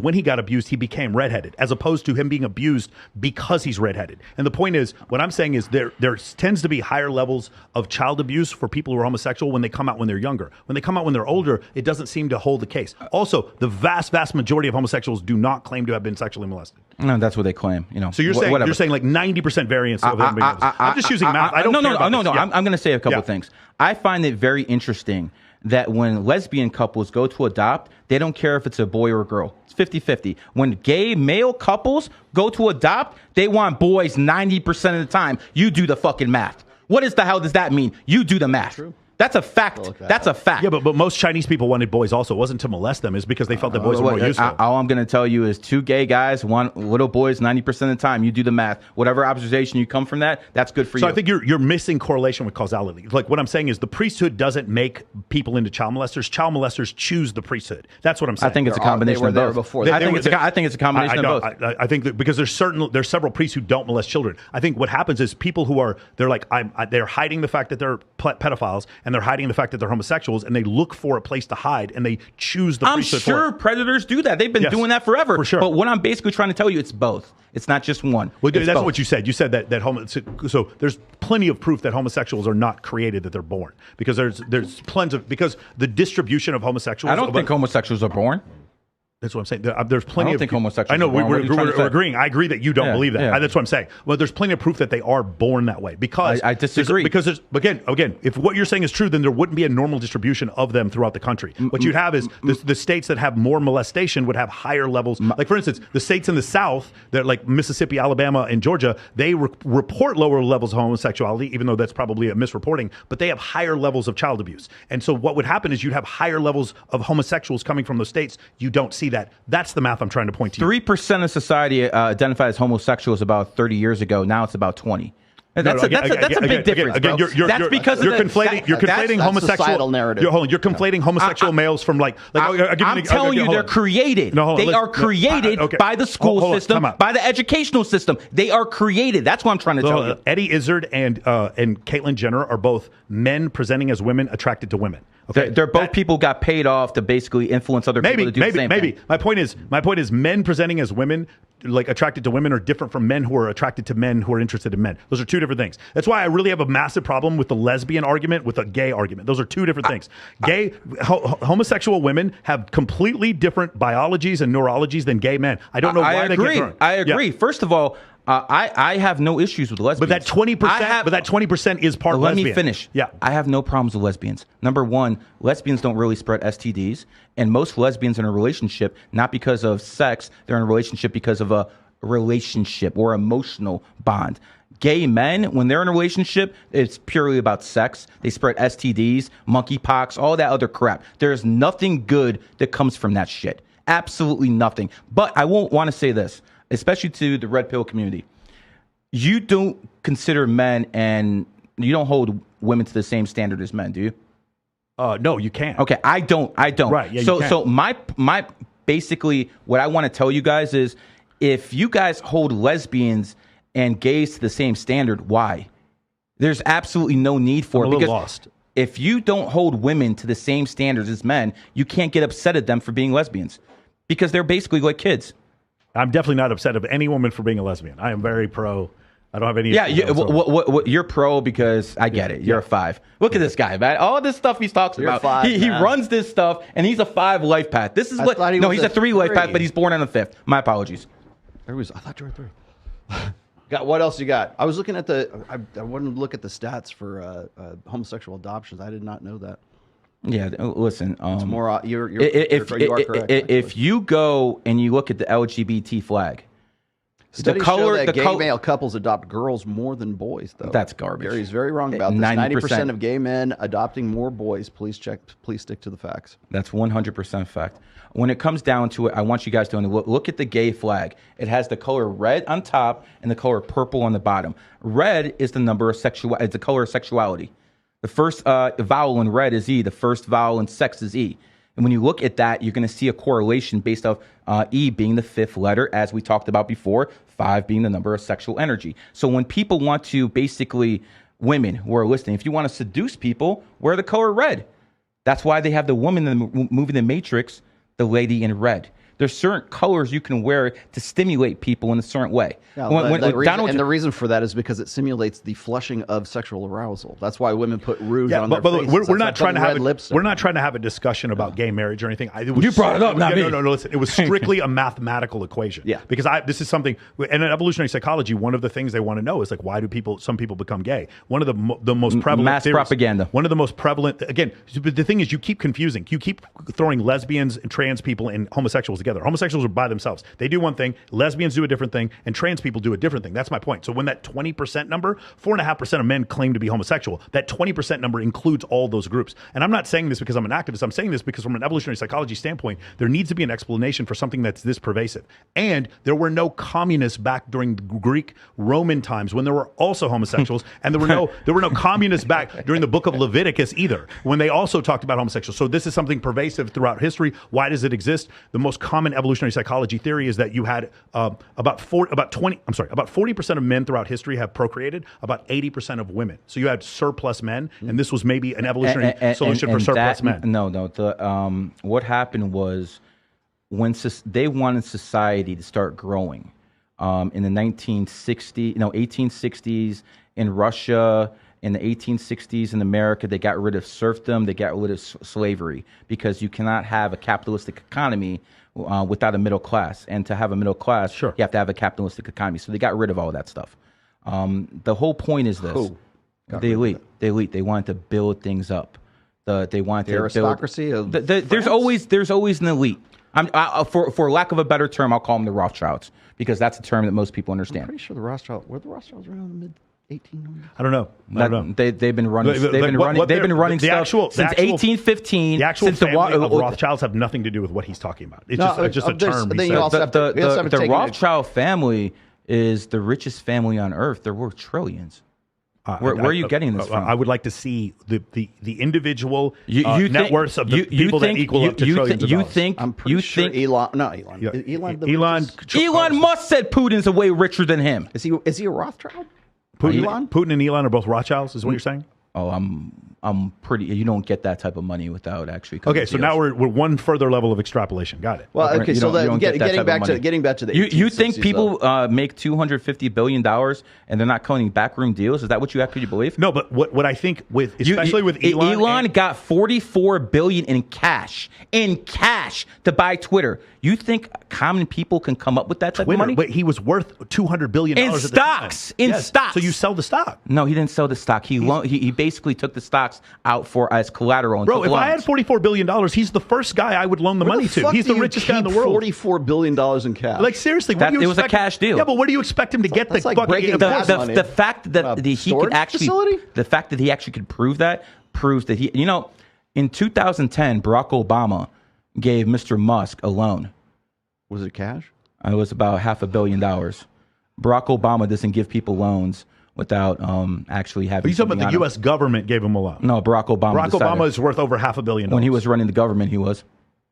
when he got abused, he became redheaded, as opposed to him being abused because he's redheaded. And the point is, what I'm saying is there tends to be higher levels of child abuse for people who are homosexual when they come out when they're younger. When they come out when they're older, it doesn't seem to hold the case. Also, the vast majority of homosexuals do not claim to have been sexually molested. No, that's what they claim. So you're saying like 90% variance of them being molested. I'm just using math. I don't care about this. I'm going to say a couple things. I find it very interesting that when lesbian couples go to adopt, they don't care if it's a boy or a girl. It's 50-50. When gay male couples go to adopt, they want boys 90% of the time. You do the fucking math. What the hell does that mean? You do the math. True. That's a fact. That's a fact. Yeah, but most Chinese people wanted boys also. It wasn't to molest them. It's because they felt that boys were more useful. All I'm going to tell you is two gay guys want little boys 90% of the time. You do the math. Whatever observation you come from that's good for you. So I think you're missing correlation with causality. Like what I'm saying is the priesthood doesn't make people into child molesters. Child molesters choose the priesthood. That's what I'm saying. I think it's a combination of both. I think it's a combination of both. I think that because there's several priests who don't molest children. I think what happens is people who they're hiding the fact that they're pedophiles, and they're hiding the fact that they're homosexuals, and they look for a place to hide, and they choose the priesthood. I'm sure predators do that. They've been doing that forever. For sure. But what I'm basically trying to tell you, it's both. It's not just one. Well, that's both. What you said. You said so there's plenty of proof that homosexuals are not created, that they're born. Because there's plenty of, because the distribution of homosexuals. I don't think homosexuals are born. That's what I'm saying. There's plenty. I don't think homosexuals. I know we're agreeing. I agree that you don't believe that. Yeah. That's what I'm saying. Well, there's plenty of proof that they are born that way. Because I disagree. Because there's again, if what you're saying is true, then there wouldn't be a normal distribution of them throughout the country. What you'd have is the states that have more molestation would have higher levels. Like for instance, the states in the South, that like Mississippi, Alabama, and Georgia, they report lower levels of homosexuality, even though that's probably a misreporting. But they have higher levels of child abuse. And so what would happen is you'd have higher levels of homosexuals coming from those states. You don't see that. That's the math I'm trying to point to. 3% of society identified as homosexuals about 30 years ago. Now it's about 20. That's a big difference. Again, that's because you're conflating homosexual societal narrative. You're conflating homosexual males from I'm telling you, they're created. They are created by the school system, by the educational system. They are created. That's what I'm trying to tell you. Eddie Izzard and Caitlyn Jenner are both men presenting as women attracted to women. Okay? They're both people got paid off to basically influence other people to do the same thing. My point is men presenting as women, like attracted to women, are different from men who are attracted to men who are interested in men. Those are two different things. That's why I really have a massive problem with the lesbian argument with a gay argument. Those are two different things. Homosexual women have completely different biologies and neurologies than gay men. I don't know why they get thrown. I agree. Yeah. First of all, I have no issues with lesbians. But that 20% is part lesbian. Let me finish. Yeah. I have no problems with lesbians. Number one, lesbians don't really spread STDs. And most lesbians in a relationship, not because of sex, they're in a relationship because of a relationship or emotional bond. Gay men, when they're in a relationship, it's purely about sex. They spread STDs, monkeypox, all that other crap. There's nothing good that comes from that shit. Absolutely nothing. But I won't want to say this, especially to the red pill community. You don't consider men, and you don't hold women to the same standard as men, do you? No, you can't. Okay, I don't. Right. Yeah, so my basically what I want to tell you guys is, if you guys hold lesbians and gays to the same standard, why? There's absolutely no need for it. I'm a little lost. If you don't hold women to the same standards as men, you can't get upset at them for being lesbians, because they're basically like kids. I'm definitely not upset of any woman for being a lesbian. I am very pro I don't have any. Yeah, you're pro because I get it. You're a 5. Look at this guy, man. All this stuff he's talking about. 5, he runs this stuff, and he's a 5 life path. This is what. No, he's a 3 life path, but he's born on the 5th. My apologies. I thought you were 3. Got what else you got? I was looking at I wanted to look at the stats for homosexual adoptions. I did not know that. Yeah, listen. It's more. You are correct. If you go and you look at the LGBT flag. Studies show that gay male couples adopt girls more than boys, though. That's garbage. Gary's very wrong about this. 90% of gay men adopting more boys. Please stick to the facts. That's 100% fact. When it comes down to it, I want you guys to look at the gay flag. It has the color red on top and the color purple on the bottom. Red is the number of it's the color of sexuality. The first vowel in red is E. The first vowel in sex is E. And when you look at that, you're going to see a correlation based off E being the 5th letter, as we talked about before, 5 being the number of sexual energy. So when people want to basically, women who are listening, if you want to seduce people, wear the color red. That's why they have the woman in the movie The Matrix, the lady in red. There's certain colors you can wear to stimulate people in a certain way. Yeah, the reason for that is because it simulates the flushing of sexual arousal. That's why women put rouge on their faces. We're not trying to have a discussion about gay marriage or anything. You brought it up, not me. No, listen. It was strictly a mathematical equation. Yeah. Because this is something, and in evolutionary psychology, one of the things they want to know is like, why do some people become gay? One of the most prevalent mass theories, propaganda. One of the most prevalent. Again, the thing is, you keep confusing. You keep throwing lesbians and trans people and homosexuals together. Homosexuals are by themselves. They do one thing, lesbians do a different thing, and trans people do a different thing. That's my point. So when that 20% number, 4.5% of men claim to be homosexual, that 20% number includes all those groups. And I'm not saying this because I'm an activist. I'm saying this because from an evolutionary psychology standpoint, there needs to be an explanation for something that's this pervasive. And there were no communists back during the Greek Roman times when there were also homosexuals, and there were no communists back during the book of Leviticus either, when they also talked about homosexuals. So this is something pervasive throughout history. Why does it exist? The most common evolutionary psychology theory is that you had about 40% of men throughout history have procreated, about 80% of women. So you had surplus men, and this was maybe an evolutionary solution for surplus men. No. What happened was when they wanted society to start growing in the 1860s in Russia. In the 1860s in America, they got rid of serfdom, they got rid of slavery, because you cannot have a capitalistic economy without a middle class. And to have a middle class, you have to have a capitalistic economy. So they got rid of all that stuff. The whole point is this. The elite, they wanted to build things up. They wanted the aristocracy of there's always an elite. For lack of a better term, I'll call them the Rothschilds, because that's a term that most people understand. I'm pretty sure the Rothschilds around the mid 1800s. I don't know. They've been running. They've been running stuff since 1815. The actual family of Rothschilds have nothing to do with what he's talking about. It's just a term. The Rothschild family is the richest family on earth. They're worth trillions. Where are you getting this from? I would like to see the individual net worths of the people that equal up to trillions of dollars. I'm pretty sure Elon. Elon Musk said Putin's way richer than him. Is he a Rothschild? Putin and Elon are both Rothschilds, is what you're saying? Oh, I'm pretty. You don't get that type of money without actually. Okay, so now we're one further level of extrapolation. Got it. Well, okay. So getting back to the you think people make $250 billion and they're not counting backroom deals? Is that what you actually believe? No, but what I think with Elon got $44 billion in cash to buy Twitter. You think common people can come up with that type of money? But he was worth $200 billion in stocks. Stocks. So you sell the stock? No, he didn't sell the stock. He basically took the stocks out as collateral. Bro, if I had $44 billion, he's the first guy I would loan the money to. He's the richest guy in the world. $44 billion in cash. Like seriously, what do you expect? It was a cash deal. Yeah, but what do you expect him to get? The fact that he actually could prove that proves that in 2010 Barack Obama gave Mr. Musk a loan. Was it cash? It was about $500 million. Barack Obama doesn't give people loans without actually having. Are you talking about the U.S. government gave him a loan? No, Barack Obama. Barack Obama is worth over $500 million. When he was running the government, he was.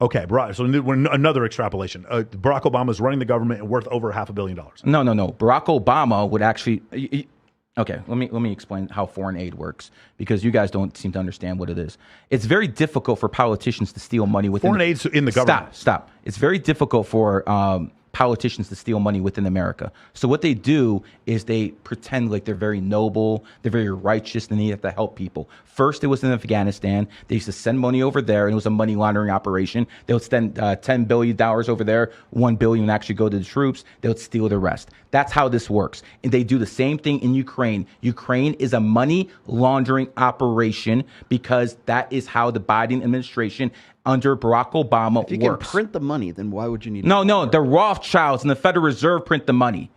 Okay, so another extrapolation. Barack Obama is running the government and worth over $500 million. No. Barack Obama would actually. Okay, let me explain how foreign aid works, because you guys don't seem to understand what it is. It's very difficult for politicians to steal money within foreign aid's in the government. Stop. It's very difficult for politicians to steal money within America. So what they do is they pretend like they're very noble, they're very righteous, and they have to help people. First, it was in Afghanistan. They used to send money over there, and it was a money laundering operation. They would spend $10 billion over there. $1 billion would actually go to the troops. They would steal the rest. That's how this works. And they do the same thing in Ukraine. Ukraine is a money laundering operation because that is how the Biden administration under Barack Obama If you works. can print the money, then why would you need? No, the Rothschilds and the Federal Reserve print the money,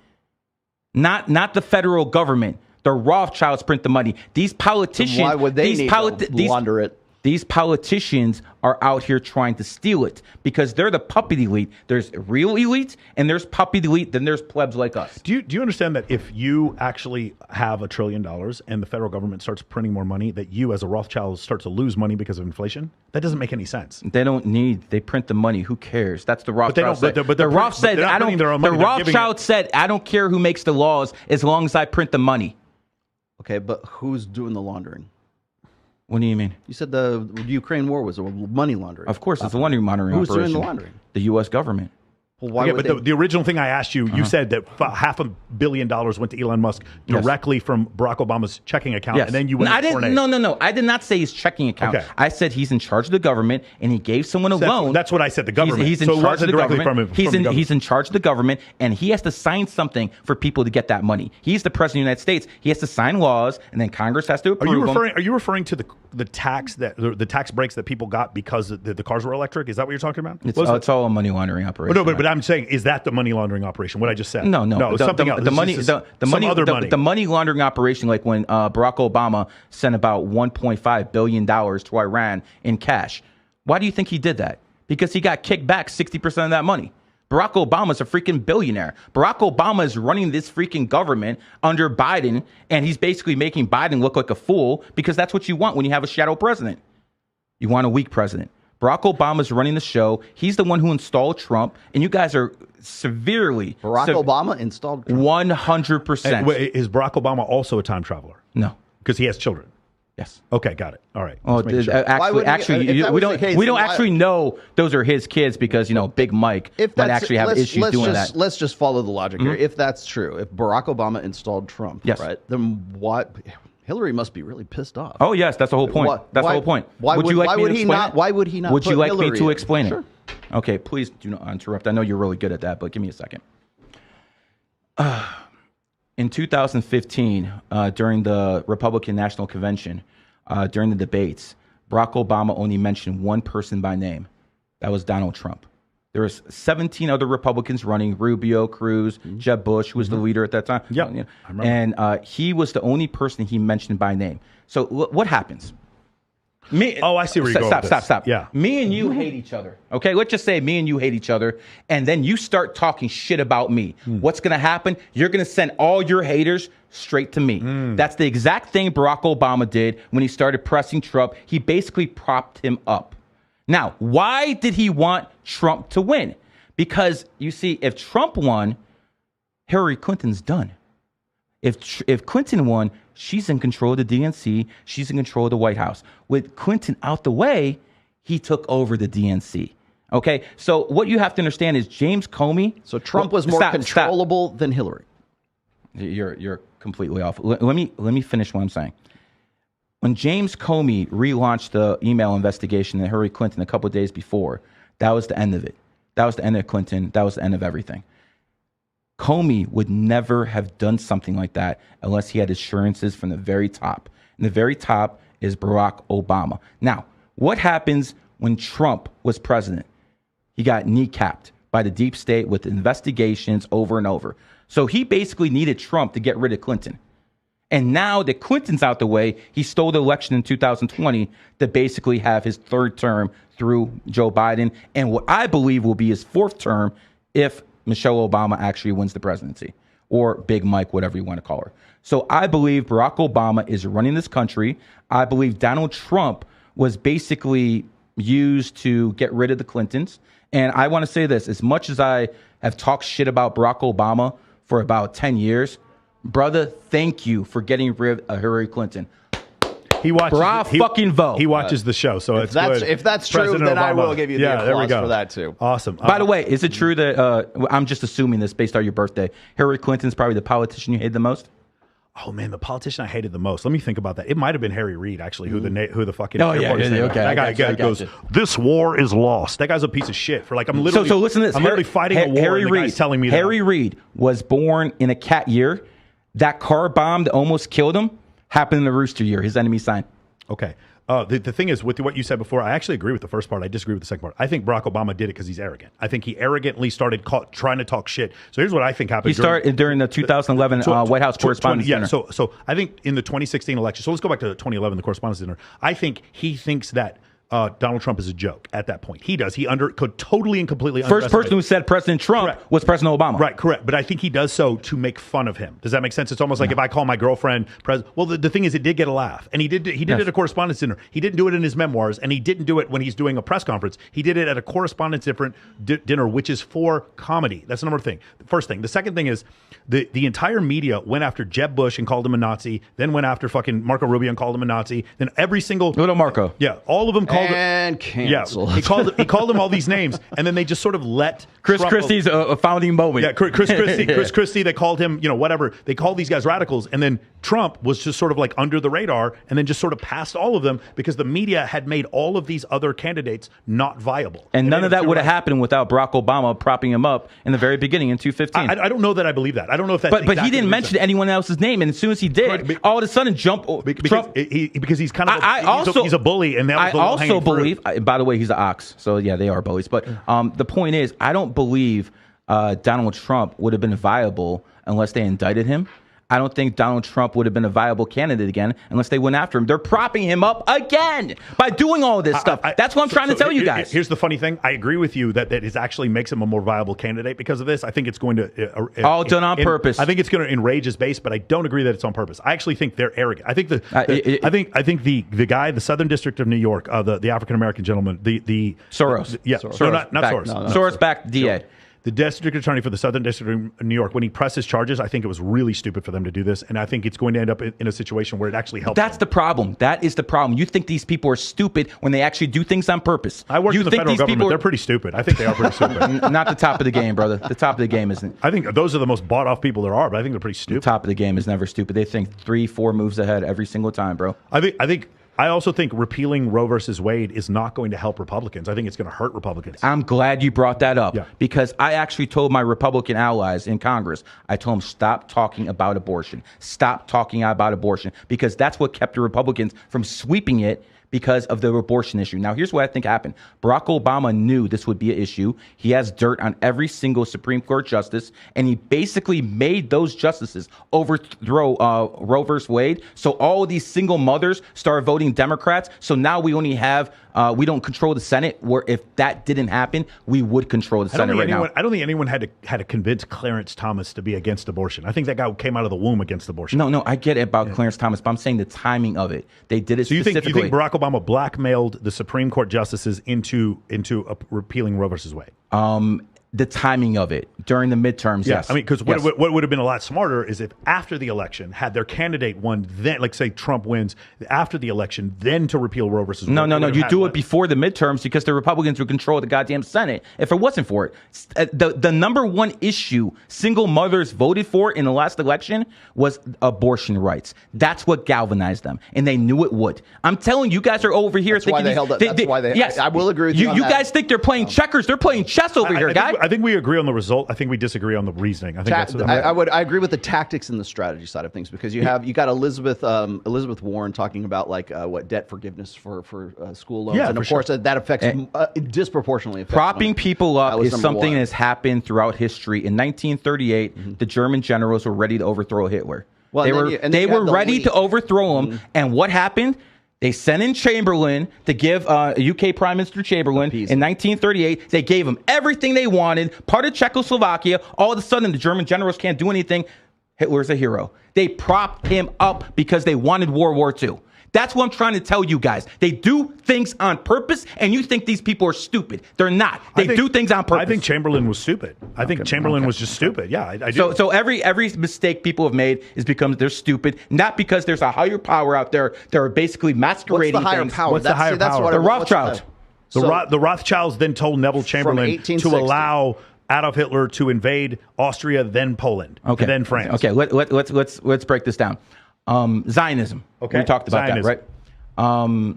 not the federal government. The Rothschilds print the money. These politicians, Why would they need to launder it? These politicians are out here trying to steal it because they're the puppet elite. There's real elite and there's puppet elite. Then there's plebs like us. Do you understand that if you actually have $1 trillion and the federal government starts printing more money, that you as a Rothschild start to lose money because of inflation? That doesn't make any sense. They print the money. Who cares? That's the Rothschild said. But the Roth said, I don't. The Rothschild said, I don't care who makes the laws as long as I print the money. Okay, but who's doing the laundering? What do you mean? You said the Ukraine war was a money laundering. Of course, it's a money laundering Who's operation. doing the laundering? The U.S. government. Well, why would but the original thing I asked you, you said that $500 million went to Elon Musk directly from Barack Obama's checking account, and then you went. No. I did not say his checking account. Okay. I said he's in charge of the government, and he gave someone a loan. That's what I said. The government. He's in charge of the government. He's in charge of the government, and he has to sign something for people to get that money. He's the president of the United States. He has to sign laws, and then Congress has to approve them. Are you referring to the tax breaks that people got because the cars were electric? Is that what you're talking about? It's all a money laundering operation. No, but I'm saying, is that the money laundering operation? What I just said? No. It's something else. The money laundering operation, like when Barack Obama sent about $1.5 billion to Iran in cash. Why do you think he did that? Because he got kicked back 60% of that money. Barack Obama's a freaking billionaire. Barack Obama is running this freaking government under Biden, and he's basically making Biden look like a fool because that's what you want when you have a shadow president. You want a weak president. Barack Obama's running the show. He's the one who installed Trump, and you guys are severely... Obama installed Trump? 100%. Is Barack Obama also a time traveler? No. Because he has children. Yes. Okay, got it. All right. Oh, we don't actually know those are his kids because Big Mike might actually have issues doing that. Let's just follow the logic here. If that's true, if Barack Obama installed Trump, right, then why? Hillary must be really pissed off. Oh yes, that's the whole point. That's the whole point. Why would he not? Why would he not? Would you like Hillary me to in? explain Sure. it? Okay, please do not interrupt. I know you're really good at that, but give me a second. In 2015, during the Republican National Convention, during the debates, Barack Obama only mentioned one person by name. That was Donald Trump. There was 17 other Republicans running: Rubio, Cruz, Jeb Bush, who was the leader at that time. Yeah, I remember. And he was the only person he mentioned by name. So what happens? I see where you're going. Stop. Yeah. Me and you hate each other. Okay, let's just say me and you hate each other, and then you start talking shit about me. What's going to happen? You're going to send all your haters straight to me. That's the exact thing Barack Obama did when he started pressing Trump. He basically propped him up. Now, why did he want Trump to win? Because, you see, if Trump won, Hillary Clinton's done. If Clinton won, she's in control of the DNC. She's in control of the White House. With Clinton out the way, he took over the DNC. Okay? So what you have to understand is James Comey... So Trump was more controllable than Hillary. You're completely off. Let me finish what I'm saying. When James Comey relaunched the email investigation of Hillary Clinton a couple of days before, that was the end of it. That was the end of Clinton. That was the end of everything. Comey would never have done something like that unless he had assurances from the very top. And the very top is Barack Obama. Now, what happens when Trump was president? He got kneecapped by the deep state with investigations over and over. So he basically needed Trump to get rid of Clinton. And now that Clinton's out the way, he stole the election in 2020 to basically have his third term through Joe Biden and what I believe will be his fourth term if Michelle Obama actually wins the presidency, or Big Mike, whatever you want to call her. So I believe Barack Obama is running this country. I believe Donald Trump was basically used to get rid of the Clintons. And I want to say this, as much as I have talked shit about Barack Obama for about 10 years, brother, thank you for getting rid of Hillary Clinton. He watches. Bravo. He watches the show, so it's good. If that's true, President then I Obama. will give you the applause for that too. Awesome. By the way, is it true that I'm just assuming this based on your birthday? Hillary Clinton's probably the politician you hate the most. Oh man, the politician I hated the most. Let me think about that. It might have been Harry Reid, actually, who the fucking. Oh yeah, okay. That guy goes, "This war is lost." That guy's a piece of shit. For like, I'm literally. So listen to this. I'm literally fighting a war. Harry and the guy's telling me Harry Reid was born in a cat year. That car bomb that almost killed him happened in the rooster year. His enemy sign. Okay. The thing is, with what you said before, I actually agree with the first part. I disagree with the second part. I think Barack Obama did it because he's arrogant. I think he arrogantly started trying to talk shit. So here's what I think happened. He started during the 2011 White House Correspondents' Dinner. So I think in the 2016 election, so let's go back to 2011, the Correspondents' Dinner. I think he thinks that Donald Trump is a joke at that point. He does. He could totally and completely first person who said President Trump was President Obama. Right, correct. But I think he does so to make fun of him. Does that make sense? It's almost like if I call my girlfriend well, the thing is, it did get a laugh, and he did it at a Correspondents' Dinner. He didn't do it in his memoirs, and he didn't do it when he's doing a press conference. He did it at a Correspondents' Dinner, which is for comedy. That's the number thing. The first thing. The second thing is the entire media went after Jeb Bush and called him a Nazi. Then went after fucking Marco Rubio and called him a Nazi. Then every single little Marco. Yeah, all of them called him. Canceled. Yeah, he called them all these names, and then they just sort of let Chris Christie's a founding moment. Yeah, Chris Christie. They called him, whatever. They called these guys radicals, and then Trump was just sort of like under the radar, and then just sort of passed all of them because the media had made all of these other candidates not viable. And none of that would have happened without Barack Obama propping him up in the very beginning in 2015. I don't know that I believe that. I don't know if that's. But he didn't mention anyone else's name, and as soon as he did, all of a sudden Trump. Because he's kind of he's a bully, and that was the also believe. By the way, he's an ox, so yeah, they are bullies. But the point is, I don't believe Donald Trump would have been viable unless they indicted him. I don't think Donald Trump would have been a viable candidate again unless they went after him. They're propping him up again by doing all of this stuff. That's what I'm trying to tell you guys. Here's the funny thing. I agree with you that it actually makes him a more viable candidate because of this. I think it's going to... all done on purpose. I think it's going to enrage his base, but I don't agree that it's on purpose. I actually think they're arrogant. I think I think the guy, the Southern District of New York, the African-American gentleman, the Soros. Soros. No, not Soros. No. Soros-backed DA. The district attorney for the Southern District of New York, when he presses charges, I think it was really stupid for them to do this. And I think it's going to end up in a situation where it actually helps. That's the problem. That is the problem. You think these people are stupid when they actually do things on purpose. I work in the federal government. They're pretty stupid. I think they are pretty stupid. Not the top of the game, brother. The top of the game isn't. I think those are the most bought off people there are, but I think they're pretty stupid. The top of the game is never stupid. They think 3-4 moves ahead every single time, bro. I also think repealing Roe versus Wade is not going to help Republicans. I think it's going to hurt Republicans. I'm glad you brought that up because I actually told my Republican allies in Congress, I told them, stop talking about abortion. Stop talking about abortion because that's what kept the Republicans from sweeping it because of the abortion issue. Now, here's what I think happened. Barack Obama knew this would be an issue. He has dirt on every single Supreme Court justice, and he basically made those justices overthrow Roe versus Wade. So all of these single mothers started voting Democrats. So now we only have, we don't control the Senate, where if that didn't happen, we would control the Senate right now. I don't think anyone had to convince Clarence Thomas to be against abortion. I think that guy came out of the womb against abortion. No, I get it about Clarence Thomas, but I'm saying the timing of it. They did it specifically. You think Barack Obama blackmailed the Supreme Court justices into repealing Roe versus Wade? The timing of it during the midterms, yes. I mean, because what would have been a lot smarter is if after the election, had their candidate won, then, like say Trump wins after the election, then to repeal Roe versus Wade. No. You do it before the midterms because the Republicans would control the goddamn Senate. If it wasn't for it, the number one issue single mothers voted for in the last election was abortion rights. That's what galvanized them, and they knew it would. I'm telling you, guys are over here thinking that's why they. Yes, I will agree with you. You guys think they're playing checkers? They're playing chess over here, guys. I think we agree on the result. I think we disagree on the reasoning. I agree with the tactics and the strategy side of things because you got Elizabeth Warren talking about what debt forgiveness for school loans, and of course that affects disproportionately. Propping people up is something that has happened throughout history. In 1938, the German generals were ready to overthrow Hitler. Well, they were ready to overthrow him, and what happened? They sent in Chamberlain to give UK Prime Minister Chamberlain in 1938. They gave him everything they wanted, part of Czechoslovakia. All of a sudden, the German generals can't do anything. Hitler's a hero. They propped him up because they wanted World War II. That's what I'm trying to tell you guys. They do things on purpose, and you think these people are stupid. They're not. They do things on purpose. I think Chamberlain was stupid. I think Chamberlain was just stupid. Yeah, I do. So every mistake people have made is because they're stupid, not because there's a higher power out there that are basically masquerading What's the higher things. power? What's the higher power? The Rothschilds. The Rothschilds then told Neville Chamberlain to allow Adolf Hitler to invade Austria, then Poland, and then France. Okay, let's break this down. Zionism. Okay, we talked about Zionism. that, right?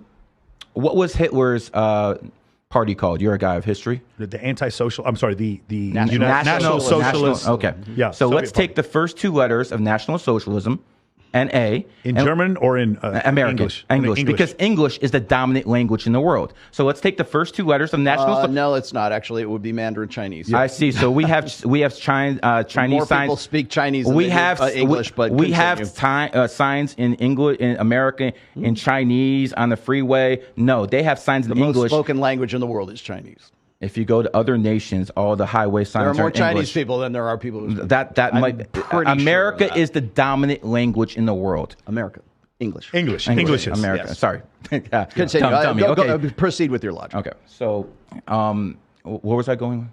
What was Hitler's party called? You're a guy of history. The anti-social. I'm sorry. The National Socialist. Okay. Yeah. So let's Soviet take the first two letters of National Socialism, NA. In German or in American? English. Because English is the dominant language in the world. So let's take the first two letters of National. No, it's not. Actually, it would be Mandarin Chinese. I see. So we have Chinese More signs. people speak Chinese than We they have do, English, but we have continue. signs in English, in American, in Chinese on the freeway. No, they have signs in the most English. spoken language in the world is Chinese. If you go to other nations, all the highway signs There are more in Chinese English. people than there are people who speak. That might. pretty America sure of that. is the dominant language in the world. America. English. English. America. Yes. Sorry. Continue. Tell me. Okay. Proceed with your logic. Okay. So, where was I going?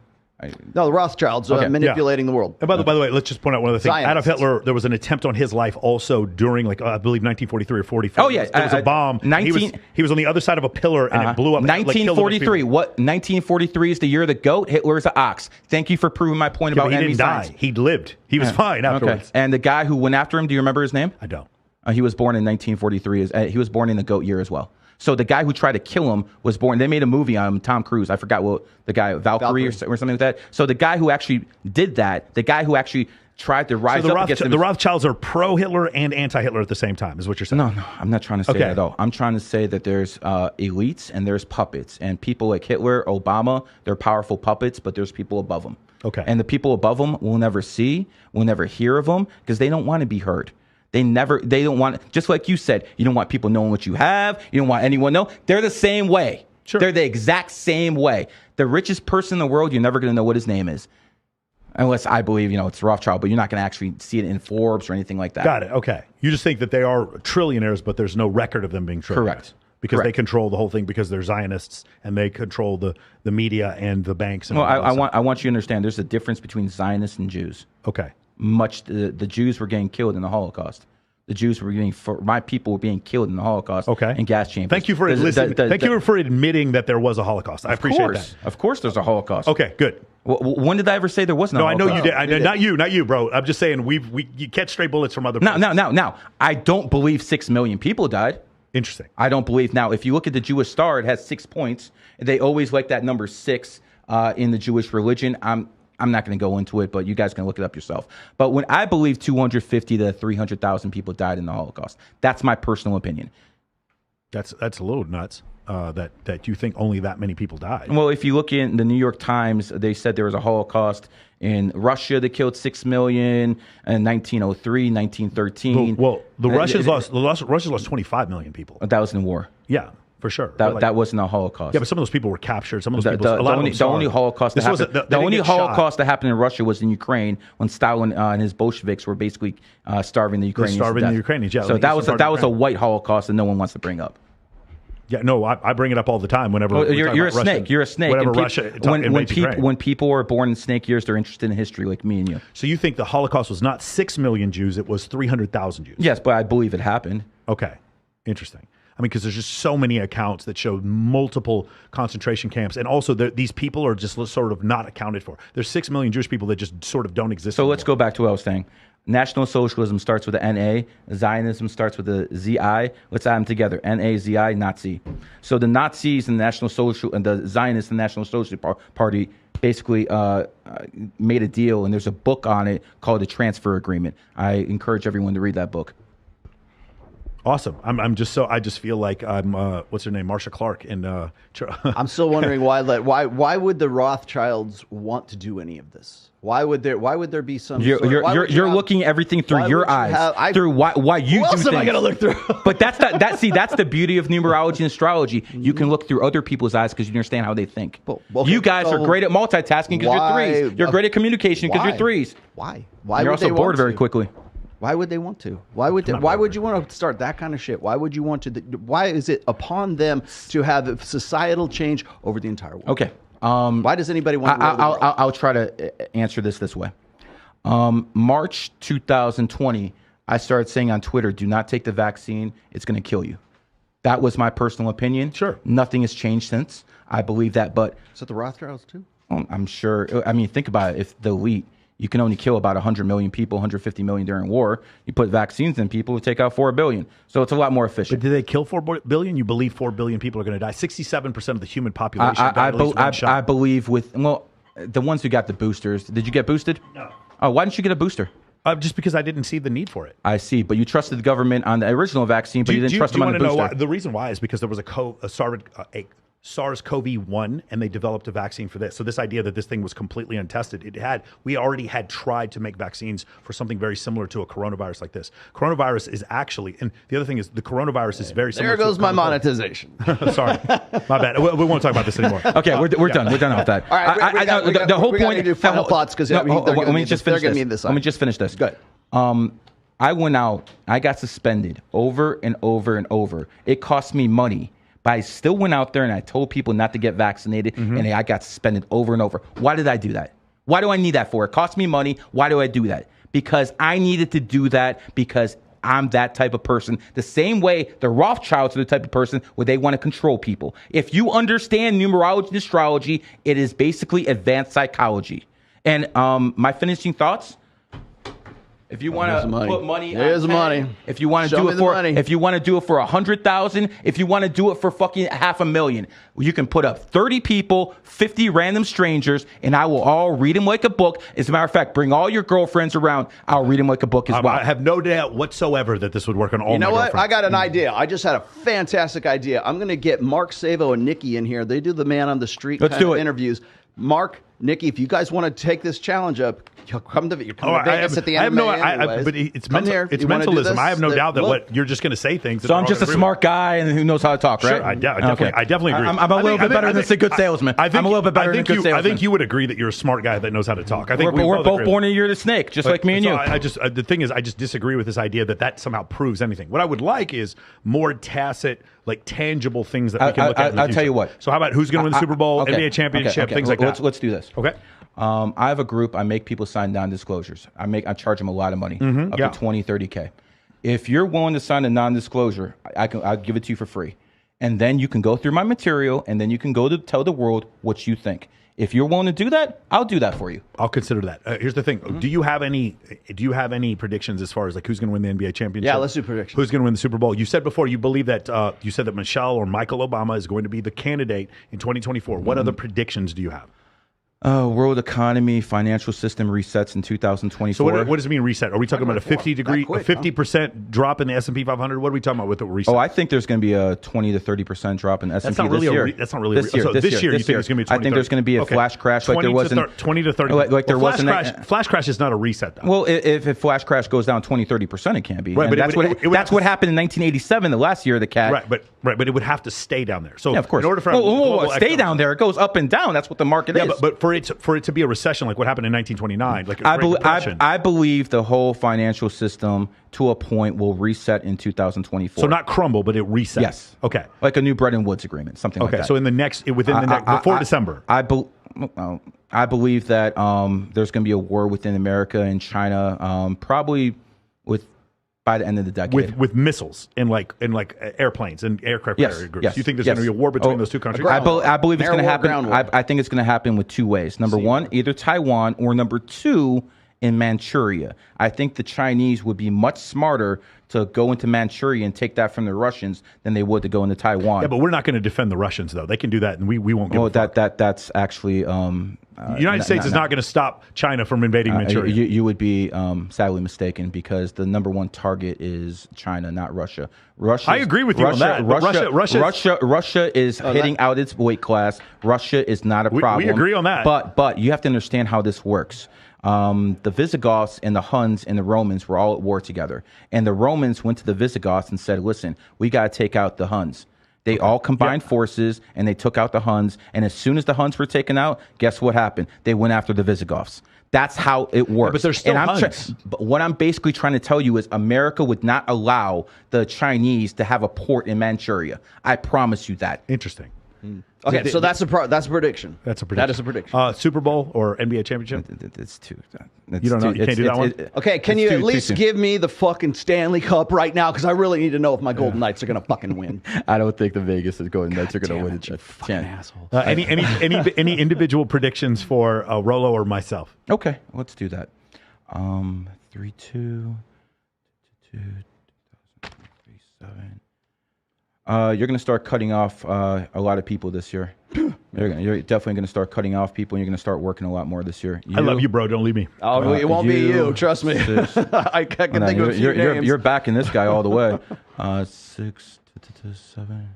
No, the Rothschilds manipulating the world. And by the way, let's just point out one other thing. Zionists. Adolf Hitler, there was an attempt on his life also during, I believe, 1943 or 44. Oh, yeah. There was a bomb. He was on the other side of a pillar, and it blew up. 1943. What? 1943 is the year of the goat. Hitler is an ox. Thank you for proving my point about he enemy didn't die. signs. He lived. He was fine afterwards. Okay. And the guy who went after him, do you remember his name? I don't. He was born in 1943. He was born in the goat year as well. So the guy who tried to kill him was born. They made a movie on him, Tom Cruise. I forgot what the guy, Valkyrie. Or something like that. So the guy who actually did that, the guy who actually tried to rise up against him. The Rothschilds are pro-Hitler and anti-Hitler at the same time, is what you're saying. No, I'm not trying to say that at all. I'm trying to say that there's elites and there's puppets. And people like Hitler, Obama, they're powerful puppets, but there's people above them. Okay. And the people above them will never see, will never hear of them because they don't want to be heard. They don't want, just like you said, you don't want people knowing what you have. You don't want anyone to know. They're the same way. Sure. They're the exact same way. The richest person in the world, you're never going to know what his name is. Unless I believe, it's Rothschild, but you're not going to actually see it in Forbes or anything like that. Got it. Okay. You just think that they are trillionaires, but there's no record of them being trillionaires. Correct. Because they control the whole thing because they're Zionists and they control the media and the banks. And I want you to understand there's a difference between Zionists and Jews. Okay. The Jews were getting killed in the Holocaust. The Jews were my people were being killed in the Holocaust. Okay. In gas chambers. Thank you for listening. Thank you for admitting that there was a Holocaust. I appreciate that. Of course, there's a Holocaust. Okay, good. When did I ever say there wasn't? No, a Holocaust? I know you did. Not you, bro. I'm just saying you catch stray bullets from other people. Now. I don't believe 6 million people died. Interesting. I don't believe. Now, if you look at the Jewish Star, it has 6 points. They always like that number 6 in the Jewish religion. I'm not going to go into it, but you guys can look it up yourself. But when I believe 250 to 300,000 people died in the Holocaust, that's my personal opinion. That's a little nuts. That you think only that many people died. Well, if you look in the New York Times, they said there was a Holocaust in Russia that killed 6 million in 1903, 1913. Well, the Russians lost 25 million people. That was in war. Yeah. For sure. That wasn't a Holocaust. Yeah, but some of those people were captured. Some of those people. The only Holocaust that happened in Russia was in Ukraine when Stalin and his Bolsheviks were basically starving the Ukrainians. Yeah. So that was a white Holocaust that no one wants to bring up. Yeah, no, I bring it up all the time whenever you're a snake. You're a snake. Whenever Russia invades Ukraine. When people are born in snake years, they're interested in history, like me and you. So you think the Holocaust was not 6 million Jews; it was 300,000 Jews? Yes, but I believe it happened. Okay, interesting. I mean, because there's just so many accounts that show multiple concentration camps, and also these people are just sort of not accounted for. There's 6 million Jewish people that just sort of don't exist. So anymore. let's go back to what I was saying. National Socialism starts with the NA. Zionism starts with the ZI. Let's add them together. NA, ZI, Nazi. So the Nazis and the National Social and the Zionists and the National Socialist Party basically made a deal, and there's a book on it called the Transfer Agreement. I encourage everyone to read that book. Awesome. I just feel like I'm what's her name, Marsha Clark, and I'm still wondering why would the Rothschilds want to do any of this? Why would there be some? You're looking at everything through your eyes, through why you do things. What else am I going to look through? But that's the beauty of numerology and astrology. You can look through other people's eyes because you understand how they think. You guys are great at multitasking because you're threes. You're great at communication because you're threes. Why? You're also bored very quickly. Why would they want to? Why would you want to start that kind of shit? Why would you want to? Why is it upon them to have societal change over the entire world? Okay. Why does anybody want to? I'll try to answer this way. March 2020, I started saying on Twitter, "Do not take the vaccine; it's going to kill you." That was my personal opinion. Sure. Nothing has changed since. I believe that, but is it the Rothschilds too? I'm sure. I mean, think about it. If the elite, you can only kill about 100 million people, 150 million during war. You put vaccines in people, who take out 4 billion. So it's a lot more efficient. But did they kill 4 billion? You believe 4 billion people are going to die? 67% of the human population died at least one shot. I believe the ones who got the boosters. Did you get boosted? No. Oh, why didn't you get a booster? Just because I didn't see the need for it. I see, but you trusted the government on the original vaccine, but you didn't trust them on the booster. Know why? The reason why is because there was a SARS-CoV-1, and they developed a vaccine for this. So this idea that this thing was completely untested, we already had tried to make vaccines for something very similar to a coronavirus like this. Coronavirus is actually, and the other thing is the coronavirus is very similar. There goes my monetization. Sorry, my bad. We won't talk about this anymore. Okay, we're done. We're done with that. All right, the whole point. Do final thoughts because let me just finish this. Good. I went out. I got suspended over and over and over. It cost me money. But I still went out there and I told people not to get vaccinated, and I got suspended over and over. Why did I do that? Why do I need that for? It cost me money. Why do I do that? Because I needed to do that because I'm that type of person. The same way the Rothschilds are the type of person where they want to control people. If you understand numerology and astrology, it is basically advanced psychology. And my finishing thoughts. If you want to put money, there's money. If you want to do it for, if you want to do it for 100,000, if you want to do it for fucking 500,000, you can put up 30 people, 50 random strangers, and I will all read them like a book. As a matter of fact, bring all your girlfriends around. I'll read them like a book as well. I have no doubt whatsoever that this would work on all. You know what? I got an idea. I just had a fantastic idea. I'm going to get Mark Savo and Nikki in here. They do the man on the street interviews. Mark, Nikki, if you guys want to take this challenge up, you'll come to Vegas at the end. But it's mentalism. I have no doubt that you're just going to say things. So I'm just a smart guy and who knows how to talk, right? Sure, I definitely agree. I'm a little bit better than a good salesman. I'm a little bit better than a good salesman. I think you would agree that you're a smart guy that knows how to talk. I think we're both born in a year of the snake, just like me and you. The thing is, I just disagree with this idea that somehow proves anything. What I would like is more tacit, like tangible things that we can look at. I'll tell you what. So how about who's going to win the Super Bowl, NBA championship, things like that? Let's do this. Okay. I have a group. I make people sign non-disclosures. I charge them a lot of money, up to 20, 30K. If you're willing to sign a non-disclosure, I'll give it to you for free. And then you can go through my material, and then you can go to tell the world what you think. If you're willing to do that, I'll do that for you. I'll consider that. Here's the thing: Do you have any predictions as far as like who's going to win the NBA championship? Yeah, let's do predictions. Who's going to win the Super Bowl? You said before you believe that you said that Michelle or Michael Obama is going to be the candidate in 2024. What other predictions do you have? World economy, financial system resets in 2024. So what does it mean reset? Are we talking about a 50% drop in the S&P 500? What are we talking about with the reset? Oh, I think there's going to be a 20 to 30% drop in S&P this year. That's not really this year. This year, you think it's going to be 20, I think there's going to be a flash crash like there was in 20 to 30. Like there was Flash crash is not a reset though. Well, if flash crash goes down 20, 30%, it can be. Right, but that's what happened in 1987, the last year of the cat. Right, but it would have to stay down there. So yeah, of course. In order for stay down there, it goes up and down. That's what the market is. Yeah, but for it to be a recession like what happened in 1929, like I believe the whole financial system to a point will reset in 2024. So not crumble, but it resets. Yes. Okay. Like a new Bretton Woods agreement, something like that. Okay. So before December. I believe that there's going to be a war within America and China, probably by the end of the decade, with missiles and like airplanes and aircraft carrier groups. Yes, you think there's going to be a war between those two countries? I believe it's going to happen. I think it's going to happen with two ways. Number one, either Taiwan, or number two, in Manchuria. I think the Chinese would be much smarter to go into Manchuria and take that from the Russians than they would to go into Taiwan. Yeah, but we're not going to defend the Russians though. They can do that, and we won't give a fuck. That's actually. The United States is not going to stop China from invading Manchuria. You would be sadly mistaken because the number one target is China, not Russia. I agree with you on that. Russia is hitting out its weight class. Russia is not a problem. We agree on that. But you have to understand how this works. The Visigoths and the Huns and the Romans were all at war together. And the Romans went to the Visigoths and said, listen, we got to take out the Huns. They all combined forces and they took out the Huns. And as soon as the Huns were taken out, guess what happened? They went after the Visigoths. That's how it works. But there's still Huns. But what I'm basically trying to tell you is America would not allow the Chinese to have a port in Manchuria. I promise you that. Interesting. Okay, so that's a prediction. That's a prediction. That is a prediction. Super Bowl or NBA championship? It's too. You don't know. You can't do that one. Okay, can you at least give me the fucking Stanley Cup right now? Because I really need to know if my Golden Knights are going to fucking win. I don't think the Vegas Golden Knights are going to win. You fucking asshole. Any individual predictions for Rolo or myself? Okay, let's do that. 3-2, 2037. You're going to start cutting off a lot of people this year. You're definitely going to start cutting off people, and you're going to start working a lot more this year. I love you, bro. Don't leave me. Oh, it won't be you. Trust me. I can think of a few names. You're backing this guy all the way. 6 to 7.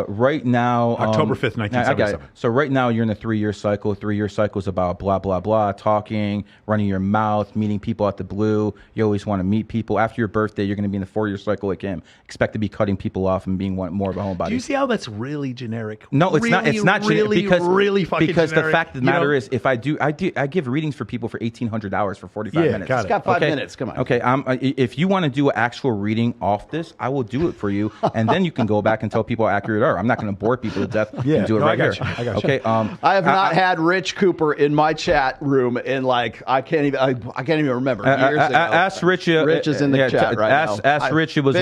Right now, October 5th, 1977. So right now you're in a 3-year cycle. 3-year cycle is about blah, blah, blah, talking, running your mouth, meeting people out the blue. You always want to meet people. After your birthday, you're going to be in the 4-year cycle like him. Expect to be cutting people off and being more of a homebody. Do you see how that's really generic? No, it's not. It's not really, because really fucking because generic. The fact of the matter is, if I give readings for people for $1,800 for 45 minutes. Got it. It's got 5 minutes. Come on. Okay, if you want to do an actual reading off this, I will do it for you, and then you can go back and tell people how accurate they are. I'm not going to bore people to death and do it right here. I got you. Okay. I have not had Rich Cooper in my chat room in like I can't even remember years ago. Ask Rich. Rich is in the chat right now. Ask Rich. It was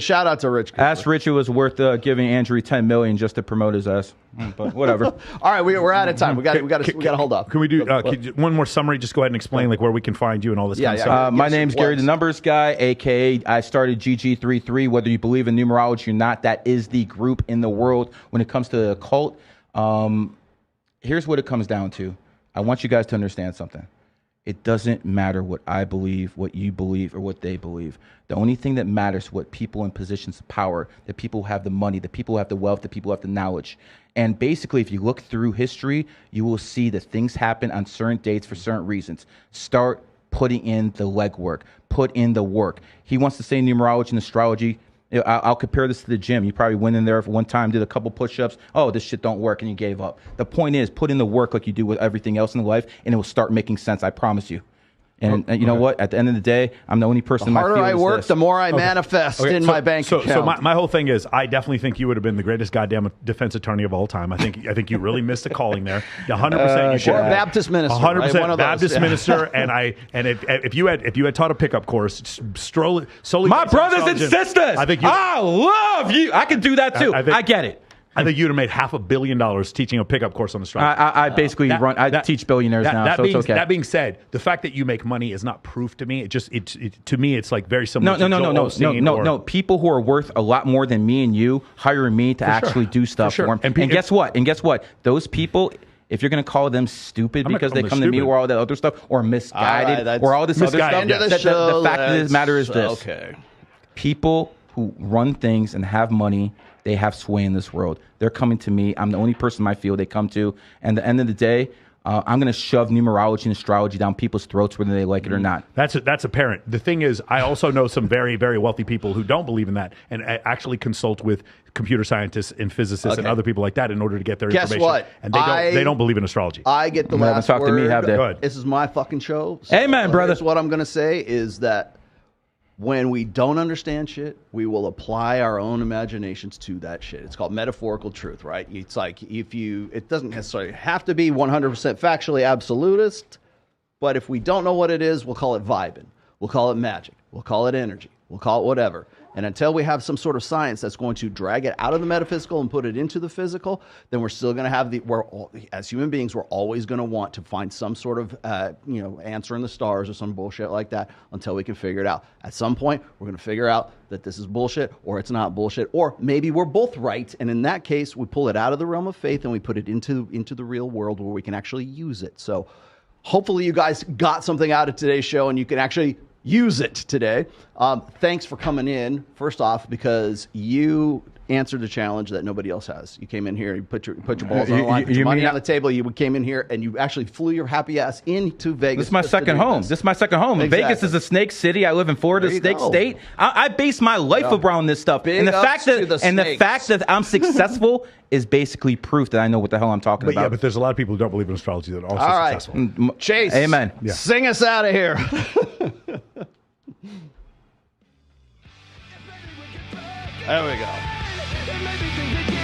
shout out to Rich Cooper. Ask Rich. It was worth giving Andrew $10 million just to promote his ass. But whatever. All right, we're out of time. We got to hold up. Can we do one more summary? Just go ahead and explain like where we can find you and all this kind of stuff. My name's Gary the Numbers Guy, aka I started GG33. Whether you believe in numerology or not, that is the group in the world when it comes to the occult. Here's what it comes down to. I want you guys to understand something. It doesn't matter what I believe, what you believe, or what they believe. The only thing that matters is what people in positions of power, the people who have the money, the people who have the wealth, the people who have the knowledge. And basically, if you look through history, you will see that things happen on certain dates for certain reasons. Start putting in the legwork. Put in the work. He wants to say numerology and astrology. I'll compare this to the gym. You probably went in there for one time, did a couple push-ups. Oh, this shit don't work, and you gave up. The point is, put in the work like you do with everything else in life, and it will start making sense. I promise you. And you know what? At the end of the day, I'm the only person in my field. The harder I work, the more I manifest in my bank account. So my whole thing is, I definitely think you would have been the greatest goddamn defense attorney of all time. I think you really missed a calling there. 100%. You should. Or a Baptist minister. 100% right? Baptist minister. And if you had taught a pickup course, solely. My brothers and sisters. I love you. I can do that too. I get it. I think you'd have made $500 million teaching a pickup course on astrology. I basically teach billionaires now, so it's okay. That being said, the fact that you make money is not proof to me. To me, it's like very similar. No. People who are worth a lot more than me and you hiring me to actually do stuff for them. And guess what? Those people. If you're going to call them stupid because they come to me or all that other stuff, or misguided, or all this other stuff, the fact of the matter is this. Okay. People who run things and have money, they have sway in this world. They're coming to me. I'm the only person in my field they come to. And at the end of the day, I'm going to shove numerology and astrology down people's throats whether they like it or not. That's apparent. The thing is, I also know some very, very wealthy people who don't believe in that and actually consult with computer scientists and physicists and other people like that in order to get their information. Guess what? And they don't believe in astrology. I get the last word. To me, have they? Good. This is my fucking show. So Amen, brother. What I'm going to say is that when we don't understand shit, we will apply our own imaginations to that shit. It's called metaphorical truth, right? It's like it doesn't necessarily have to be 100% factually absolutist, but if we don't know what it is, we'll call it vibing. We'll call it magic. We'll call it energy. We'll call it whatever. And until we have some sort of science that's going to drag it out of the metaphysical and put it into the physical, then we're still going to have as human beings, we're always going to want to find some sort of, answer in the stars or some bullshit like that until we can figure it out. At some point, we're going to figure out that this is bullshit or it's not bullshit, or maybe we're both right. And in that case, we pull it out of the realm of faith and we put it into the real world where we can actually use it. So hopefully you guys got something out of today's show and you can actually use it today. Thanks for coming in, first off, because you answered the challenge that nobody else has. You came in here, you put your balls on the line, put your money on the table. You came in here and you actually flew your happy ass into Vegas. This is my second home. This is my second home. Exactly. Vegas is a snake city. I live in Florida, snake state. I base my life around this stuff. And the fact that I'm successful is basically proof that I know what the hell I'm talking about. Yeah, but there's a lot of people who don't believe in astrology that are also successful. Chase. Amen. Sing us out of here. There we go.